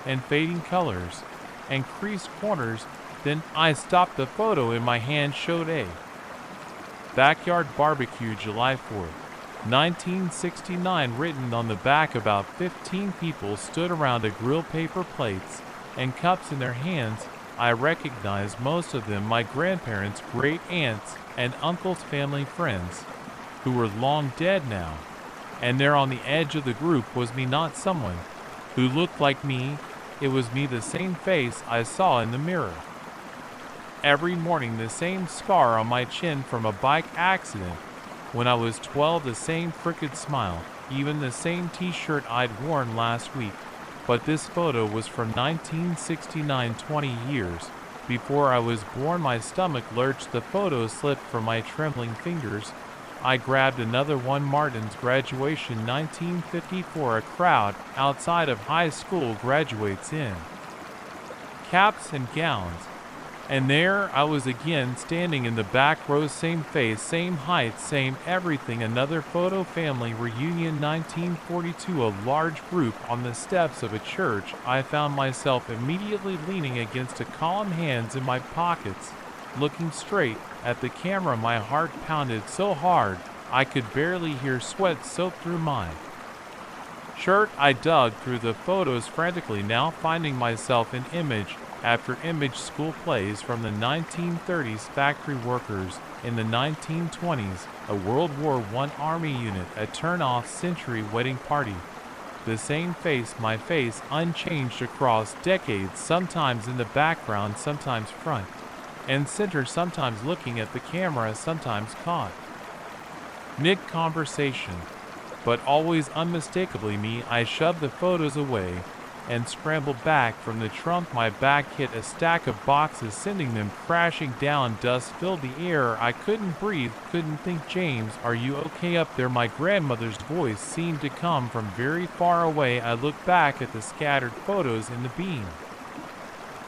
and fading colors and creased corners. Then I stopped. The photo in my hand showed a backyard barbecue, July 4th. 1969, written on the back. About 15 people stood around a grill, paper plates and cups in their hands. I recognized most of them, my grandparents, great aunts, and uncles, family friends, who were long dead now. And there on the edge of the group was me, not someone who looked like me. It was me, the same face I saw in the mirror every morning, the same scar on my chin from a bike accident when I was 12, the same crooked smile, even the same t-shirt I'd worn last week. But this photo was from 1969, 20 years before I was born. My stomach lurched. The photo slipped from my trembling fingers. I grabbed another one. Martin's graduation 1954. A crowd outside of high school, graduates in caps and gowns. And there I was again, standing in the back row, same face, same height, same everything. Another photo, family reunion 1942, a large group on the steps of a church. I found myself immediately leaning against a column, hands in my pockets, looking straight at the camera. My heart pounded so hard I could barely hear sweat soak through my shirt. I dug through the photos frantically, now finding myself in image after image. School plays from the 1930s, factory workers in the 1920s, a World War I Army unit, a turn-off century, wedding party. The same face, my face, unchanged across decades, sometimes in the background, sometimes front and center, sometimes looking at the camera, sometimes caught mid-conversation, but always unmistakably me. I shoved the photos away and scrambled back from the trunk. My back hit a stack of boxes, sending them crashing down. Dust filled the air. I couldn't breathe, couldn't think. James, are you okay up there? My grandmother's voice seemed to come from very far away. I looked back at the scattered photos in the beam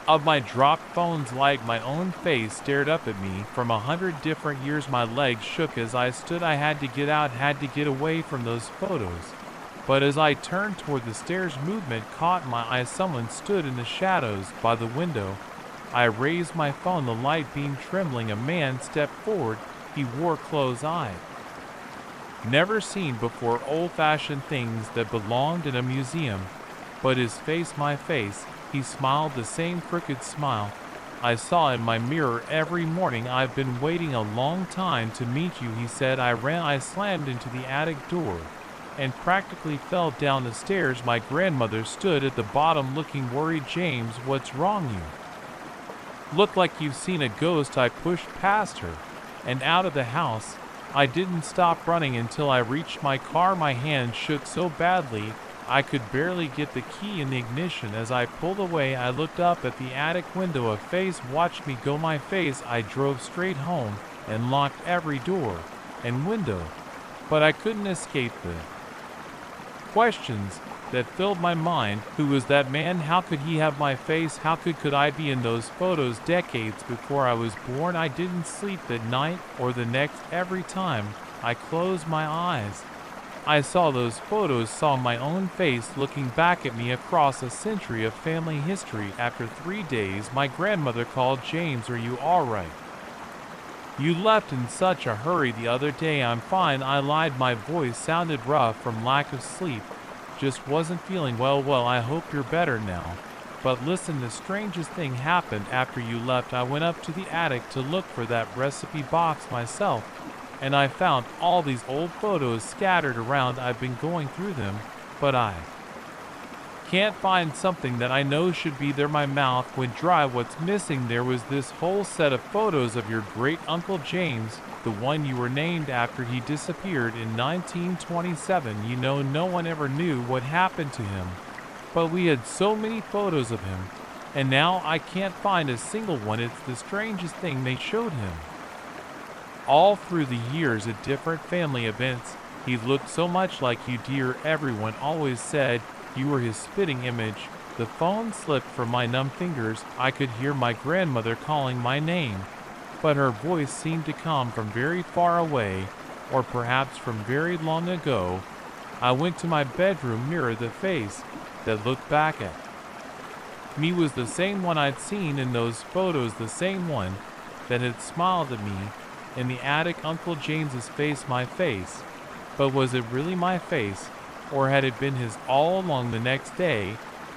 of my dropped phone's light. My own face stared up at me from 100 different years. My legs shook as I stood. I had to get out, had to get away from those photos. But as I turned toward the stairs, movement caught my eye. Someone stood in the shadows by the window. I raised my phone, the light beam trembling. A man stepped forward. He wore clothes I'd never seen before, old-fashioned things that belonged in a museum. But his face, my face, he smiled, the same crooked smile I saw in my mirror every morning. I've been waiting a long time to meet you, he said. I slammed into the attic door and practically fell down the stairs. My grandmother stood at the bottom looking worried. James, what's wrong? You look like you've seen a ghost. I pushed past her and out of the house. I didn't stop running until I reached my car. My hand shook so badly I could barely get the key in the ignition. As I pulled away, I looked up at the attic window. A face watched me go. My face. I drove straight home and locked every door and window, but I couldn't escape the questions that filled my mind. Who was that man? How could he have my face? How could I be in those photos decades before I was born? I didn't sleep that night or the next. Every time I closed my eyes, I saw those photos, saw my own face looking back at me across a century of family history. After 3 days, my grandmother called. "James, are you all right? You left in such a hurry the other day." "I'm fine," I lied. My voice sounded rough from lack of sleep. "Just wasn't feeling well, I hope you're better now. But listen, the strangest thing happened after you left. I went up to the attic to look for that recipe box myself, and I found all these old photos scattered around. I've been going through them, but I can't find something that I know should be there." My mouth went dry. "What's missing?" "There was this whole set of photos of your great uncle James, the one you were named after. He disappeared in 1927. You know, no one ever knew what happened to him, but we had so many photos of him, and now I can't find a single one. It's the strangest thing. They showed him all through the years at different family events. He looked so much like you, dear. Everyone always said you were his spitting image." The phone slipped from my numb fingers. I could hear my grandmother calling my name, but her voice seemed to come from very far away, or perhaps from very long ago. I went to my bedroom mirror. The face that looked back at me was the same one I'd seen in those photos, the same one that had smiled at me in the attic. Uncle James's face, my face. But was it really my face, or had it been his all along? The next day,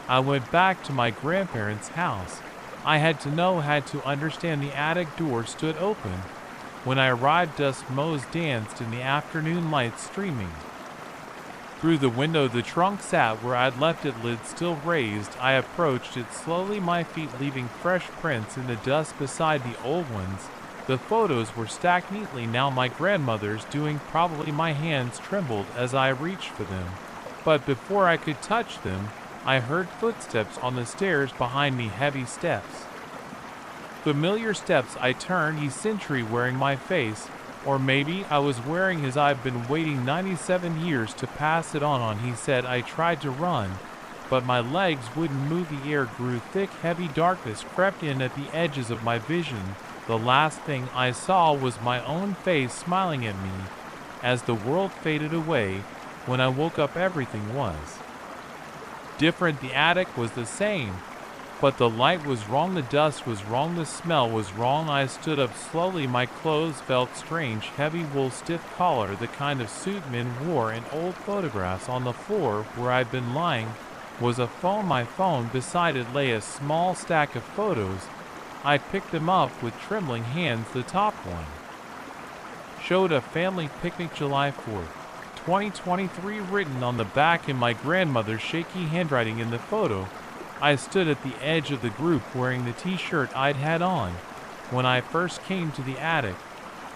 I went back to my grandparents' house. I had to know, had to understand. The attic door stood open. When I arrived, dusk mows danced in the afternoon light streaming through the window. The trunk sat where I'd left it, lid still raised. I approached it slowly, my feet leaving fresh prints in the dust beside the old ones. The photos were stacked neatly, now my grandmother's doing. Probably my hands trembled as I reached for them, but before I could touch them, I heard footsteps on the stairs behind me, heavy steps. Familiar steps. I turned. He sentry wearing my face, or maybe I was wearing his. "I've been waiting 97 years to pass it on," he said. I tried to run, but my legs wouldn't move. The air grew thick. Heavy darkness crept in at the edges of my vision. The last thing I saw was my own face smiling at me. As the world faded away, when I woke up, everything was different. The attic was the same, but the light was wrong, the dust was wrong, the smell was wrong. I stood up slowly. My clothes felt strange. Heavy wool, stiff collar, the kind of suit men wore in old photographs. On the floor where I'd been lying was a phone. My phone. Beside it lay a small stack of photos. I picked them up with trembling hands. The top one showed a family picnic, July 4th, 2023, written on the back in my grandmother's shaky handwriting. In the photo, I stood at the edge of the group wearing the t-shirt I'd had on when I first came to the attic.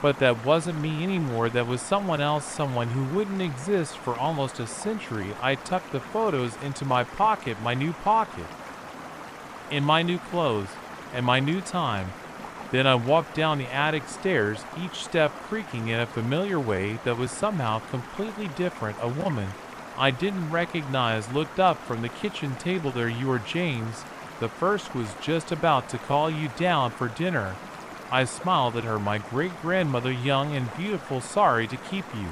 But that wasn't me anymore. That was someone else, someone who wouldn't exist for almost a century. I tucked the photos into my pocket, my new pocket, in my new clothes and my new time. Then I walked down the attic stairs, each step creaking in a familiar way that was somehow completely different. A woman I didn't recognize looked up from the kitchen table. "There you are, James. The first was just about to call you down for dinner." I smiled at her. "My great-grandmother, young and beautiful. Sorry to keep you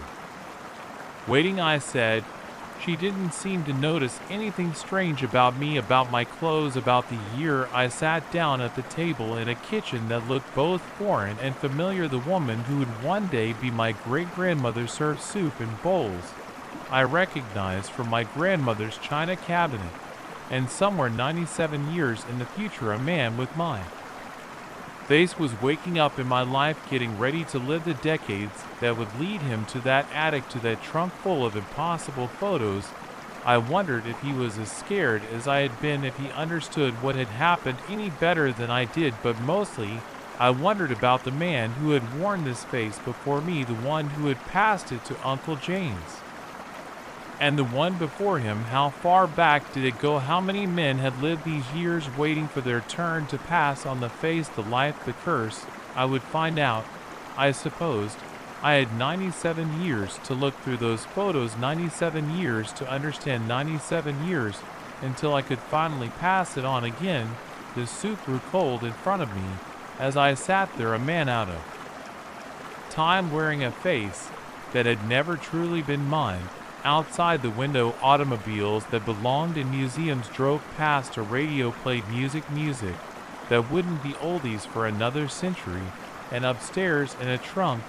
waiting," I said. She didn't seem to notice anything strange about me, about my clothes, about the year. I sat down at the table in a kitchen that looked both foreign and familiar. The woman who would one day be my great-grandmother served soup in bowls I recognized from my grandmother's china cabinet. And somewhere 97 years in the future, a man with my face was waking up in my life, getting ready to live the decades that would lead him to that attic, to that trunk full of impossible photos. I wondered if he was as scared as I had been, if he understood what had happened any better than I did, but mostly I wondered about the man who had worn this face before me, the one who had passed it to Uncle James. And the one before him, how far back did it go? How many men had lived these years waiting for their turn to pass on the face, the life, the curse? I would find out, I supposed. I had 97 years to look through those photos, 97 years to understand, 97 years until I could finally pass it on again. The soup grew cold in front of me as I sat there, a man out of time wearing a face that had never truly been mine. Outside the window, automobiles that belonged in museums drove past. A radio played music that wouldn't be oldies for another century, and upstairs in a trunk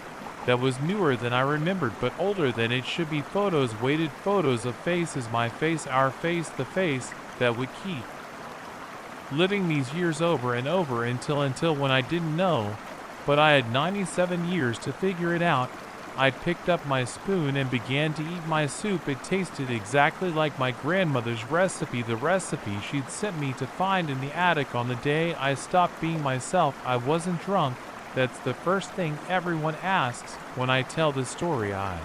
that was newer than I remembered but older than it should be, photos, weighted photos of faces, my face, our face, the face that would keep living these years over and over until when I didn't know, but I had 97 years to figure it out. I picked up my spoon and began to eat my soup. It tasted exactly like my grandmother's recipe, the recipe she'd sent me to find in the attic on the day I stopped being myself. I wasn't drunk. That's the first thing everyone asks when I tell this story. I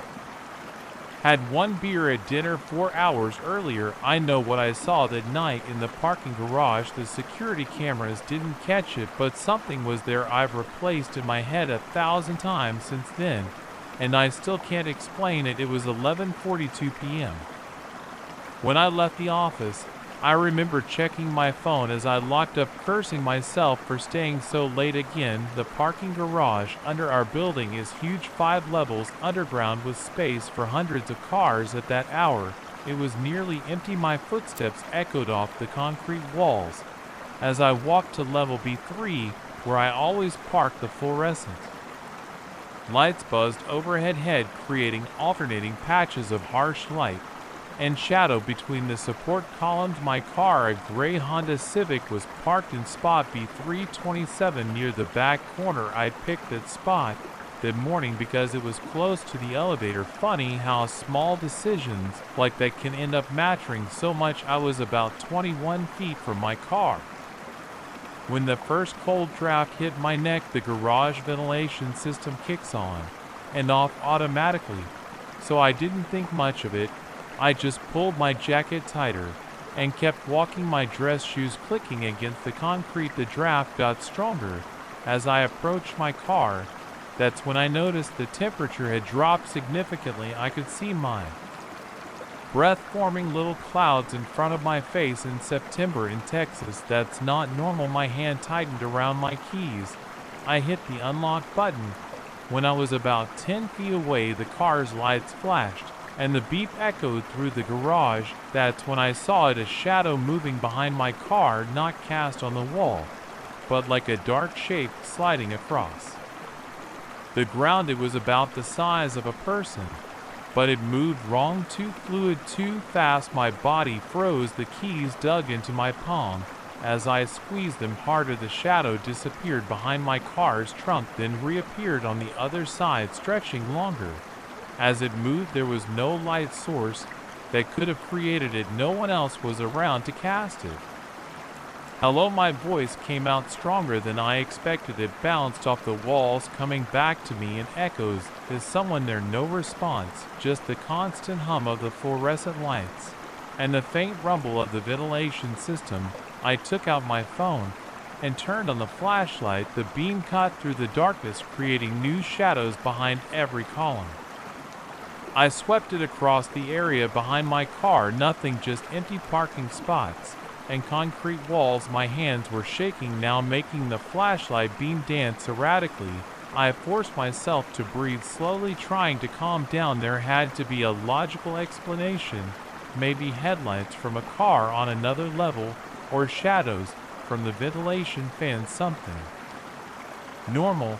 had one beer at dinner 4 hours earlier. I know what I saw that night in the parking garage. The security cameras didn't catch it, but something was there I've replaced in my head 1,000 times since then, and I still can't explain it. It was 11:42 p.m. when I left the office. I remember checking my phone as I locked up, cursing myself for staying so late again. The parking garage under our building is huge, 5 levels underground with space for hundreds of cars at that hour. It was nearly empty. My footsteps echoed off the concrete walls as I walked to level B3, where I always park. The fluorescent lights buzzed overhead, creating alternating patches of harsh light and shadow between the support columns. My car, a gray Honda Civic, was parked in spot B327 near the back corner. I picked that spot that morning because it was close to the elevator. Funny how small decisions like that can end up mattering so much. I was about 21 feet from my car when the first cold draft hit my neck. The garage ventilation system kicks on and off automatically, so I didn't think much of it. I just pulled my jacket tighter and kept walking, my dress shoes clicking against the concrete. The draft got stronger as I approached my car. That's when I noticed the temperature had dropped significantly. I could see my breath forming little clouds in front of my face. In September in Texas, that's not normal. My hand tightened around my keys. I hit the unlock button. When I was about 10 feet away, the car's lights flashed and the beep echoed through the garage. That's when I saw it, a shadow moving behind my car, not cast on the wall, but like a dark shape sliding across the ground. It was about the size of a person, but it moved wrong, too fluid, too fast. My body froze. The keys dug into my palm. As I squeezed them harder, the shadow disappeared behind my car's trunk, then reappeared on the other side, stretching longer. As it moved, there was no light source that could have created it. No one else was around to cast it. Hello, my voice came out stronger than I expected. It bounced off the walls, coming back to me in echoes. Is someone there? No response, just the constant hum of the fluorescent lights and the faint rumble of the ventilation system. I took out my phone and turned on the flashlight. The beam cut through the darkness, creating new shadows behind every column. I swept it across the area behind my car. Nothing, just empty parking spots and concrete walls. My hands were shaking now, making the flashlight beam dance erratically. I forced myself to breathe slowly, trying to calm down. There had to be a logical explanation. Maybe headlights from a car on another level, or shadows from the ventilation fan, something normal.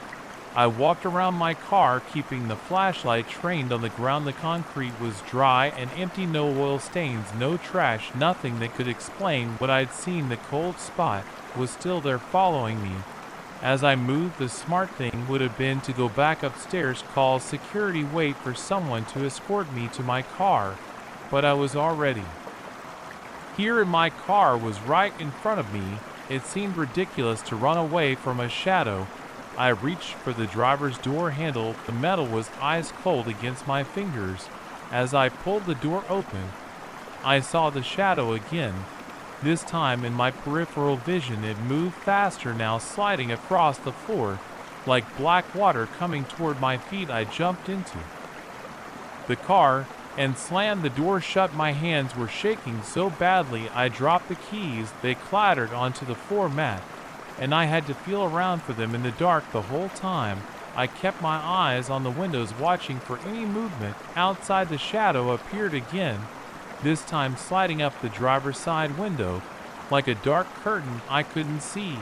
I walked around my car, keeping the flashlight trained on the ground. The concrete was dry and empty, no oil stains, no trash, nothing that could explain what I'd seen. The cold spot was still there, following me. As I moved, the smart thing would have been to go back upstairs, call security, wait for someone to escort me to my car, but I was already here, and my car was right in front of me. It seemed ridiculous to run away from a shadow. I reached for the driver's door handle. The metal was ice cold against my fingers. As I pulled the door open, I saw the shadow again. This time in my peripheral vision, it moved faster now, sliding across the floor. like black water coming toward my feet. I jumped into the car and slammed the door shut. My hands were shaking so badly I dropped the keys. They clattered onto the floor mat, and I had to feel around for them in the dark the whole time. I kept my eyes on the windows, watching for any movement. Outside, the shadow appeared again, this time sliding up the driver's side window like a dark curtain I couldn't see.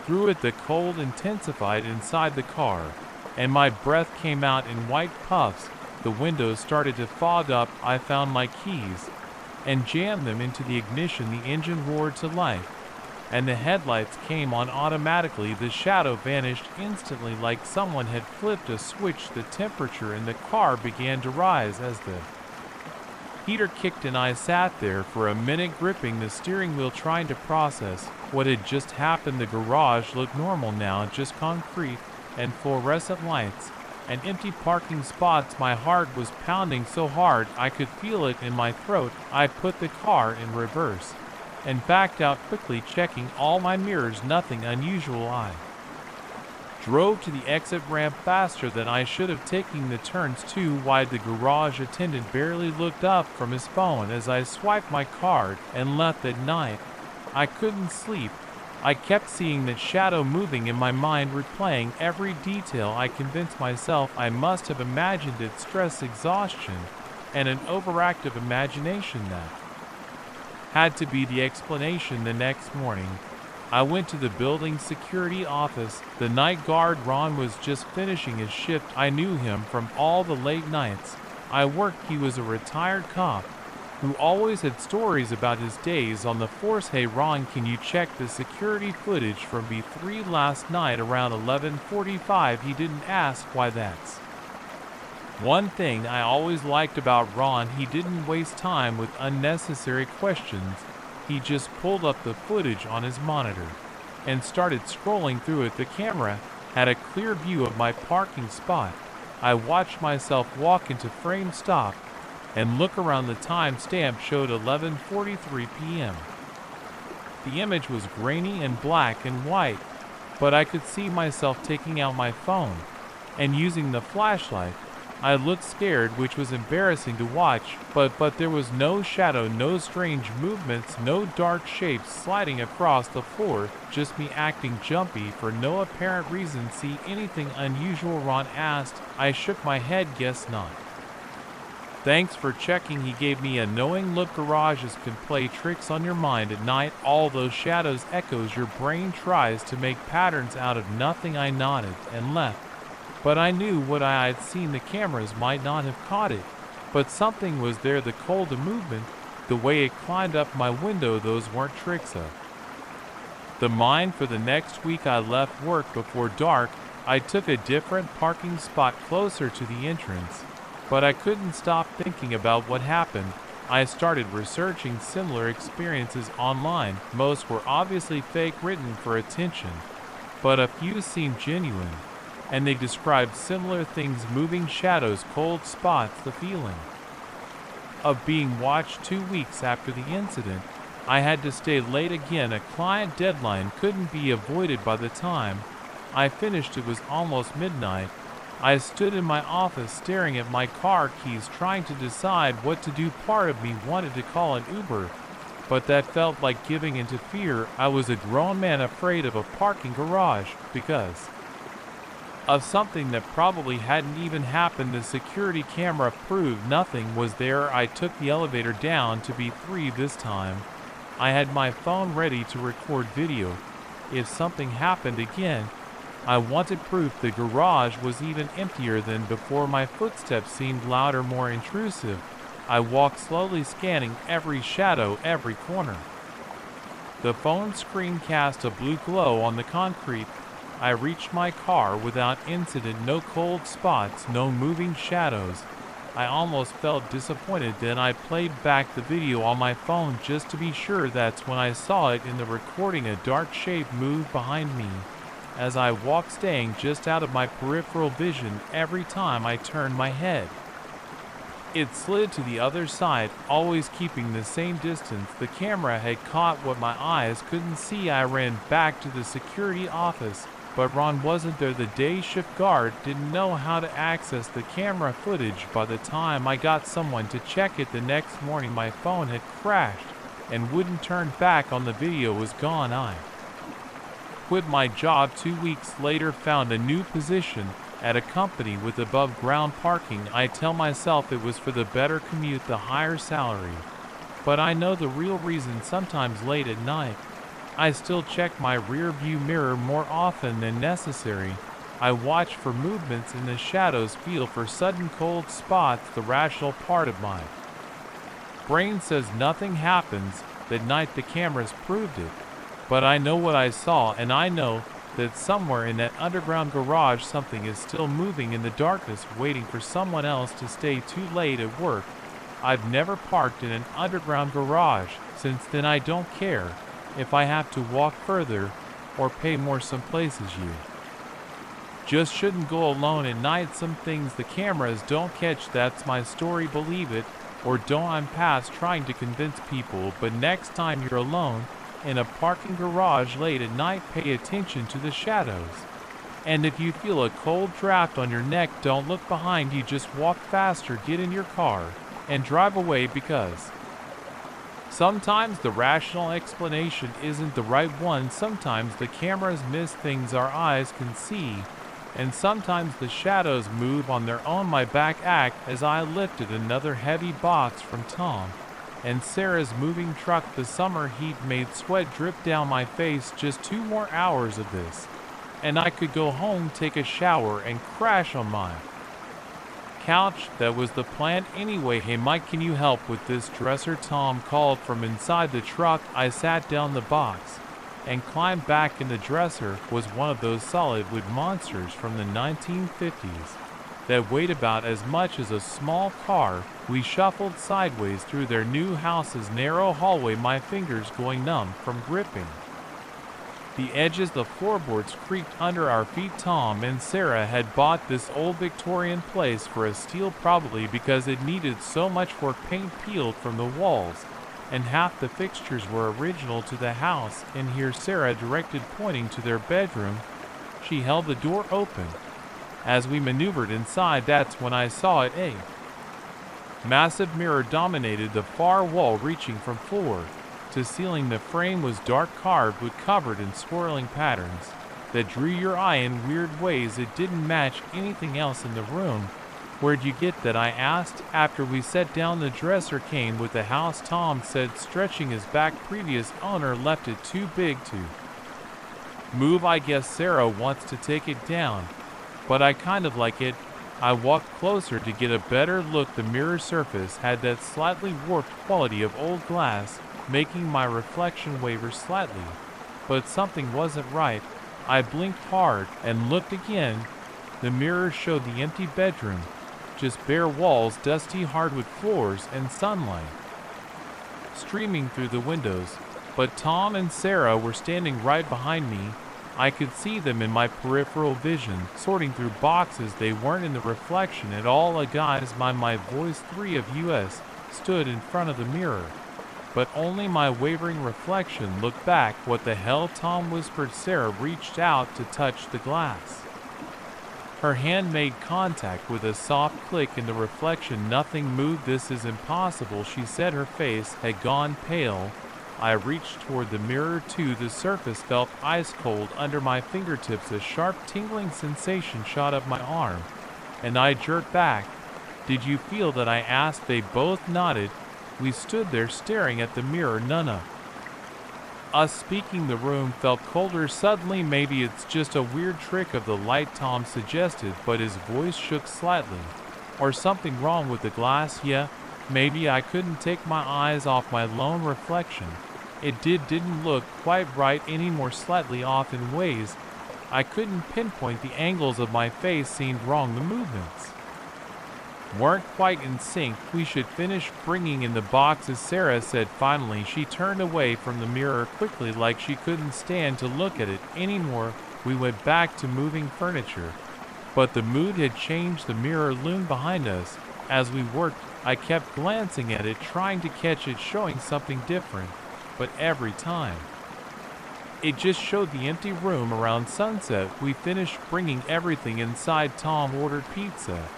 Through it, the cold intensified inside the car, and my breath came out in white puffs. The windows started to fog up. I found my keys and jammed them into the ignition. The engine roared to life, and the headlights came on automatically. The shadow vanished instantly, like someone had flipped a switch. The temperature in the car began to rise as the heater kicked, and I sat there for a minute, gripping the steering wheel, trying to process what had just happened. The garage looked normal now, just concrete and fluorescent lights and empty parking spots. My heart was pounding so hard I could feel it in my throat. I put the car in reverse and backed out quickly, checking all my mirrors. Nothing unusual. I drove to the exit ramp faster than I should have, taking the turns too wide. The garage attendant barely looked up from his phone as I swiped my card and left. That night, I couldn't sleep. I kept seeing that shadow moving in my mind, replaying every detail. I convinced myself I must have imagined it. Stress, exhaustion, and an overactive imagination. That had to be the explanation. The next morning, I went to the building security office. The night guard, Ron, was just finishing his shift. I knew him from all the late nights I worked. He was a retired cop who always had stories about his days on the force. Hey Ron, can you check the security footage from B3 last night around 11:45? He didn't ask why. That's one thing I always liked about Ron. He didn't waste time with unnecessary questions. He just pulled up the footage on his monitor and started scrolling through it. The camera had a clear view of my parking spot. I watched myself walk into frame, stop, and look around. The timestamp showed 11:43 p.m. The image was grainy and black and white, but I could see myself taking out my phone and using the flashlight. I looked scared, which was embarrassing to watch, but there was no shadow, no strange movements, no dark shapes sliding across the floor, just me acting jumpy for no apparent reason. See anything unusual? Ron asked. I shook my head. Guess not. Thanks for checking. He gave me a knowing look. Garages can play tricks on your mind at night. All those shadows, echoes, your brain tries to make patterns out of nothing. I nodded and left. But I knew what I had seen. The cameras might not have caught it, but something was there. The cold, the movement, the way it climbed up my window. Those weren't tricks of the mind. For the next week, I left work before dark. I took a different parking spot closer to the entrance, but I couldn't stop thinking about what happened. I started researching similar experiences online. Most were obviously fake, written for attention, but a few seemed genuine, and they described similar things: moving shadows, cold spots, the feeling of being watched. 2 weeks after the incident, I had to stay late again. A client deadline couldn't be avoided. By the time I finished, it was almost midnight. I stood in my office staring at my car keys, trying to decide what to do. Part of me wanted to call an Uber, but that felt like giving into fear. I was a grown man afraid of a parking garage because of something that probably hadn't even happened. The security camera proved nothing was there. I took the elevator down to B3 this time. I had my phone ready to record video if something happened again. I wanted proof. The garage was even emptier than before. My footsteps seemed louder, more intrusive. I walked slowly, scanning every shadow, every corner. The phone screen cast a blue glow on the concrete. I reached my car without incident. No cold spots, no moving shadows. I almost felt disappointed. Then I played back the video on my phone just to be sure. That's when I saw it in the recording. A dark shape moved behind me as I walked, staying just out of my peripheral vision every time I turned my head. It slid to the other side, always keeping the same distance. The camera had caught what my eyes couldn't see. I ran back to the security office, but Ron wasn't there. The day shift guard didn't know how to access the camera footage. By the time I got someone to check it the next morning, my phone had crashed and wouldn't turn back on. The video was gone. I quit my job 2 weeks later, found a new position at a company with above ground parking. I tell myself it was for the better commute, the higher salary. But I know the real reason. Sometimes late at night, I still check my rear view mirror more often than necessary. I watch for movements in the shadows, feel for sudden cold spots. The rational part of my brain says nothing happens. That night the cameras proved it. But I know what I saw, and I know that somewhere in that underground garage something is still moving in the darkness, waiting for someone else to stay too late at work. I've never parked in an underground garage since then. I don't care if I have to walk further or pay more. Some places you just shouldn't go alone at night. Some things the cameras don't catch. That's my story, believe it or don't. I'm past trying to convince people, but next time you're alone in a parking garage late at night, pay attention to the shadows. And if you feel a cold draft on your neck, don't look behind you, just walk faster, get in your car and drive away, because sometimes the rational explanation isn't the right one. Sometimes the cameras miss things our eyes can see, and sometimes the shadows move on their own. My back ached as I lifted another heavy box from Tom and Sarah's moving truck. The summer heat made sweat drip down my face. Just 2 more hours of this, and I could go home, take a shower, and crash on my couch. That was the plan anyway. Hey Mike, can you help with this dresser? Tom called from inside the truck. I sat down the box and climbed back in. The dresser was one of those solid wood monsters from the 1950s that weighed about as much as a small car. We shuffled sideways through their new house's narrow hallway, my fingers going numb from gripping the edges. The floorboards creaked under our feet. Tom and Sarah had bought this old Victorian place for a steal, probably because it needed so much work. Paint peeled from the walls, and half the fixtures were original to the house. In here, Sarah directed, pointing to their bedroom. She held the door open as we maneuvered inside. That's when I saw it. A massive mirror dominated the far wall, reaching from floor to ceiling. The frame was dark carved wood, covered in swirling patterns that drew your eye in weird ways. It didn't match anything else in the room. Where'd you get that? I asked after we sat down. The dresser came with the house, Tom said, stretching his back. Previous owner left it too big to move. I guess Sarah wants to take it down, but I kind of like it. I walked closer to get a better look. The mirror surface had that slightly warped quality of old glass, making my reflection waver slightly. But something wasn't right. I blinked hard and looked again. The mirror showed the empty bedroom, just bare walls, dusty hardwood floors, and sunlight streaming through the windows. But Tom and Sarah were standing right behind me. I could see them in my peripheral vision, sorting through boxes. They weren't in the reflection at all. A guy's my voice, 3 of us, stood in front of the mirror, but only my wavering reflection looked back. What the hell? Tom whispered. Sarah reached out to touch the glass. Her hand made contact with a soft click in the reflection. Nothing moved. This is impossible, she said. Her face had gone pale. I reached toward the mirror too. The surface felt ice cold under my fingertips. A sharp tingling sensation shot up my arm, and I jerked back. Did you feel that? I asked. They both nodded. We stood there staring at the mirror, none of us speaking. The room felt colder suddenly. Maybe it's just a weird trick of the light, Tom suggested, but his voice shook slightly. Or something wrong with the glass? Yeah, maybe. I couldn't take my eyes off my lone reflection. It didn't look quite right anymore, slightly off in ways I couldn't pinpoint. The angles of my face seemed wrong. The movements weren't quite in sync. We should finish bringing in the boxes, Sarah said finally. She turned away from the mirror quickly, like she couldn't stand to look at it anymore. We went back to moving furniture, but the mood had changed. The mirror loomed behind us as we worked. I kept glancing at it, trying to catch it showing something different, but every time It just showed the empty room around sunset. We finished bringing everything inside. Tom ordered pizza,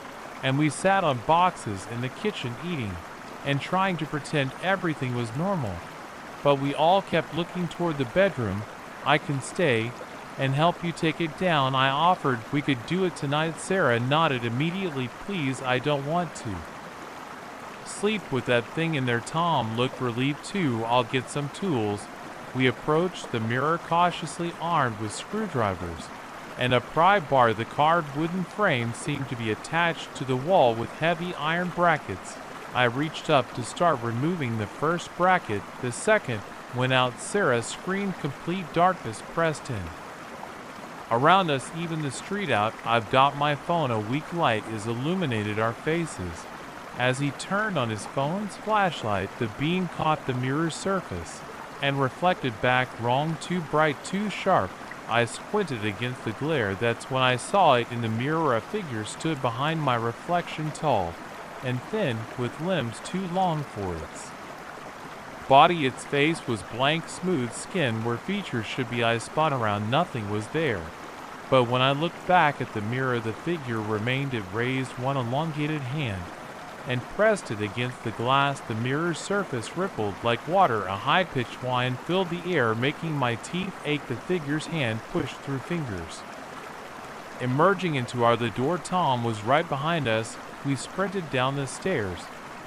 and we sat on boxes in the kitchen eating and trying to pretend everything was normal. But we all kept looking toward the bedroom. I can stay and help you take it down, I offered. We could do it tonight. Sarah nodded immediately. Please, I don't want to sleep with that thing in there. Tom looked relieved too. I'll get some tools. We approached the mirror cautiously, armed with screwdrivers and a pry bar. The carved wooden frame seemed to be attached to the wall with heavy iron brackets. I reached up to start removing the first bracket. The second went out. Sarah screamed. Complete darkness pressed in around us, even the street out. I've got my phone. A weak light is illuminated our faces. As he turned on his phone's flashlight, the beam caught the mirror's surface and reflected back. Wrong, too bright, too sharp. I squinted against the glare. That's when I saw it in the mirror. A figure stood behind my reflection, tall and thin, with limbs too long for its body. Its face was blank, smooth skin where features should be. I spun around. Nothing was there. But when I looked back at the mirror, the figure remained. It raised one elongated hand and pressed it against the glass. The mirror's surface rippled like water. A high-pitched whine filled the air, making my teeth ache. The figure's hand pushed through fingers, emerging into the door. Tom was right behind us. We sprinted down the stairs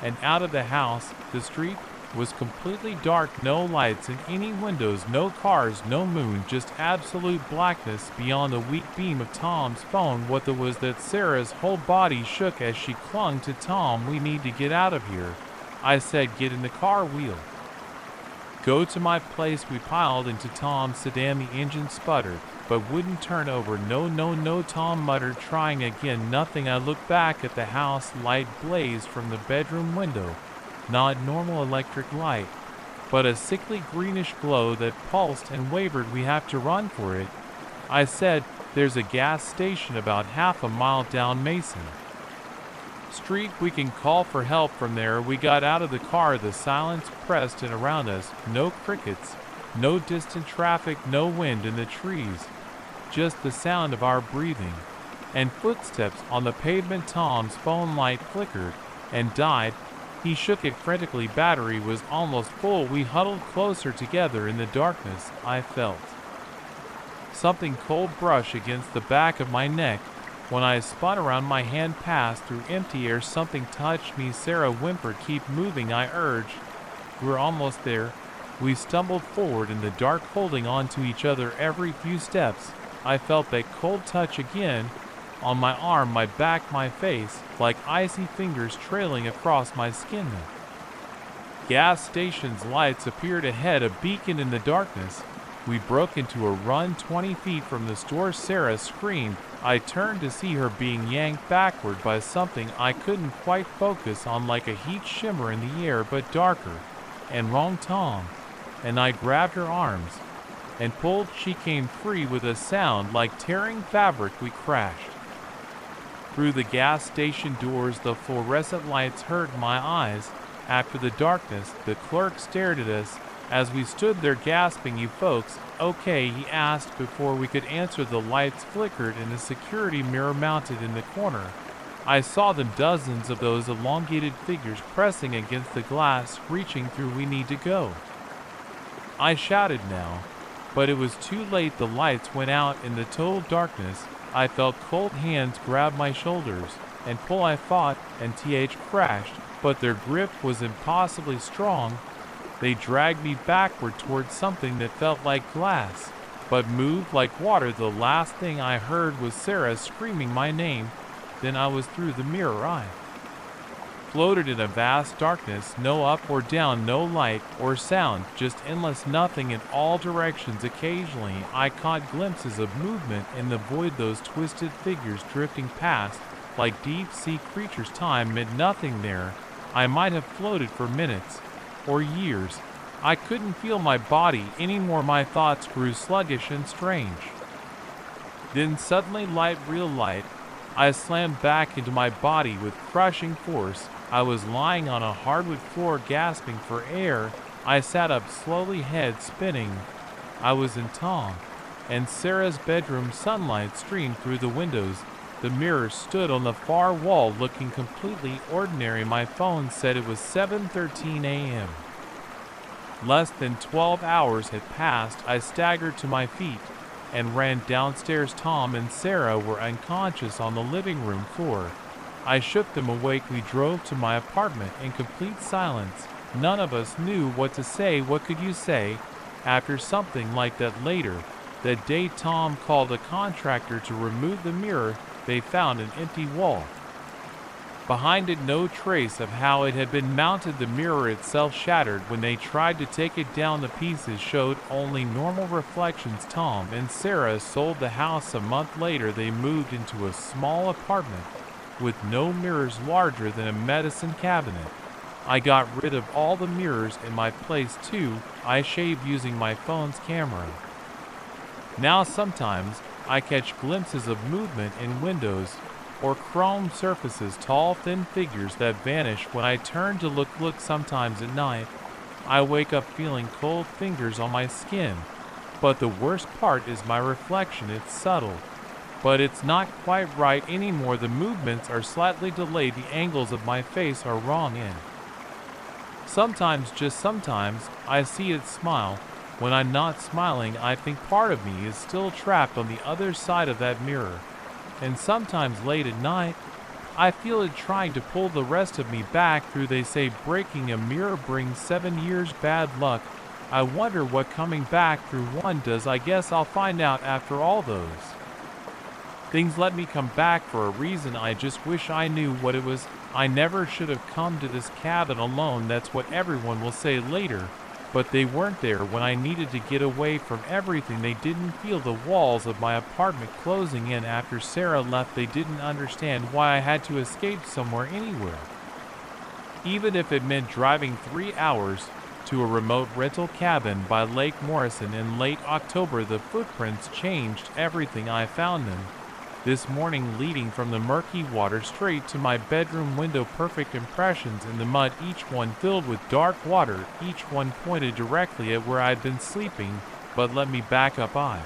and out of the house. The street was completely dark. No lights in any windows, no cars, no moon, just absolute blackness beyond the weak beam of Tom's phone. What was that? Sarah's whole body shook as she clung to Tom. We need to get out of here, I said. Get in the car. We'll go to my place. We piled into Tom's sedan. The engine sputtered but wouldn't turn over. No, no, no, Tom muttered, trying again. Nothing. I looked back at the house. Light blazed from the bedroom window. Not normal electric light, but a sickly greenish glow that pulsed and wavered. We have to run for it, I said. There's a gas station about half a mile down Mason Street. We can call for help from there. We got out of the car. The silence pressed in around us. No crickets, no distant traffic, no wind in the trees, just the sound of our breathing and footsteps on the pavement. Tom's phone light flickered and died. He shook it frantically. Battery was almost full. We huddled closer together in the darkness. I felt something cold brush against the back of my neck. When I spun around, my hand passed through empty air. Something touched me. Sarah whimpered. Keep moving, I urged. We're almost there. We stumbled forward in the dark, holding on to each other. Every few steps, I felt that cold touch again, on my arm, my back, my face, like icy fingers trailing across my skin. The gas station's lights appeared ahead, a beacon in the darkness. We broke into a run. 20 feet from the store. Sarah screamed. I turned to see her being yanked backward by something I couldn't quite focus on, like a heat shimmer in the air, but darker and wrong. Tom and I grabbed her arms and pulled. She came free with a sound like tearing fabric. We crashed through the gas station doors. The fluorescent lights hurt my eyes. After the darkness, the clerk stared at us as we stood there gasping. You folks okay? He asked before we could answer. The lights flickered in the security mirror mounted in the corner. I saw them, dozens of those elongated figures pressing against the glass, reaching through. We need to go, I shouted now, but it was too late. The lights went out in the total darkness. I felt cold hands grab my shoulders and pull. I fought and crashed, but their grip was impossibly strong. They dragged me backward towards something that felt like glass, but moved like water. The last thing I heard was Sarah screaming my name. Then I was through the mirror. I floated in a vast darkness, no up or down, no light or sound, just endless nothing in all directions. Occasionally, I caught glimpses of movement in the void, those twisted figures drifting past like deep-sea creatures. Time meant nothing there. I might have floated for minutes or years. I couldn't feel my body anymore. My thoughts grew sluggish and strange. Then suddenly, light, real light. I slammed back into my body with crushing force. I was lying on a hardwood floor, gasping for air. I sat up slowly, head spinning. I was in Tom and Sarah's bedroom. Sunlight streamed through the windows. The mirror stood on the far wall looking completely ordinary. My phone said it was 7:13 a.m. Less than 12 hours had passed. I staggered to my feet and ran downstairs. Tom and Sarah were unconscious on the living room floor. I shook them awake. We drove to my apartment in complete silence. None of us knew what to say. What could you say after something like that? Later that day, Tom called a contractor to remove the mirror. They found an empty wall. Behind it, no trace of how it had been mounted. The mirror itself shattered. When they tried to take it down, the pieces showed only normal reflections. Tom and Sarah sold the house a month later. They moved into a small apartment with no mirrors larger than a medicine cabinet. I got rid of all the mirrors in my place too. I shaved using my phone's camera. Now sometimes I catch glimpses of movement in windows or chrome surfaces, tall thin figures that vanish when I turn to look. Sometimes at night I wake up feeling cold fingers on my skin. But the worst part is my reflection. It's subtle, but it's not quite right anymore. The movements are slightly delayed. The angles of my face are wrong in. Sometimes, just sometimes, I see it smile. When I'm not smiling, I think part of me is still trapped on the other side of that mirror. And sometimes late at night, I feel it trying to pull the rest of me back through. They say breaking a mirror brings 7 years bad luck. I wonder what coming back through one does. I guess I'll find out after all those things let me come back for a reason. I just wish I knew what it was. I never should have come to this cabin alone. That's what everyone will say later. But they weren't there when I needed to get away from everything. They didn't feel the walls of my apartment closing in after Sarah left. They didn't understand why I had to escape somewhere, anywhere. Even if it meant driving 3 hours to a remote rental cabin by Lake Morrison in late October. The footprints changed everything. I found them this morning, leading from the murky water straight to my bedroom window. Perfect impressions in the mud, each one filled with dark water, each one pointed directly at where I'd been sleeping. But let me back up. I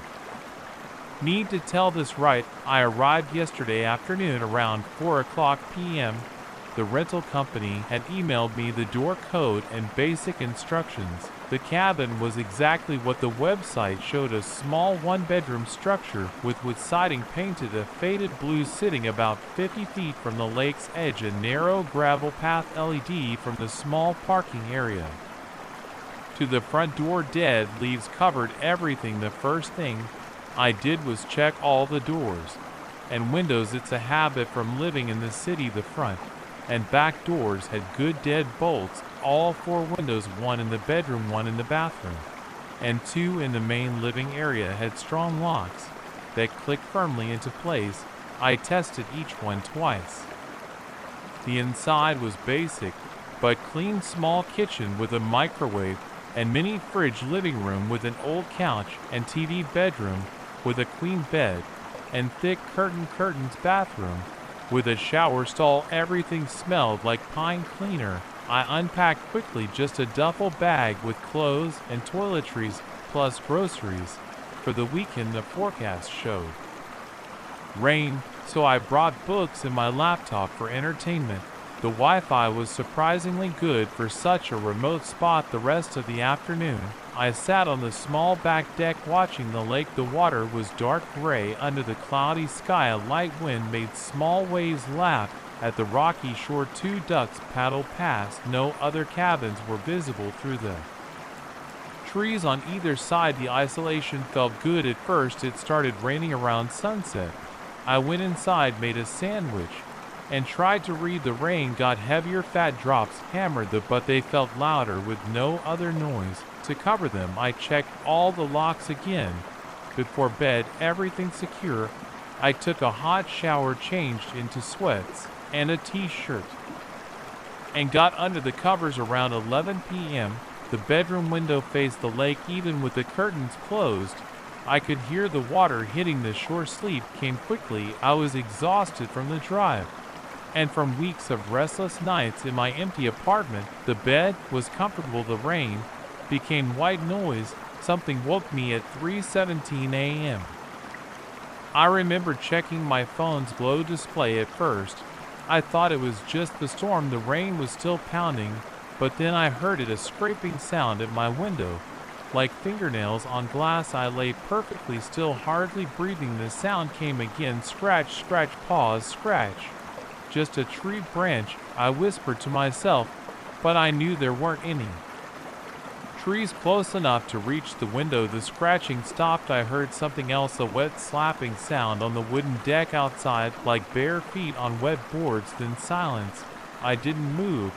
need to tell this right. I arrived yesterday afternoon around 4:00 p.m. The rental company had emailed me the door code and basic instructions. The cabin was exactly what the website showed, a small one-bedroom structure with wood siding painted a faded blue, sitting about 50 feet from the lake's edge, a narrow gravel path LED from the small parking area to the front door. Dead leaves covered everything. The first thing I did was check all the doors and windows. It's a habit from living in the city. The front and back doors had good dead bolts. All 4 windows, 1 in the bedroom, 1 in the bathroom, and 2 in the main living area, had strong locks that clicked firmly into place. I tested each one twice. The inside was basic but clean. Small kitchen with a microwave and mini fridge. Living room with an old couch and TV. Bedroom with a queen bed and thick curtains. Bathroom with a shower stall. Everything smelled like pine cleaner. I unpacked quickly, just a duffel bag with clothes and toiletries, plus groceries for the weekend. The forecast showed rain, so I brought books and my laptop for entertainment. The Wi-Fi was surprisingly good for such a remote spot. The rest of the afternoon, I sat on the small back deck watching the lake. The water was dark gray under the cloudy sky. A light wind made small waves lap at the rocky shore. 2 ducks paddled past. No other cabins were visible through the trees on either side. The isolation felt good at first. It started raining around sunset. I went inside, made a sandwich, and tried to read. The rain got heavier. Fat drops hammered but they felt louder with no other noise to cover them. I checked all the locks again before bed. Everything secure. I took a hot shower, changed into sweats and a t-shirt, and got under the covers around 11 p.m. The bedroom window faced the lake. Even with the curtains closed, I could hear the water hitting the shore. Sleep came quickly. I was exhausted from the drive and from weeks of restless nights in my empty apartment. The bed was comfortable. The rain became white noise something woke me at 3:17 a.m. I remember checking my phone's glow display at first. I thought it was just the storm, the rain was still pounding, but then I heard a scraping sound at my window. Like fingernails on glass, I lay perfectly still, hardly breathing. The sound came again. Scratch, scratch, pause, scratch. Just a tree branch, I whispered to myself, but I knew there weren't any trees close enough to reach the window. The scratching stopped. I heard something else, a wet slapping sound on the wooden deck outside, like bare feet on wet boards. Then silence. I didn't move.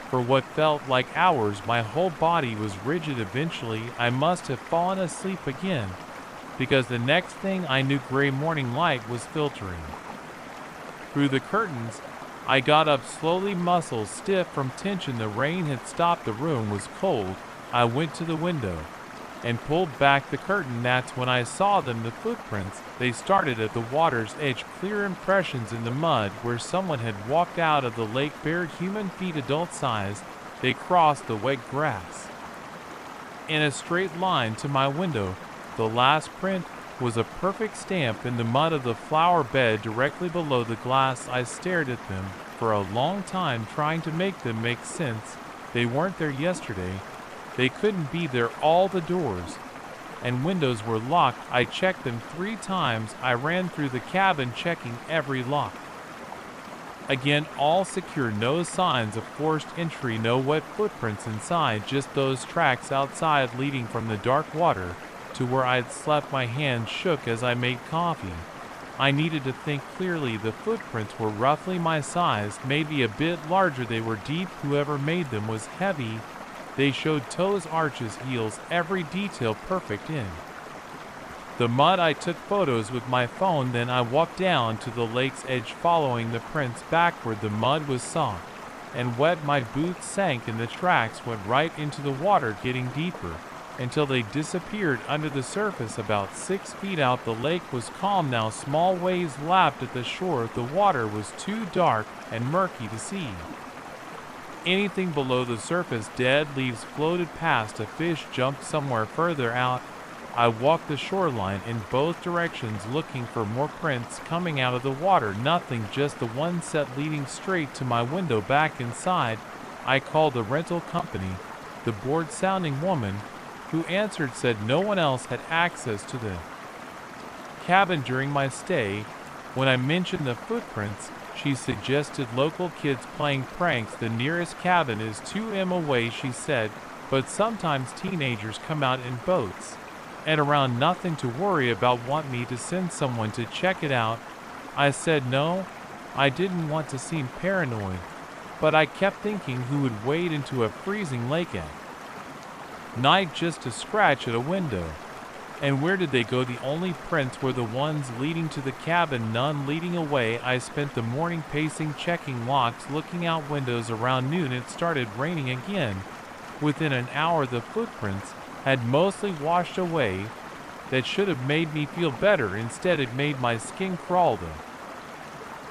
For what felt like hours, my whole body was rigid. Eventually, I must have fallen asleep again, because the next thing I knew, gray morning light was filtering through the curtains. I got up slowly, muscles stiff from tension. The rain had stopped. The room was cold. I went to the window and pulled back the curtain. That's when I saw them, the footprints. They started at the water's edge, clear impressions in the mud where someone had walked out of the lake, bare human feet, adult size. They crossed the wet grass in a straight line to my window. The last print was a perfect stamp in the mud of the flower bed directly below the glass. I stared at them for a long time, trying to make them make sense. They weren't there yesterday. They couldn't be there. All the doors and windows were locked. I checked them 3 times. I ran through the cabin, checking every lock. Again, all secure. No signs of forced entry, no wet footprints inside, just those tracks outside leading from the dark water to where I'd slept. My hand shook as I made coffee. I needed to think clearly. The footprints were roughly my size, maybe a bit larger. They were deep. Whoever made them was heavy. They showed toes, arches, heels, every detail perfect in the mud. I took photos with my phone. Then I walked down to the lake's edge, following the prints backward. The mud was soft and wet. My boots sank and the tracks went right into the water, getting deeper until they disappeared under the surface about 6 feet out. The lake was calm now. Small waves lapped at the shore. The water was too dark and murky to see anything below the surface. Dead leaves floated past. A fish jumped somewhere further out. I walked the shoreline in both directions, looking for more prints coming out of the water. Nothing, just the one set leading straight to my window. Back inside, I called the rental company. The bored-sounding woman who answered said no one else had access to the cabin during my stay. When I mentioned the footprints, she suggested local kids playing pranks. The nearest cabin is 2 miles away, she said, but sometimes teenagers come out in boats and around. Nothing to worry about. Want me to send someone to check it out? I said no. I didn't want to seem paranoid, but I kept thinking, who would wade into a freezing lake at night just to scratch at a window? And where did they go? The only prints were the ones leading to the cabin, none leading away. I spent the morning pacing, checking locks, looking out windows. Around noon it started raining again. Within an hour the footprints had mostly washed away. That should have made me feel better. Instead it made my skin crawl. The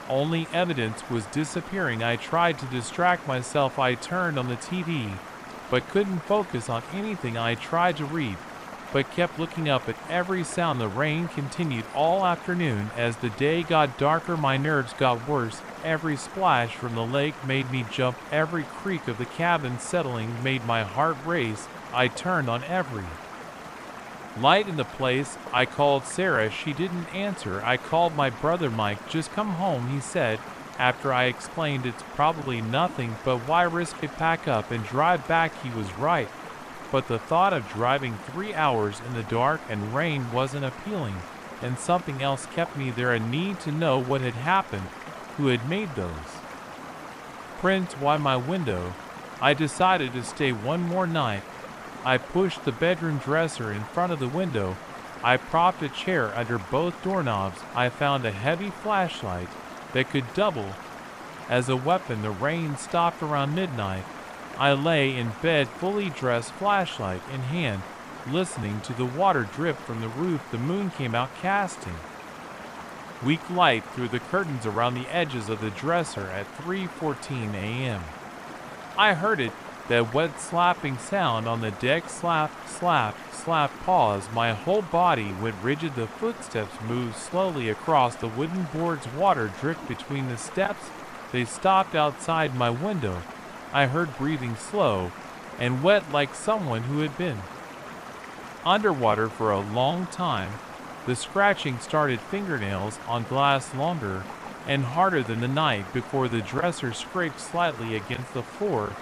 only evidence was disappearing. I tried to distract myself. I turned on the TV, but couldn't focus on anything. I tried to read, but kept looking up at every sound. The rain continued all afternoon. As the day got darker, my nerves got worse. Every splash from the lake made me jump. Every creak of the cabin settling made my heart race. I turned on every light in the place. I called Sarah. She didn't answer. I called my brother Mike. Just come home, he said. After I explained it's probably nothing, but why risk it? Pack up and drive back. He was right. But the thought of driving 3 hours in the dark and rain wasn't appealing, and something else kept me there, a need to know what had happened, who had made those prints, why my window. I decided to stay one more night. I pushed the bedroom dresser in front of the window. I propped a chair under both doorknobs. I found a heavy flashlight that could double as a weapon. The rain stopped around midnight. I lay in bed, fully dressed, flashlight in hand, listening to the water drip from the roof. The moon came out, casting weak light through the curtains around the edges of the dresser at 3:14 a.m. I heard it, That wet slapping sound on the deck, slap, slap, slap, pause. My whole body went rigid. The footsteps moved slowly across the wooden boards. Water dripped between the steps. They stopped outside my window. I heard breathing slow and wet like someone who had been underwater for a long time. The scratching started fingernails on glass longer and harder than the night before. The dresser scraped slightly against the floor.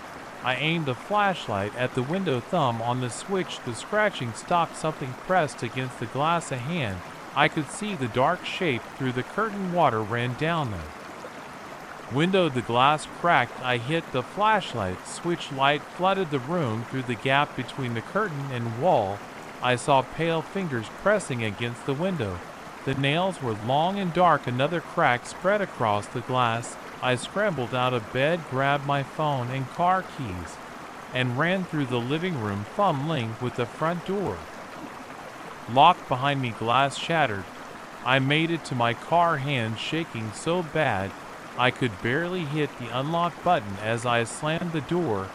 I aimed the flashlight at the window, thumb on the switch. The scratching stopped. Something pressed against the glass. A hand. I could see the dark shape through the curtain. Water ran down the window. The glass cracked. I hit the flashlight. Switch light flooded the room through the gap between the curtain and wall. I saw pale fingers pressing against the window. The nails were long and dark. Another crack spread across the glass. I scrambled out of bed, grabbed my phone and car keys, and ran through the living room, fumbling with the front door locked behind me. Glass shattered. I made it to my car, hands shaking so bad I could barely hit the unlock button. As I slammed the door,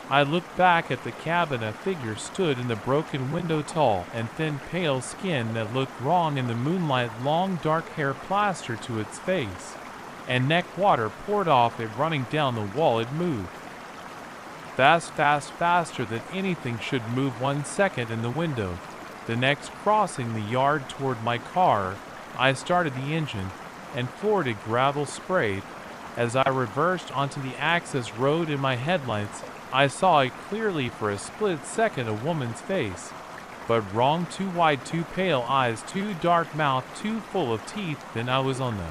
I looked back at the cabin. A figure stood in the broken window, tall and thin, pale skin that looked wrong in the moonlight, long dark hair plastered to its face and neck. Water poured off it, running down the wall. It moved fast, fast, faster than anything should move. 1 second in the window, the next crossing the yard toward my car. I started the engine and floored it. Gravel sprayed as I reversed onto the access road. In my headlights, I saw it clearly for a split second. A woman's face, but wrong. Too wide, too pale eyes, too dark mouth, too full of teeth. Then I was on the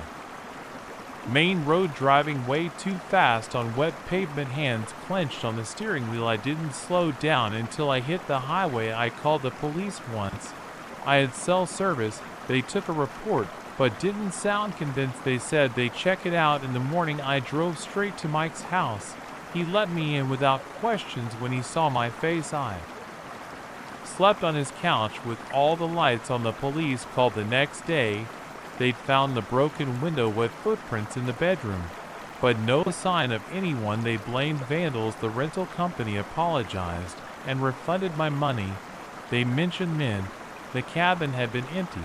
main road, driving way too fast on wet pavement, hands clenched on the steering wheel. I didn't slow down until I hit the highway. I called the police once. I had cell service. They took a report, but didn't sound convinced. They said they'd check it out in the morning. I drove straight to Mike's house. He let me in without questions. When he saw my face, I slept on his couch with all the lights on. The police called the next day. They'd found the broken window, wet footprints in the bedroom, but no sign of anyone. They blamed vandals. The rental company apologized and refunded my money. They mentioned men. The cabin had been empty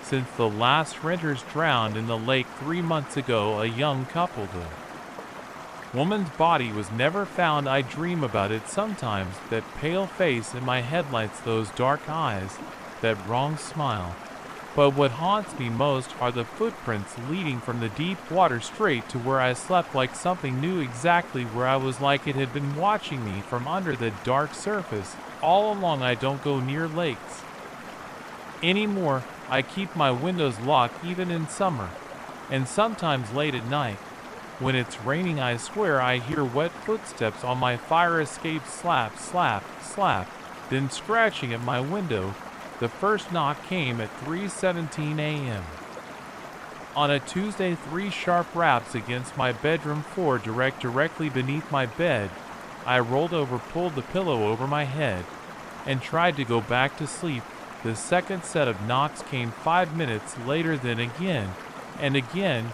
since the last renters drowned in the lake 3 months ago. A young couple. The woman's body was never found. I dream about it sometimes. That pale face in my headlights, those dark eyes, that wrong smile. But what haunts me most are the footprints leading from the deep water straight to where I slept, like something knew exactly where I was, like it had been watching me from under the dark surface all along. I don't go near lakes anymore. I keep my windows locked even in summer, and sometimes late at night. When it's raining, I swear I hear wet footsteps on my fire escape. Slap, slap, slap, then scratching at my window. The first knock came at 3:17 a.m. on a Tuesday. 3 sharp raps against my bedroom floor, directly beneath my bed. I rolled over, pulled the pillow over my head, and tried to go back to sleep. The second set of knocks came 5 minutes later, then again and again.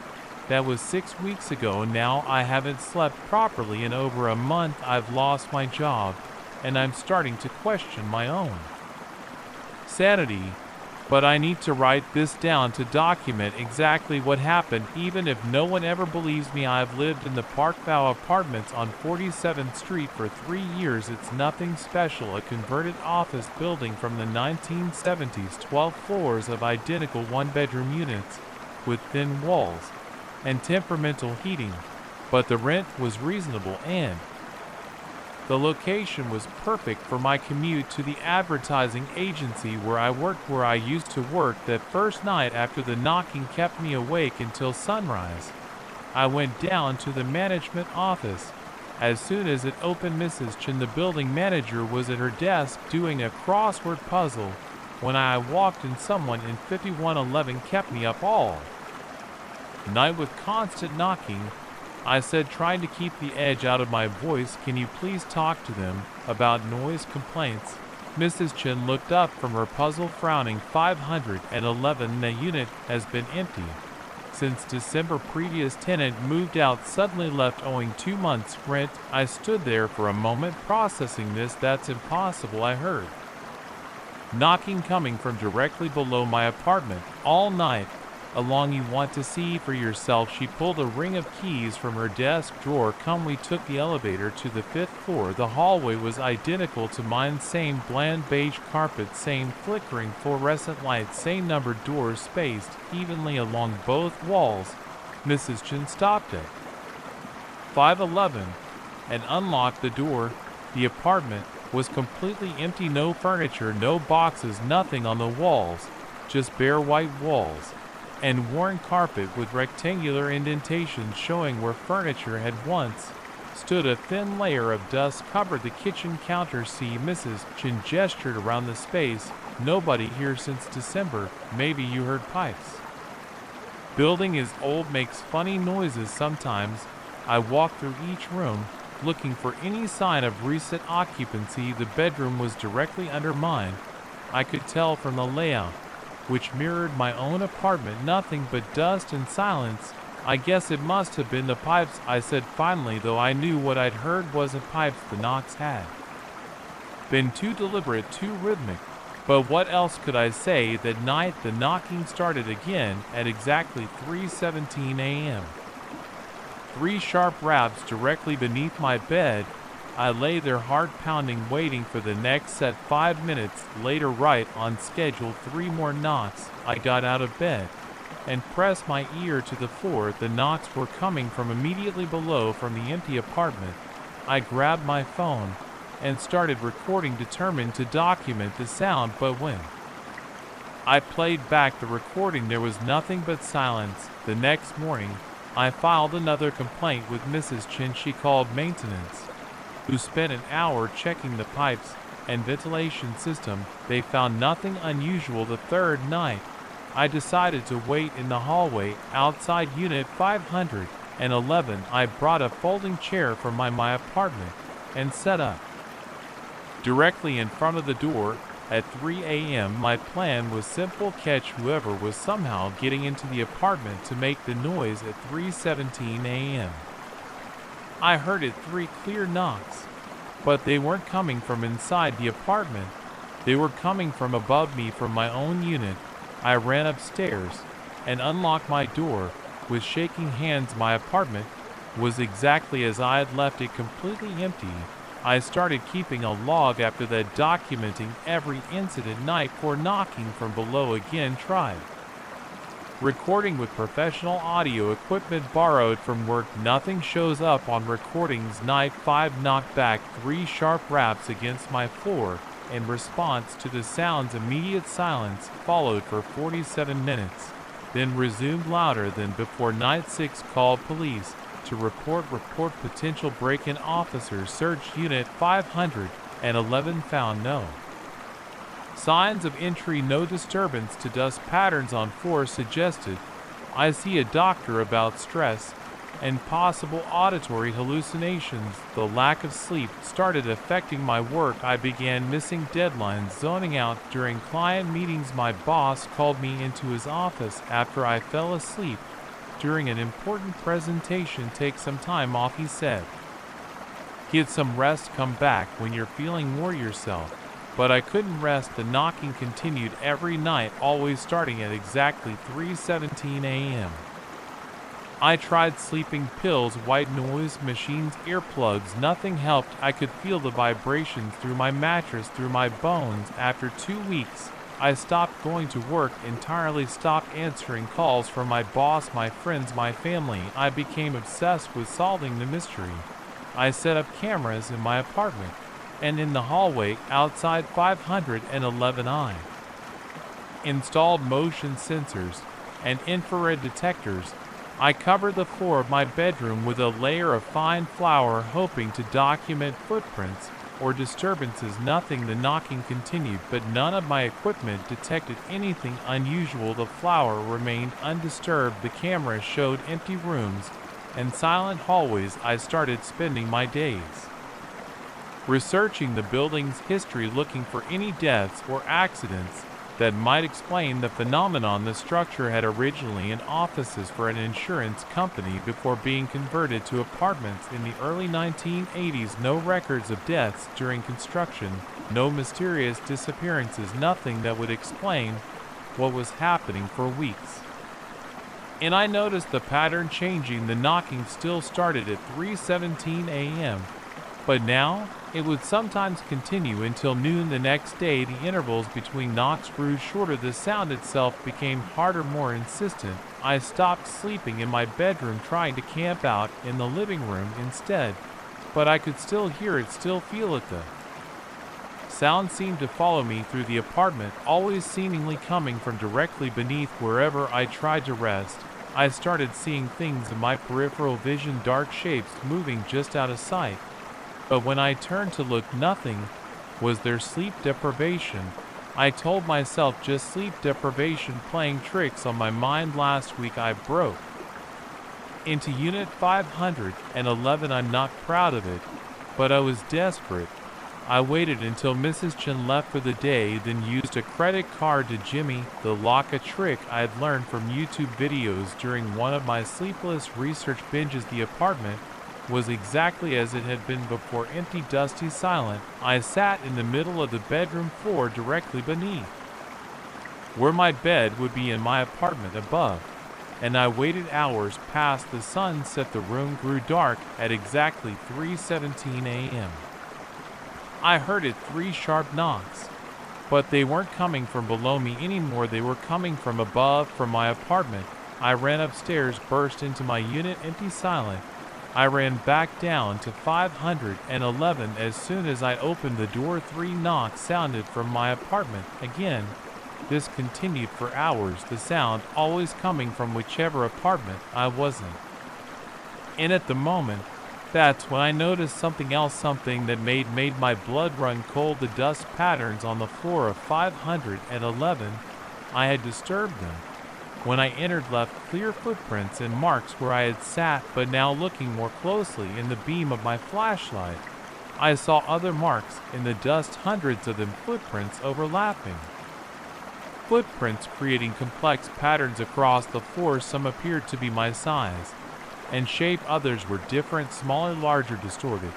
That was 6 weeks ago. Now I haven't slept properly in over a month. I've lost my job, and I'm starting to question my own sanity. But I need to write this down to document exactly what happened, even if no one ever believes me. I've lived in the Parkview Apartments on 47th Street for 3 years. It's nothing special, a converted office building from the 1970s, 12 floors of identical one-bedroom units with thin walls and temperamental heating. But the rent was reasonable, and the location was perfect for my commute to the advertising agency where I worked, where I used to work. That first night after the knocking kept me awake until sunrise. I went down to the management office. As soon as it opened, Mrs. Chen, the building manager, was at her desk doing a crossword puzzle. When I walked in, someone in 5111 kept me up all night with constant knocking. I said, trying to keep the edge out of my voice, "Can you please talk to them about noise complaints?" Mrs. Chen looked up from her puzzle, frowning. 511, the unit has been empty since December. Previous tenant moved out, suddenly left owing 2 months' rent. I stood there for a moment processing this. That's impossible. I heard knocking coming from directly below my apartment all night long. You want to see for yourself. She pulled a ring of keys from her desk drawer. We took the elevator to the 5th floor. The hallway was identical to mine. Same bland beige carpet, same flickering fluorescent lights, same numbered doors spaced evenly along both walls. Mrs. Chen stopped at 511 and unlocked the door. The apartment was completely empty. No furniture, no boxes, nothing on the walls, just bare white walls and worn carpet with rectangular indentations showing where furniture had once stood. A thin layer of dust covered the kitchen counter. See, Mrs. Chen gestured around the space. Nobody here since December. Maybe you heard pipes. Building is old, makes funny noises sometimes. I walked through each room, looking for any sign of recent occupancy. The bedroom was directly under mine. I could tell from the layout, which mirrored my own apartment, nothing but dust and silence. I guess it must have been the pipes, I said finally, though I knew what I'd heard wasn't pipes. The knocks had been too deliberate, too rhythmic. But what else could I say? That night the knocking started again at exactly 3:17 a.m. 3 sharp raps directly beneath my bed. I lay there, heart pounding, waiting for the next set. 5 minutes later, right on schedule, 3 more knocks. I got out of bed and pressed my ear to the floor. The knocks were coming from immediately below, from the empty apartment. I grabbed my phone and started recording, determined to document the sound. But when I played back the recording, there was nothing but silence. The next morning, I filed another complaint with Mrs. Chen. She called maintenance, who spent an hour checking the pipes and ventilation system. They found nothing unusual. The third night, I decided to wait in the hallway outside unit 511. I brought a folding chair from my apartment and set up directly in front of the door. At 3 a.m. my plan was simple: catch whoever was somehow getting into the apartment to make the noise at 3:17 a.m. I heard it, 3 clear knocks, but they weren't coming from inside the apartment. They were coming from above me, from my own unit. I ran upstairs and unlocked my door with shaking hands. My apartment was exactly as I had left it, completely empty. I started keeping a log after that, documenting every incident. Night 4, knocking from below again. Tried recording with professional audio equipment borrowed from work. Nothing shows up on recordings. Night 5, knocked back, 3 sharp raps against my floor. In response to the sounds, immediate silence followed for 47 minutes, then resumed louder than before. Night 6, called police to report potential break-in. Officers searched unit 511, found no signs of entry, no disturbance to dust patterns on floor. Suggested I see a doctor about stress and possible auditory hallucinations. The lack of sleep started affecting my work. I began missing deadlines, zoning out during client meetings. My boss called me into his office after I fell asleep during an important presentation. Take some time off, he said. Get some rest, come back when you're feeling more yourself. But I couldn't rest. The knocking continued every night, always starting at exactly 3:17 a.m. I tried sleeping pills, white noise machines, earplugs. Nothing helped. I could feel the vibrations through my mattress, through my bones. After 2 weeks, I stopped going to work entirely, stopped answering calls from my boss, my friends, my family. I became obsessed with solving the mystery. I set up cameras in my apartment and in the hallway outside 511. I installed motion sensors and infrared detectors. I covered the floor of my bedroom with a layer of fine flour, hoping to document footprints or disturbances. Nothing. The knocking continued, but none of my equipment detected anything unusual. The flour remained undisturbed. The camera showed empty rooms and silent hallways. I started spending my days researching the building's history, looking for any deaths or accidents. that might explain the phenomenon. The structure had originally been offices for an insurance company before being converted to apartments in the early 1980s. No records of deaths during construction, no mysterious disappearances, nothing that would explain what was happening for weeks. And I noticed the pattern changing. The knocking still started at 3:17 a.m., but now it would sometimes continue until noon the next day. The intervals between knocks grew shorter. The sound itself became harder, more insistent. I stopped sleeping in my bedroom, trying to camp out in the living room instead, but I could still hear it, still feel it. The sound seemed to follow me through the apartment, always seemingly coming from directly beneath wherever I tried to rest. I started seeing things in my peripheral vision, dark shapes moving just out of sight. But when I turned to look, nothing was there. Sleep deprivation. I told myself just sleep deprivation playing tricks on my mind. Last week I broke into Unit 511. I'm not proud of it, but I was desperate. I waited until Mrs. Chen left for the day, then used a credit card to jimmy the lock, a trick I had learned from YouTube videos during one of my sleepless research binges. The apartment was exactly as it had been before, empty, dusty, silent. I sat in the middle of the bedroom floor directly beneath where my bed would be in my apartment above, and I waited. Hours passed. The sun set. The room grew dark at exactly 3:17 a.m. I heard it, 3 sharp knocks, but they weren't coming from below me anymore. They were coming from above, from my apartment. I ran upstairs, burst into my unit, empty, silent. I ran back down to 511. As soon as I opened the door, 3 knocks sounded from my apartment. Again, this continued for hours, the sound always coming from whichever apartment I wasn't in at the moment. That's when I noticed something else, something that made my blood run cold. The dust patterns on the floor of 511. I had disturbed them. When I entered, left clear footprints and marks where I had sat, but now looking more closely in the beam of my flashlight, I saw other marks in the dust, hundreds of them, footprints overlapping. Footprints creating complex patterns across the floor. Some appeared to be my size and shape, others were different, smaller, larger, distorted,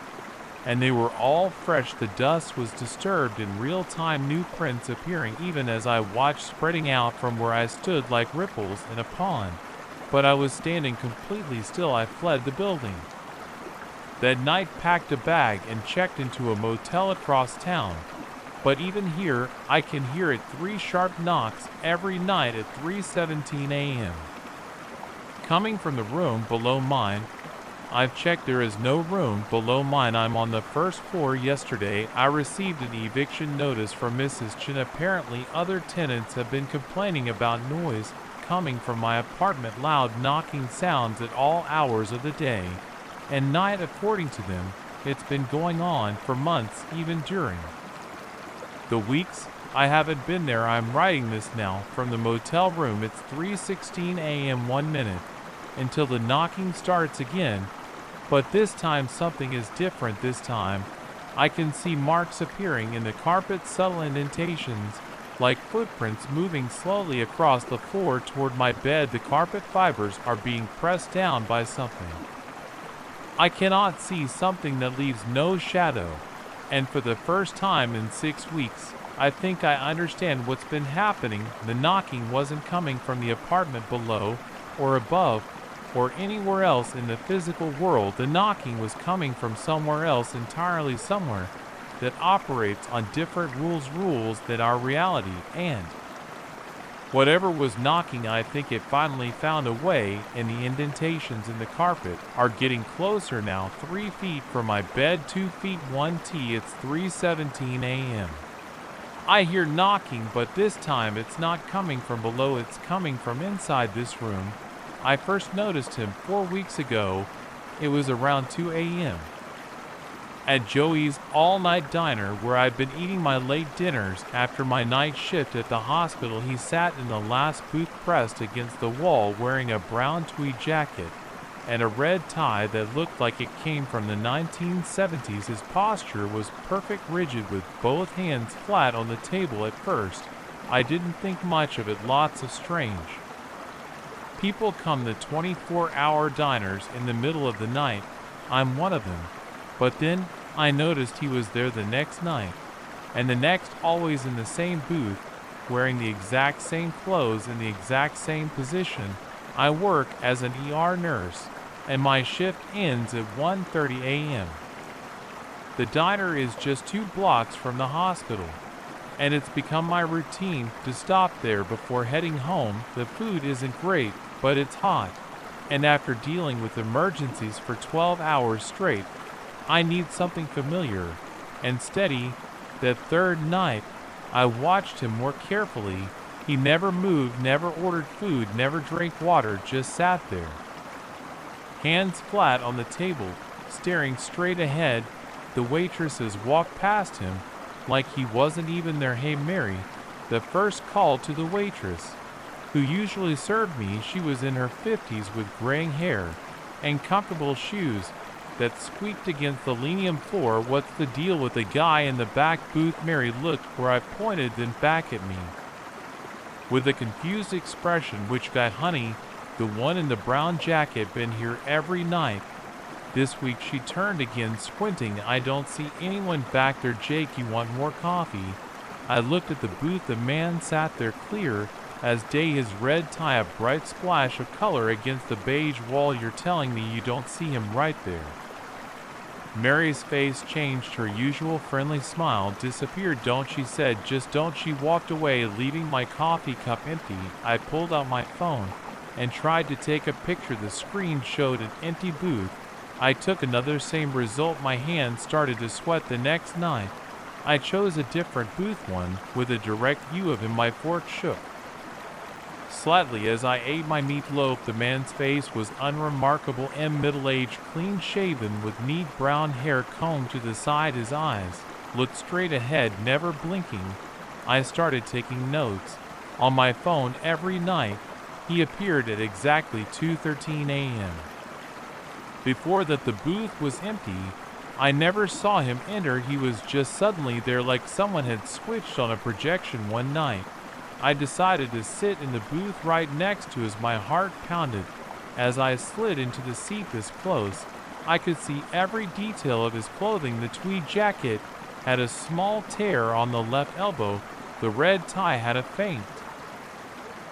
and they were all fresh. The dust was disturbed in real time, new prints appearing even as I watched, spreading out from where I stood like ripples in a pond. But I was standing completely still. I fled the building that night, packed a bag, and checked into a motel across town. But even here, I can hear it, 3 sharp knocks every night at 3:17 a.m. coming from the room below mine. I've checked, there is no room below mine. I'm on the first floor. Yesterday, I received an eviction notice from Mrs. Chen. Apparently, other tenants have been complaining about noise coming from my apartment, loud knocking sounds at all hours of the day and night. According to them, it's been going on for months, even during the weeks I haven't been there. I'm writing this now from the motel room. It's 3:16 a.m. 1 minute until the knocking starts again, but this time something is different. This time I can see marks appearing in the carpet, subtle indentations like footprints moving slowly across the floor toward my bed. The carpet fibers are being pressed down by something I cannot see, something that leaves no shadow. And for the first time in 6 weeks, I think I understand what's been happening. The knocking wasn't coming from the apartment below or above or anywhere else in the physical world. The knocking was coming from somewhere else entirely, somewhere that operates on different rules than our reality. And whatever was knocking, I think it finally found a way, and the indentations in the carpet are getting closer now. 3 feet from my bed, 2 feet, 1 T. It's 3:17 a.m. I hear knocking, but this time it's not coming from below, it's coming from inside this room. I first noticed him 4 weeks ago. It was around 2 a.m. at Joey's all-night diner, where I'd been eating my late dinners after my night shift at the hospital. He sat in the last booth, pressed against the wall, wearing a brown tweed jacket and a red tie that looked like it came from the 1970s. His posture was perfect, rigid, with both hands flat on the table. At first, I didn't think much of it. Lots of strange people come to 24-hour diners in the middle of the night. I'm one of them. But then I noticed he was there the next night, and the next, always in the same booth, wearing the exact same clothes in the exact same position. I work as an ER nurse, and my shift ends at 1:30 a.m. The diner is just 2 blocks from the hospital, and it's become my routine to stop there before heading home. The food isn't great, but it's hot, and after dealing with emergencies for 12 hours straight, I need something familiar and steady. That third night, I watched him more carefully. He never moved, never ordered food, never drank water, just sat there, hands flat on the table, staring straight ahead. The waitresses walked past him like he wasn't even there. Hey Mary, the first call to the waitress who usually served me. She was in her 50s with graying hair and comfortable shoes that squeaked against the linoleum floor. What's the deal with the guy in the back booth? Mary looked where I pointed, then back at me with a confused expression. Which guy, honey? The one in the brown jacket. Been here every night this week. She turned again, squinting. I don't see anyone back there. Jake, you want more coffee? I looked at the booth. The man sat there clear as day, his red tie a bright splash of color against the beige wall. You're telling me you don't see him right there? Mary's face changed. Her usual friendly smile disappeared. Don't, she said. Just don't. She walked away, leaving my coffee cup empty. I pulled out my phone and tried to take a picture. The screen showed an empty booth. I took another, same result. My hands started to sweat. The next night, I chose a different booth, one with a direct view of him. My fork shook slightly as I ate my meatloaf. The man's face was unremarkable. Middle-aged, clean-shaven, with neat brown hair combed to the side. His eyes looked straight ahead, never blinking. I started taking notes on my phone. Every night, he appeared at exactly 2:13 a.m. Before that, the booth was empty. I never saw him enter. He was just suddenly there, like someone had switched on a projection. One night, I decided to sit in the booth right next to his. My heart pounded as I slid into the seat this close. I could see every detail of his clothing. The tweed jacket had a small tear on the left elbow. The red tie had a faint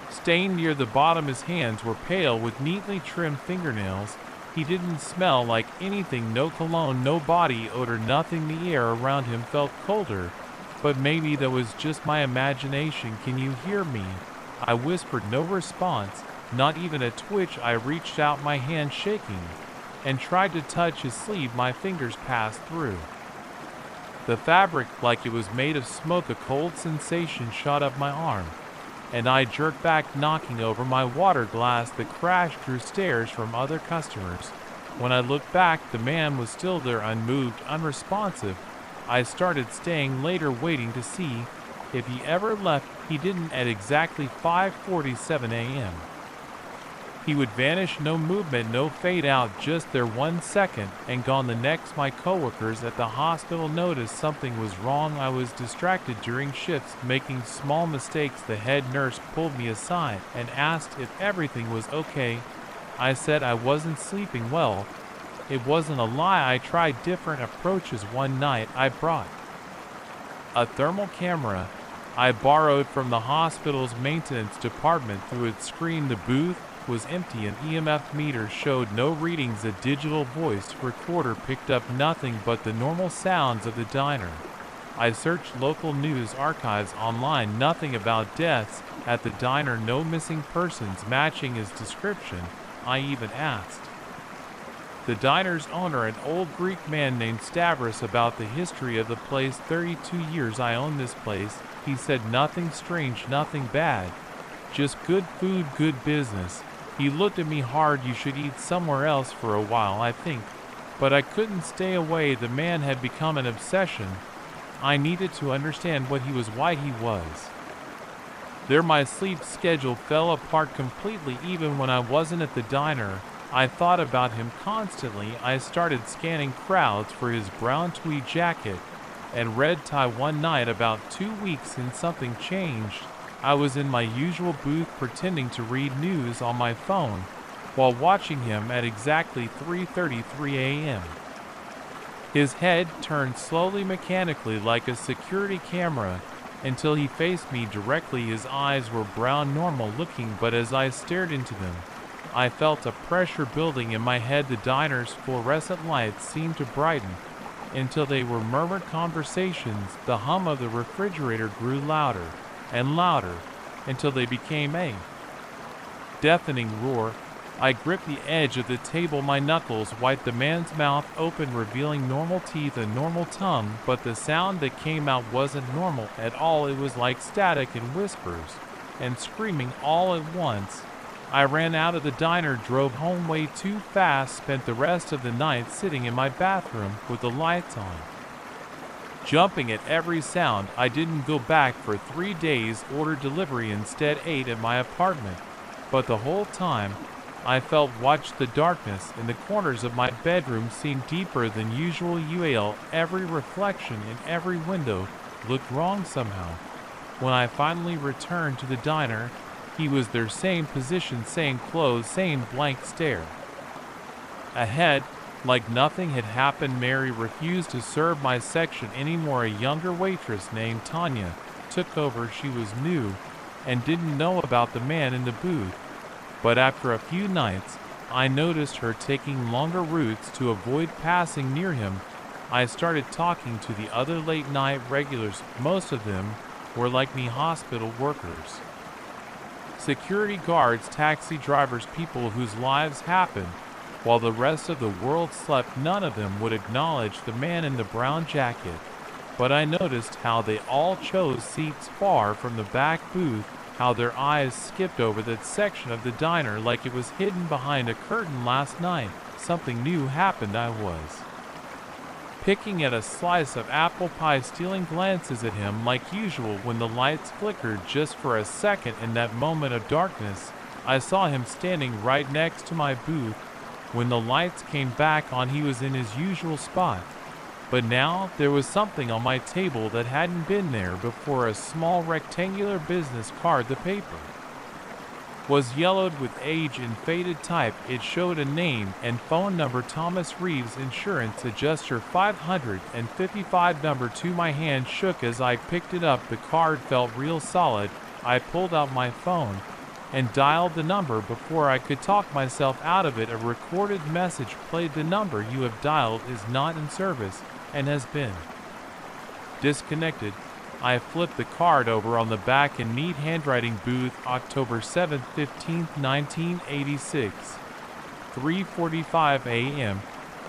stain near the bottom. His hands were pale with neatly trimmed fingernails. He didn't smell like anything. No cologne, no body odor, nothing. The air around him felt colder. But maybe that was just my imagination. Can you hear me? I whispered. No response, not even a twitch. I reached out, my hand shaking, and tried to touch his sleeve. My fingers passed through the fabric like it was made of smoke. A cold sensation shot up my arm, and I jerked back, knocking over my water glass. The crash drew stares from other customers. When I looked back, the man was still there, unmoved, unresponsive. I started staying later, waiting to see if he ever left. He didn't. At exactly 5:47 a.m. he would vanish. No movement, no fade out, just there 1 second and gone the next. My coworkers at the hospital noticed something was wrong. I was distracted during shifts, making small mistakes. The head nurse pulled me aside and asked if everything was okay. I said I wasn't sleeping well. It wasn't a lie. I tried different approaches. One night, I brought a thermal camera I borrowed from the hospital's maintenance department. Through its screen, the booth was empty. An EMF meter showed no readings. A digital voice recorder picked up nothing but the normal sounds of the diner. I searched local news archives online. Nothing about deaths at the diner. No missing persons matching his description. I even asked the diner's owner, an old Greek man named Stavros, about the history of the place. 32 years I own this place. He said nothing strange, nothing bad. Just good food, good business. He looked at me hard. You should eat somewhere else for a while, I think. But I couldn't stay away. The man had become an obsession. I needed to understand what he was, why he was there. My sleep schedule fell apart completely. Even when I wasn't at the diner, I thought about him constantly. I started scanning crowds for his brown tweed jacket and red tie. One night, about 2 weeks in, something changed. I was in my usual booth pretending to read news on my phone while watching him at exactly 3:33 a.m. His head turned slowly mechanically like a security camera until he faced me directly. His eyes were brown normal looking, but as I stared into them, I felt a pressure building in my head. The diner's fluorescent lights seemed to brighten until they were murmured conversations. The hum of the refrigerator grew louder and louder until they became a deafening roar. I gripped the edge of the table, my knuckles white, the man's mouth open, revealing normal teeth and normal tongue, but the sound that came out wasn't normal at all. It was like static and whispers and screaming all at once. I ran out of the diner, drove home way too fast, spent the rest of the night sitting in my bathroom with the lights on, jumping at every sound. I didn't go back for 3 days, ordered delivery instead, ate at my apartment, but the whole time I felt watched. The darkness in the corners of my bedroom seemed deeper than usual. Every reflection in every window looked wrong somehow. When I finally returned to the diner, he was there, same position, same clothes, same blank stare ahead, like nothing had happened. Mary refused to serve my section anymore. A younger waitress named Tanya took over. She was new and didn't know about the man in the booth, but after a few nights, I noticed her taking longer routes to avoid passing near him. I started talking to the other late-night regulars. Most of them were like me, hospital workers, security guards, taxi drivers, people whose lives happened while the rest of the world slept. None of them would acknowledge the man in the brown jacket, but I noticed how they all chose seats far from the back booth, how their eyes skipped over that section of the diner like it was hidden behind a curtain. Last night, something new happened. I was picking at a slice of apple pie, stealing glances at him like usual when the lights flickered just for a second. In that moment of darkness, I saw him standing right next to my booth. When the lights came back on, he was in his usual spot. But now there was something on my table that hadn't been there before. A small rectangular business card. The paper was yellowed with age in faded type. It showed a name and phone number: Thomas Reeves, insurance adjuster, 555. Number 2. My hand shook as I picked it up. The card felt real solid. I pulled out my phone and dialed the number. Before I could talk myself out of it, a recorded message played. The number you have dialed is not in service and has been disconnected. I flipped the card over. On the back in neat handwriting: booth, October 7th, 15th, 1986, 3:45 a.m.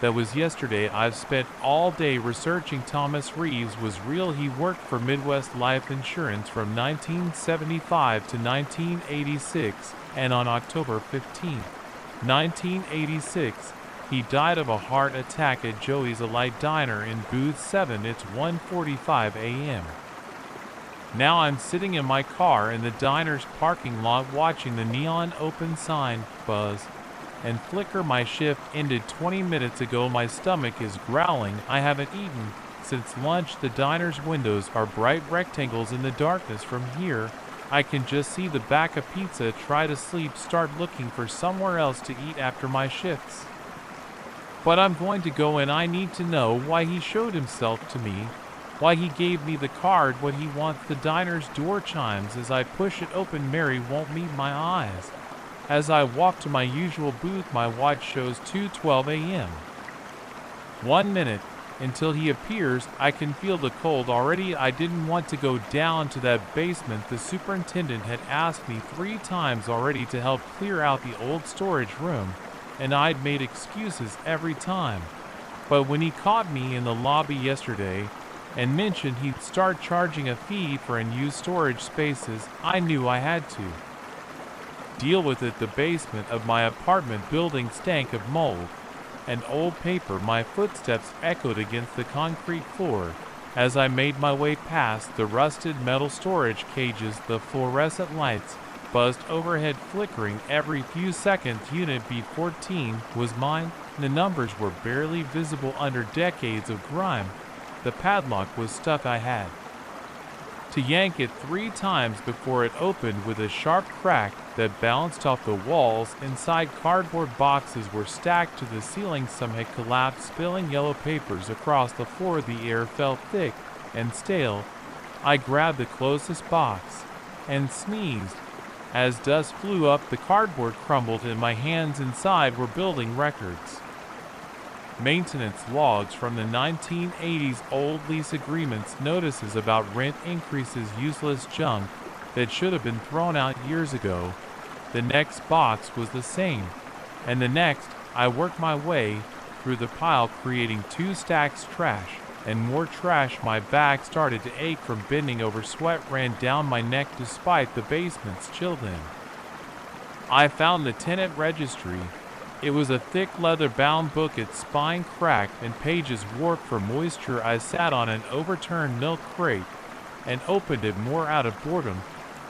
That was yesterday. I've spent all day researching. Thomas Reeves was real. He worked for Midwest Life Insurance from 1975 to 1986, and on October 15th, 1986, he died of a heart attack at Joey's Elite Diner in booth 7. It's 1:45 a.m. Now I'm sitting in my car in the diner's parking lot watching the neon open sign buzz and flicker. My shift ended 20 minutes ago. My stomach is growling. I haven't eaten since lunch. The diner's windows are bright rectangles in the darkness. From here, I can just see the back of pizza. Try to sleep, start looking for somewhere else to eat after my shifts. But I'm going to go, and I need to know why he showed himself to me, why he gave me the card, what he wants. The diner's door chimes. As I push it open, Mary won't meet my eyes. As I walk to my usual booth, my watch shows 2:12 a.m. 1 minute until he appears. I can feel the cold already. I didn't want to go down to that basement. The superintendent had asked me 3 times already to help clear out the old storage room, and I'd made excuses every time. But when he caught me in the lobby yesterday and mentioned he'd start charging a fee for unused storage spaces, I knew I had to deal with it. The basement of my apartment building stank of mold and old paper. My footsteps echoed against the concrete floor as I made my way past the rusted metal storage cages. The fluorescent lights buzzed overhead, flickering every few seconds. Unit B14 was mine. The numbers were barely visible under decades of grime. The padlock was stuck. I had to yank it 3 times before it opened with a sharp crack that bounced off the walls. Inside, cardboard boxes were stacked to the ceiling. Some had collapsed, spilling yellow papers across the floor. The air felt thick and stale. I grabbed the closest box and sneezed. As dust flew up, the cardboard crumbled in my hands. Inside were building records, maintenance logs from the 1980s, old lease agreements, notices about rent increases, useless junk that should have been thrown out years ago. The next box was the same, and the next. I worked my way through the pile, creating 2 stacks, trash and more trash. My back started to ache from bending over. Sweat ran down my neck despite the basement's chill. Then I found the tenant registry. It was a thick leather-bound book, its spine cracked and pages warped from moisture. I sat on an overturned milk crate and opened it more out of boredom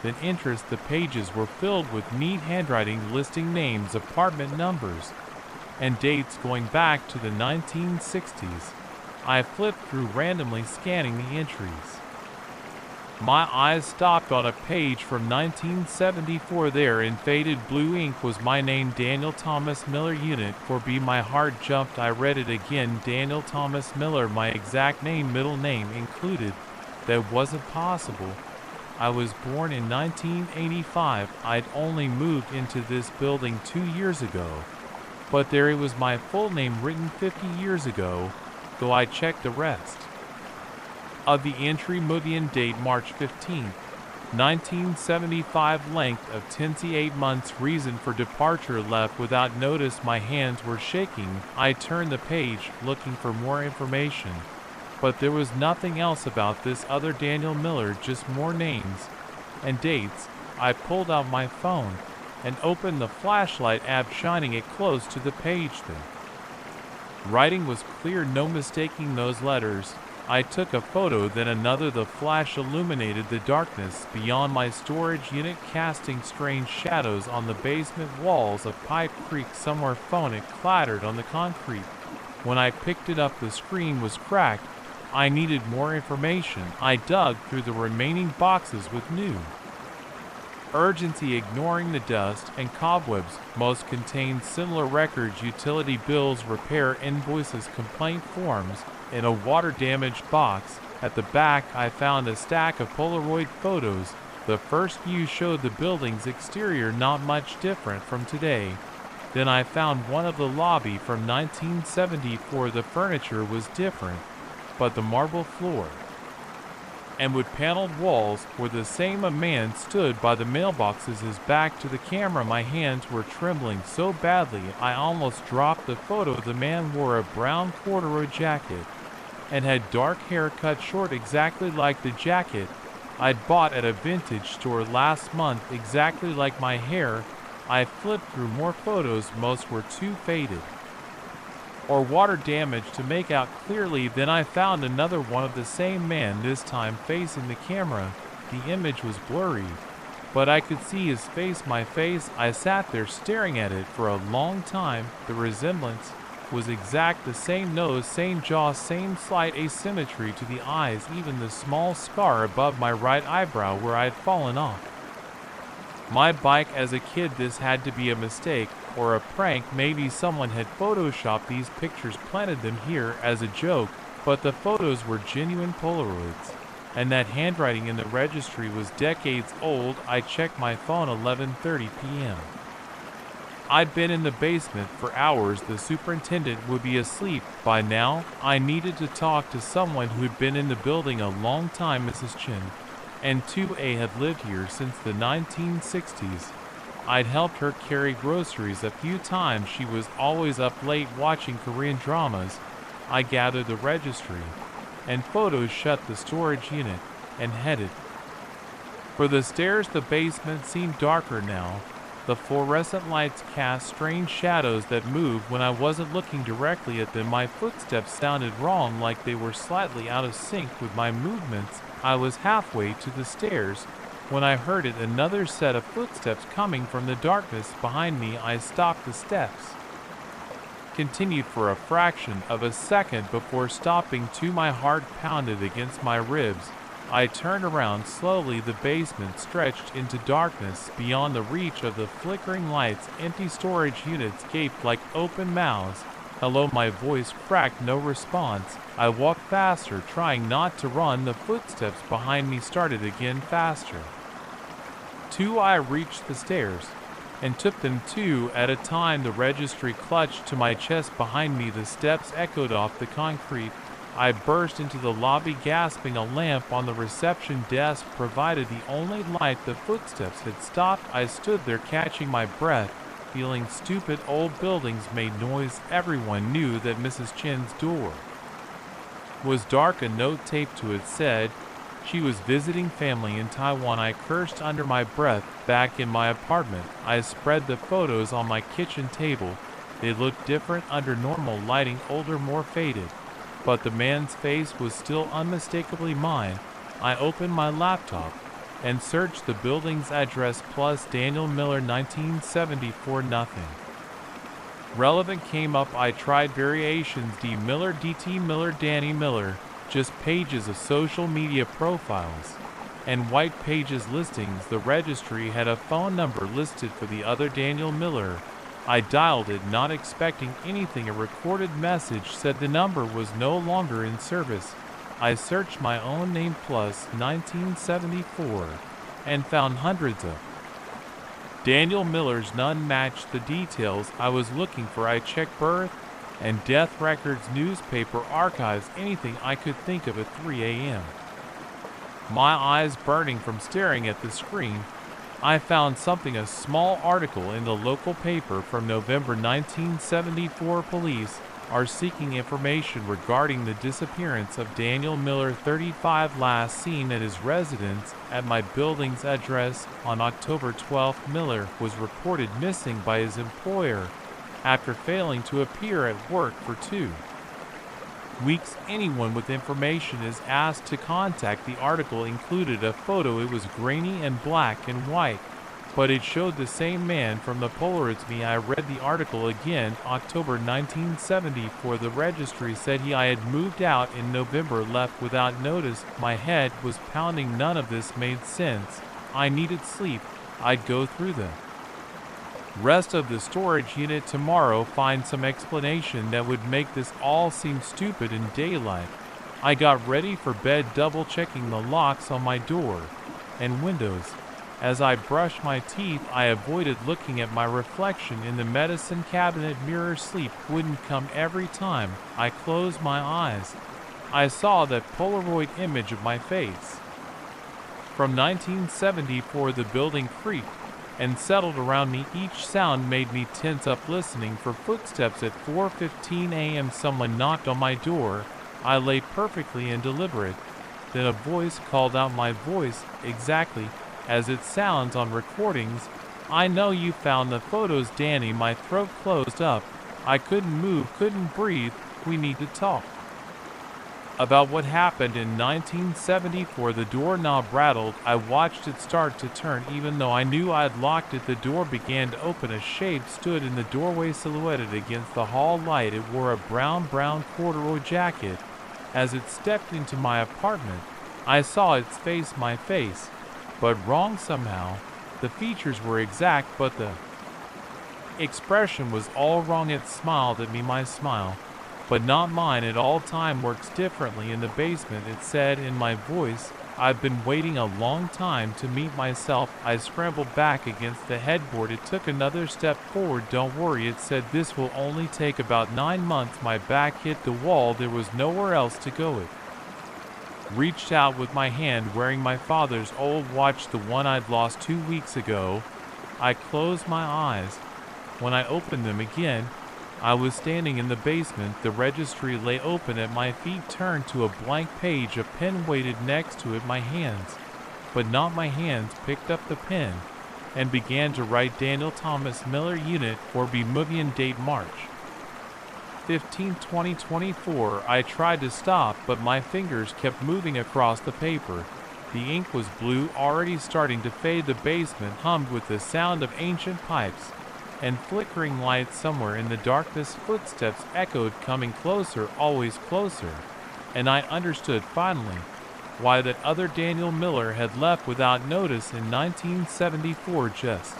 than interest. The pages were filled with neat handwriting listing names, apartment numbers, and dates going back to the 1960s. I flipped through, randomly scanning the entries. My eyes stopped on a page from 1974. There in faded blue ink was my name, Daniel Thomas Miller, Unit 4B. My heart jumped. I read it again. Daniel Thomas Miller, my exact name, middle name included. That wasn't possible. I was born in 1985. I'd only moved into this building 2 years ago. But there it was, my full name written 50 years ago, though I checked the rest of the entry. Mudian date March 15, 1975. Length of tenancy 8 months. Reason for departure left without notice. My hands were shaking. I turned the page, looking for more information, but there was nothing else about this other Daniel Miller, just more names and dates. I pulled out my phone and opened the flashlight app, shining it close to the page. The writing was clear, no mistaking those letters. I took a photo, then another. The flash illuminated the darkness beyond my storage unit, casting strange shadows on the basement walls. A pipe creaked somewhere. Phone, it clattered on the concrete. When I picked it up, the screen was cracked. I needed more information. I dug through the remaining boxes with new urgency, ignoring the dust and cobwebs. Most contained similar records, utility bills, repair invoices, complaint forms. In a water-damaged box at the back, I found a stack of Polaroid photos. The first view showed the building's exterior, not much different from today. Then I found one of the lobby from 1974. The furniture was different, but the marble floor and wood-paneled walls were the same. A man stood by the mailboxes, his back to the camera. My hands were trembling so badly I almost dropped the photo. The man wore a brown corduroy jacket and had dark hair cut short, exactly like the jacket I'd bought at a vintage store last month, exactly like my hair. I flipped through more photos. Most were too faded or water damaged to make out clearly. Then I found another one of the same man, this time facing the camera. The image was blurry, but I could see his face, my face. I sat there staring at it for a long time. The resemblance was exact, the same nose, same jaw, same slight asymmetry to the eyes, even the small scar above my right eyebrow where I'd fallen off my bike as a kid. This had to be a mistake or a prank. Maybe someone had photoshopped these pictures, planted them here as a joke, but the photos were genuine Polaroids, and that handwriting in the registry was decades old. I checked my phone, 11:30 p.m. I'd been in the basement for hours. The superintendent would be asleep by now. I needed to talk to someone who'd been in the building a long time. Mrs. Chin and 2A had lived here since the 1960s. I'd helped her carry groceries a few times. She was always up late watching Korean dramas. I gathered the registry and photos, shut the storage unit, and headed for the stairs. The basement seemed darker now. The fluorescent lights cast strange shadows that moved when I wasn't looking directly at them. My footsteps sounded wrong, like they were slightly out of sync with my movements. I was halfway to the stairs when I heard it, another set of footsteps coming from the darkness behind me. I stopped. The steps continued for a fraction of a second before stopping too. My heart pounded against my ribs. I turned around slowly. The basement stretched into darkness beyond the reach of the flickering lights. Empty storage units gaped like open mouths. Hello, my voice cracked. No response. I walked faster, trying not to run. The footsteps behind me started again, faster. I reached the stairs and took them two at a time. The registry clutched to my chest behind me. The steps echoed off the concrete. I burst into the lobby, gasping. A lamp on the reception desk provided the only light. The footsteps had stopped. I stood there, catching my breath, feeling stupid. Old buildings made noise. Everyone knew that Mrs. Chen's door was dark. A note taped to it said she was visiting family in Taiwan. I cursed under my breath. Back in my apartment, I spread the photos on my kitchen table. They looked different under normal lighting, older, more faded. But the man's face was still unmistakably mine. I opened my laptop and searched the building's address plus Daniel Miller 1974. Nothing relevant came up. I tried variations: D. Miller, DT Miller, Danny Miller. Just pages of social media profiles and white pages listings. The registry had a phone number listed for the other Daniel Miller. I dialed it, not expecting anything. A recorded message said the number was no longer in service. I searched my own name plus 1974 and found hundreds of Daniel Millers. None matched the details I was looking for. I checked birth and death records, newspaper archives, anything I could think of. At 3 a.m., my eyes burning from staring at the screen, I found something, a small article in the local paper from November 1974. Police are seeking information regarding the disappearance of Daniel Miller, 35, last seen at his residence at my building's address on October 12. Miller was reported missing by his employer after failing to appear at work for 2 weeks. Anyone with information is asked to contact. The article included a photo. It was grainy and black and white, but it showed the same man from the Polaroids. I read the article again. October 1974. The registry said I had moved out in November, left without notice. My head was pounding. None of this made sense. I needed sleep. I'd go through the rest of the storage unit tomorrow, find some explanation that would make this all seem stupid in daylight. I got ready for bed, double checking the locks on my door and windows. As I brushed my teeth, I avoided looking at my reflection in the medicine cabinet mirror. Sleep wouldn't come every time I closed my eyes. I saw that Polaroid image of my face from 1974. The building creaked and settled around me. Each sound made me tense up, listening for footsteps. At 4:15 a.m. someone knocked on my door. I lay perfectly and deliberate. Then a voice called out, my voice, exactly as it sounds on recordings. I know you found the photos, Danny. My throat closed up. I couldn't move, couldn't breathe. We need to talk about what happened in 1974. The doorknob rattled. I watched it start to turn. Even though I knew I'd locked it, the door began to open. A shape stood in the doorway, silhouetted against the hall light. It wore a brown corduroy jacket. As it stepped into my apartment, I saw its face, my face, but wrong somehow. The features were exact, but the expression was all wrong. It smiled at me, my smile, but not mine at all. Time works differently in the basement, it said in my voice. I've been waiting a long time to meet myself. I scrambled back against the headboard. It took another step forward. Don't worry, it said, this will only take about 9 months. My back hit the wall. There was nowhere else to go. It reached out with my hand, wearing my father's old watch, the one I'd lost 2 weeks ago. I closed my eyes. When I opened them again, I was standing in the basement. The registry lay open at my feet, turned to a blank page. A pen waited next to it. My hands, but not my hands, picked up the pen and began to write Daniel Thomas Miller, Unit 4B, moving date March 15, 2024. I tried to stop, but my fingers kept moving across the paper. The ink was blue, already starting to fade. The basement hummed with the sound of ancient pipes and flickering lights. Somewhere in the darkness, footsteps echoed, coming closer, always closer. And I understood finally. why that other Daniel Miller had left without notice in 1974 just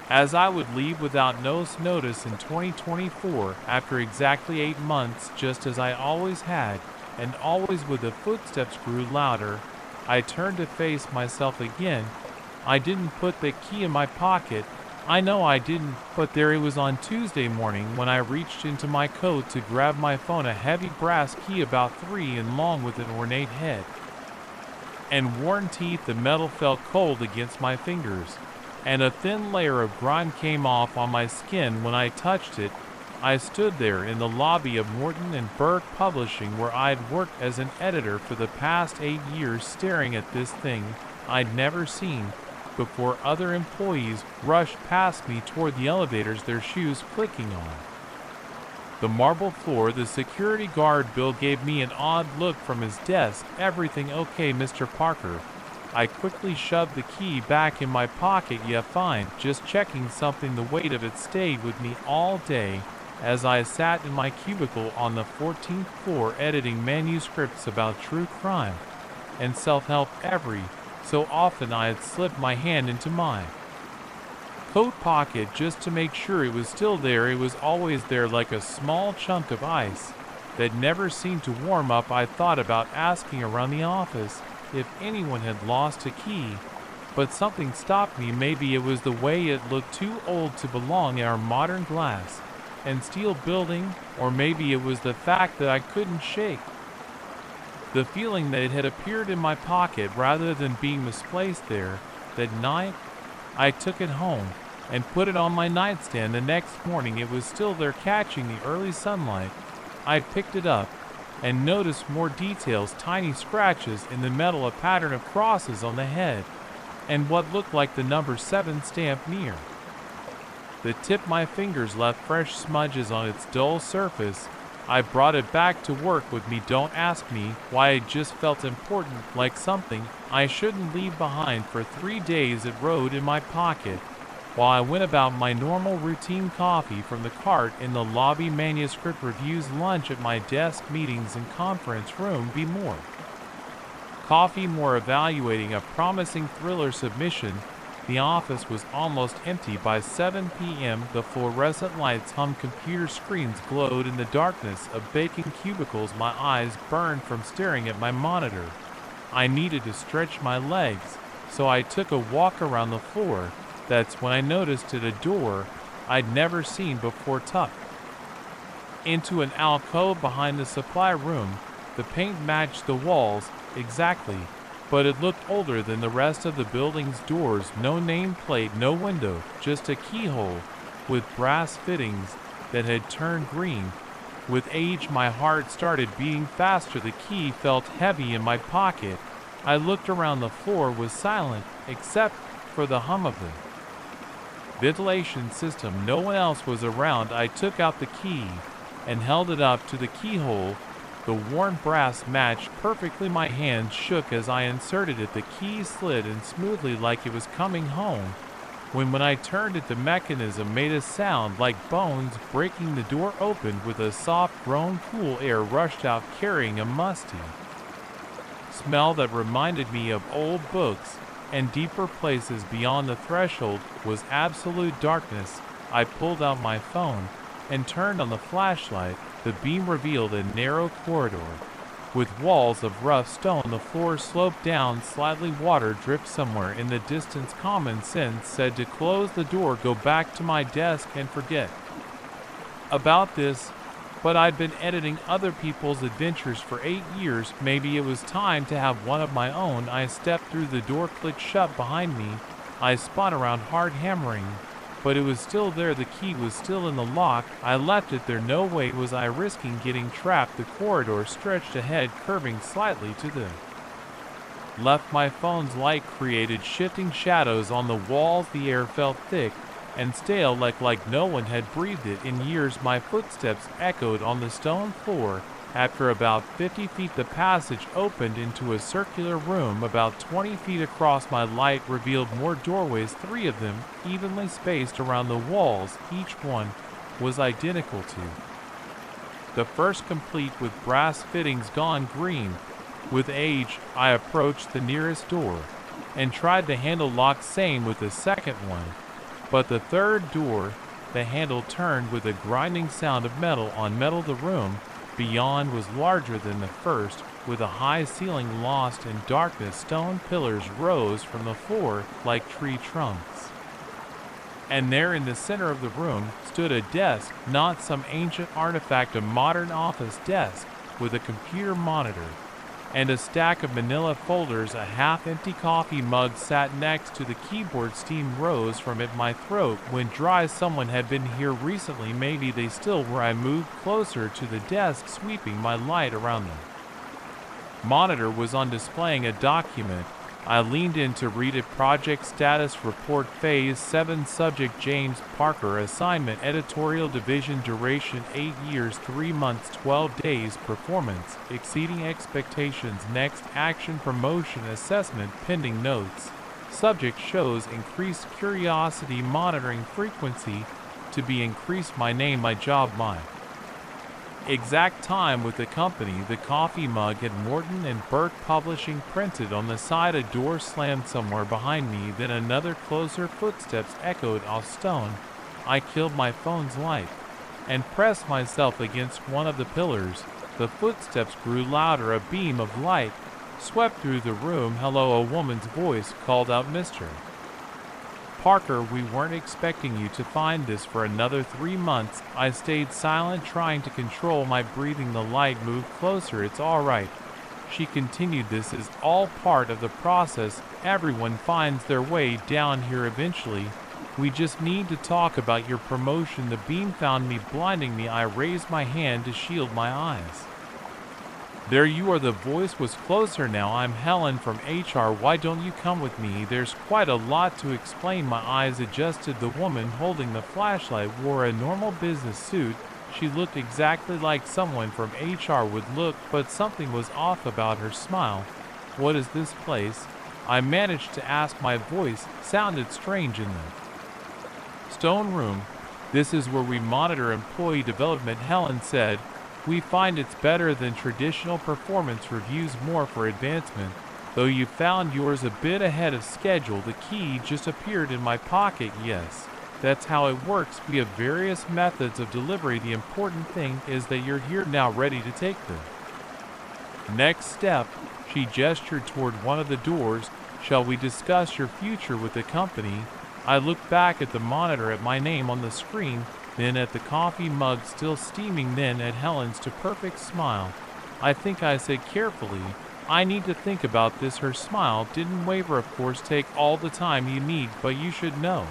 as I would leave without notice in 2024 after exactly 8 months, just as I always had, and always when the footsteps grew louder. I turned to face myself again. I didn't put the key in my pocket. I know I didn't, but there it was on Tuesday morning when I reached into my coat to grab my phone, a heavy brass key about 3 and long with an ornate head and worn teeth. The metal felt cold against my fingers, and a thin layer of grime came off on my skin when I touched it. I stood there in the lobby of Morton and Burke Publishing, where I'd worked as an editor for the past 8 years, staring at this thing I'd never seen before. Other employees rushed past me toward the elevators, their shoes clicking on the marble floor. The security guard Bill gave me an odd look from his desk. "Everything okay, Mr. Parker?" I quickly shoved the key back in my pocket. "Yeah, fine, just checking something." The weight of it stayed with me all day as I sat in my cubicle on the 14th floor editing manuscripts about true crime and self-help. Every so often I had slipped my hand into my coat pocket just to make sure it was still there. It was always there, like a small chunk of ice that never seemed to warm up. I thought about asking around the office if anyone had lost a key, but something stopped me. Maybe it was the way it looked, too old to belong in our modern glass and steel building, or maybe it was the fact that I couldn't shake the feeling that it had appeared in my pocket rather than being misplaced there. That night, I took it home and put it on my nightstand. The next morning it was still there, catching the early sunlight. I picked it up and noticed more details: tiny scratches in the metal, a pattern of crosses on the head, and what looked like the number 7 stamped near the tip. My fingers left fresh smudges on its dull surface. I brought it back to work with me. Don't ask me why. It just felt important, like something I shouldn't leave behind. For 3 days it rode in my pocket while I went about my normal routine: coffee from the cart in the lobby, manuscript reviews, lunch at my desk, meetings in conference room, be more coffee, more evaluating a promising thriller submission. The office was almost empty by 7 p.m. The fluorescent lights hummed, computer screens glowed in the darkness of baking cubicles. My eyes burned from staring at my monitor. I needed to stretch my legs, so I took a walk around the floor. That's when I noticed it, a door I'd never seen before, tucked into an alcove behind the supply room. The paint matched the walls exactly, but it looked older than the rest of the building's doors. No nameplate, no window, just a keyhole with brass fittings that had turned green with age. My heart started beating faster. The key felt heavy in my pocket. I looked around. The floor was silent except for the hum of the ventilation system. No one else was around. I took out the key and held it up to the keyhole. The worn brass matched perfectly. My hand shook as I inserted it. The key slid in smoothly like it was coming home. When I turned it, the mechanism made a sound like bones breaking. The door opened with a soft groan. Cool air rushed out, carrying a musty smell that reminded me of old books and deeper places. Beyond the threshold was absolute darkness. I pulled out my phone and turned on the flashlight. The beam revealed a narrow corridor with walls of rough stone. The floor sloped down slightly. Water dripped somewhere in the distance. Common sense said to close the door, go back to my desk, and forget about this. But I'd been editing other people's adventures for 8 years. Maybe it was time to have one of my own. I stepped through the door, clicked shut behind me. I spun around, hard hammering, but it was still there. The key was still in the lock. I left it there. No way was I risking getting trapped. The corridor stretched ahead, curving slightly to the left. My phone's light created shifting shadows on the walls. The air felt thick and stale, like no one had breathed it in years. My footsteps echoed on the stone floor. After about 50 feet, the passage opened into a circular room about 20 feet across. My light revealed more doorways, 3 of them evenly spaced around the walls. Each one was identical to the first, complete with brass fittings gone green. With age, I approached the nearest door and tried the handle lock, same with the second one. But the third door, the handle turned with a grinding sound of metal on metal. The room beyond was larger than the first, with a high ceiling lost in darkness. Stone pillars rose from the floor like tree trunks. And there in the center of the room stood a desk, not some ancient artifact, a modern office desk with a computer monitor and a stack of manila folders. A half-empty coffee mug sat next to the keyboard. Steam rose from it. My throat went dry. Someone had been here recently. Maybe they still were. I moved closer to the desk, sweeping my light around them. Monitor was on, displaying a document. I leaned in to read it. Project status report, phase 7, subject James Parker, assignment editorial division, duration 8 years 3 months 12 days, performance exceeding expectations, next action promotion assessment pending, notes. Subject shows increased curiosity, monitoring frequency to be increased, my name, my job, my exact time with the company. The coffee mug had Morton and Burke Publishing printed on the side. A door slammed somewhere behind me, then another, closer footsteps echoed off stone. I killed my phone's light and pressed myself against one of the pillars. The footsteps grew louder. A beam of light swept through the room. Hello, a woman's voice called out. Mr. Parker, we weren't expecting you to find this for another 3 months. I stayed silent, trying to control my breathing. The light moved closer. It's all right, she continued. This is all part of the process. Everyone finds their way down here eventually. We just need to talk about your promotion. The beam found me, blinding me. I raised my hand to shield my eyes. There you are. The voice was closer now. I'm Helen from HR. Why don't you come with me? There's quite a lot to explain. My eyes adjusted. The woman holding the flashlight wore a normal business suit. She looked exactly like someone from HR would look, but something was off about her smile. What is this place? I managed to ask. My voice sounded strange in the stone room. This is where we monitor employee development, Helen said. We find it's better than traditional performance reviews, more for advancement. Though you found yours a bit ahead of schedule. The key just appeared in my pocket. Yes, that's how it works. We have various methods of delivery. The important thing is that you're here now, ready to take the next step. She gestured toward one of the doors. Shall we discuss your future with the company? I looked back at the monitor, at my name on the screen, then at the coffee mug still steaming, then at Helen's to perfect smile. I think I said carefully, I need to think about this. Her smile didn't waver. Of course, take all the time you need, but you should know.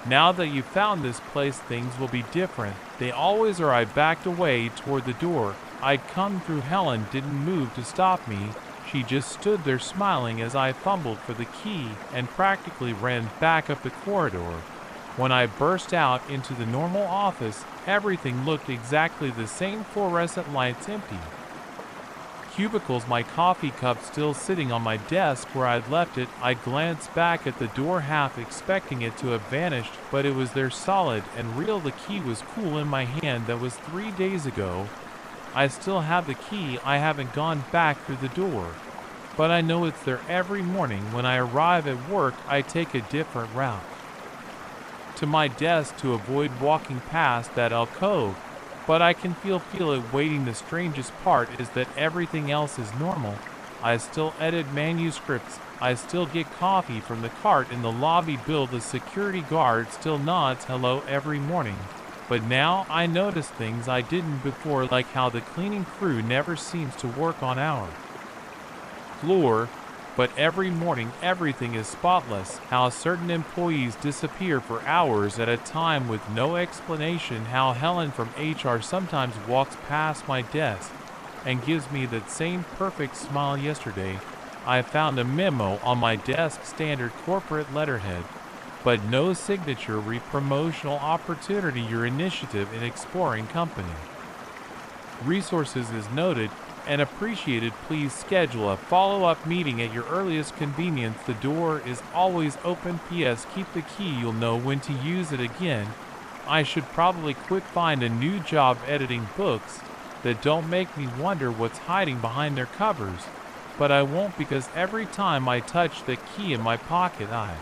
Now that you found this place, things will be different. They always are. I backed away toward the door I'd come through. Helen didn't move to stop me. She just stood there smiling as I fumbled for the key and practically ran back up the corridor. When I burst out into the normal office, everything looked exactly the same. Fluorescent lights, empty cubicles, my coffee cup still sitting on my desk where I'd left it. I glanced back at the door, half expecting it to have vanished, but it was there, solid and real. The key was cool in my hand. That was 3 days ago. I still have the key. I haven't gone back through the door, but I know it's there. Every morning when I arrive at work, I take a different route to my desk to avoid walking past that alcove, but I can feel it waiting. The strangest part is that everything else is normal. I still edit manuscripts. I still get coffee from the cart in the lobby. Bill, the security guard, still nods hello every morning. But now I notice things I didn't before, like how the cleaning crew never seems to work on our floor, but every morning everything is spotless. How certain employees disappear for hours at a time with no explanation. How Helen from HR sometimes walks past my desk and gives me that same perfect smile. Yesterday, I found a memo on my desk, standard corporate letterhead, but no signature. Promotional opportunity, your initiative in exploring company resources is noted and appreciated. Please schedule a follow-up meeting at your earliest convenience. The door is always open. P.S. Keep the key. You'll know when to use it again. I should probably quit. Find a new job editing books. that don't make me wonder what's hiding behind their covers, but I won't because every time I touch the key in my pocket I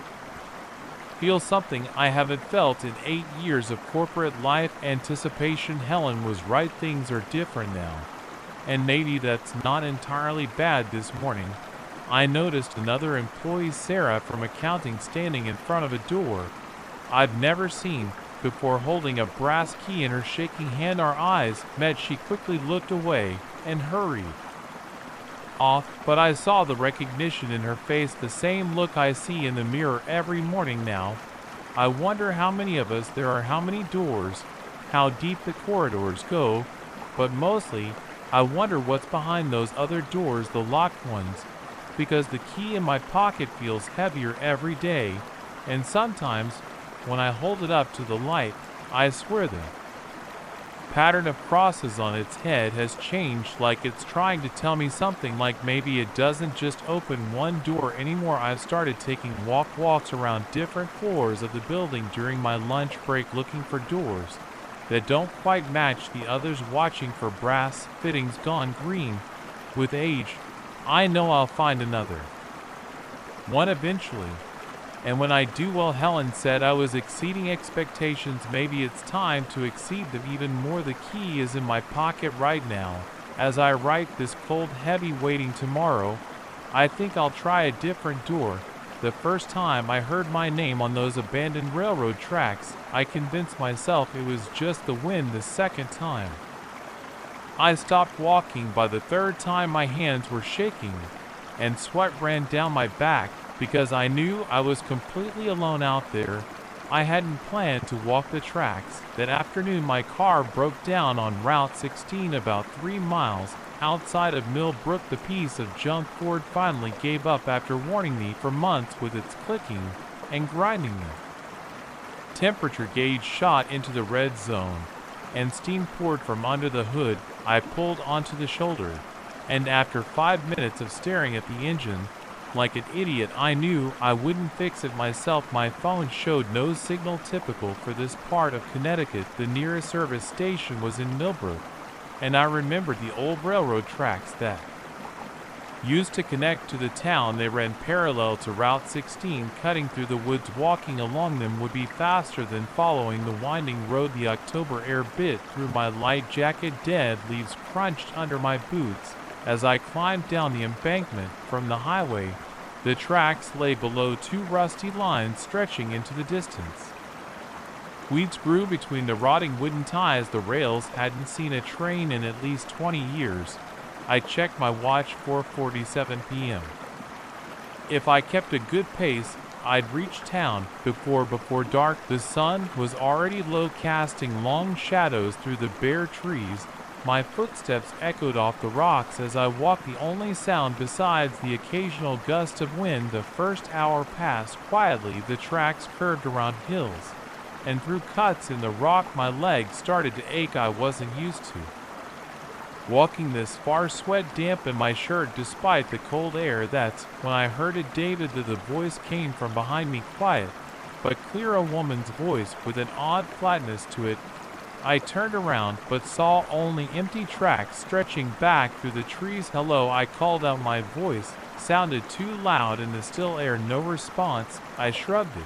feel something I haven't felt in 8 years of corporate life. Anticipation. Helen was right, things are different now. And maybe that's not entirely bad. This morning, I noticed another employee, Sarah from accounting, standing in front of a door I've never seen before, holding a brass key in her shaking hand. Our eyes met. She quickly looked away and hurried off, but I saw the recognition in her face, the same look I see in the mirror every morning now. I wonder how many of us there are, how many doors, how deep the corridors go, but mostly I wonder what's behind those other doors, the locked ones, because the key in my pocket feels heavier every day, and sometimes when I hold it up to the light, I swear the pattern of crosses on its head has changed, like it's trying to tell me something, like maybe it doesn't just open one door anymore. I've started taking walks around different floors of the building during my lunch break, looking for doors that don't quite match the others, watching for brass fittings gone green with age. I know I'll find another one eventually. And when I do, well, Helen said I was exceeding expectations. Maybe it's time to exceed them even more. The key is in my pocket right now. As I write this, cold, heavy, waiting tomorrow, I think I'll try a different door. The first time I heard my name on those abandoned railroad tracks, I convinced myself it was just the wind. The second time I stopped walking. By the third time my hands were shaking and sweat ran down my back, because I knew I was completely alone out there. I hadn't planned to walk the tracks. That afternoon my car broke down on Route 16 about 3 miles outside of Millbrook. The piece of junk Ford finally gave up after warning me for months with its clicking and grinding. The temperature gauge shot into the red zone, and steam poured from under the hood. I pulled onto the shoulder, and after 5 minutes of staring at the engine like an idiot, I knew I wouldn't fix it myself. My phone showed no signal, typical for this part of Connecticut. The nearest service station was in Millbrook, and I remembered the old railroad tracks that used to connect to the town. They ran parallel to Route 16, cutting through the woods. Walking along them would be faster than following the winding road. The October air bit through my light jacket. Dead leaves crunched under my boots as I climbed down the embankment from the highway. The tracks lay below, 2 rusty lines stretching into the distance. Weeds grew between the rotting wooden ties. The rails hadn't seen a train in at least 20 years. I checked my watch, 4:47 p.m. If I kept a good pace, I'd reach town before dark. The sun was already low, casting long shadows through the bare trees. My footsteps echoed off the rocks as I walked, the only sound besides the occasional gust of wind. The first hour passed quietly. The tracks curved around hills and through cuts in the rock. My legs started to ache. I wasn't used to walking this far. Sweat dampened my shirt despite the cold air. That's when I heard it, David. The voice came from behind me, quiet but clear, a woman's voice with an odd flatness to it. I turned around, but saw only empty tracks stretching back through the trees. Hello, I called out. My voice sounded too loud in the still air. No response. I shrugged it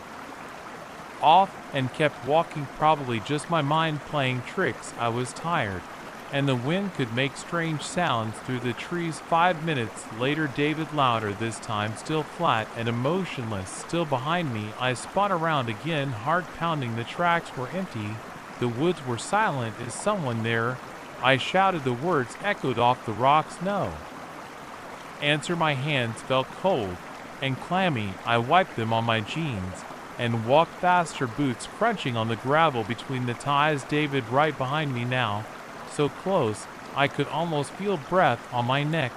off and kept walking, probably just my mind playing tricks. I was tired, and the wind could make strange sounds through the trees. 5 minutes later, David, louder this time, still flat and emotionless, still behind me. I spun around again, heart pounding. The tracks were empty. The woods were silent. Is someone there? I shouted. The words echoed off the rocks. No answer. My hands felt cold and clammy. I wiped them on my jeans and walked faster, boots crunching on the gravel between the ties. David right behind me now, so close I could almost feel breath on my neck.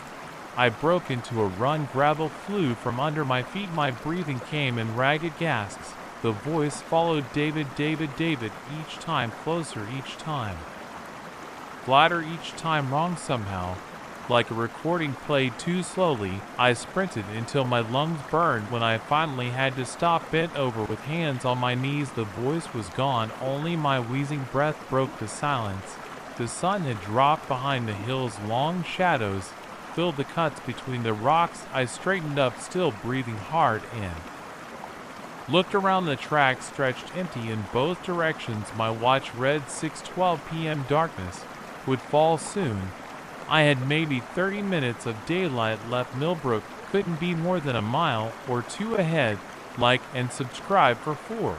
I broke into a run. Gravel flew from under my feet. My breathing came in ragged gasps. The voice followed. David, David, David, each time closer, each time flatter, each time wrong somehow, like a recording played too slowly. I sprinted until my lungs burned. When I finally had to stop, bent over with hands on my knees, the voice was gone. Only my wheezing breath broke the silence. The sun had dropped behind the hills. Long shadows filled the cuts between the rocks. I straightened up, still breathing hard, and looked around. The track stretched empty in both directions. My watch read 6:12 p.m. Darkness would fall soon. I had maybe 30 minutes of daylight left. Millbrook couldn't be more than a mile or two ahead. Like and subscribe for 4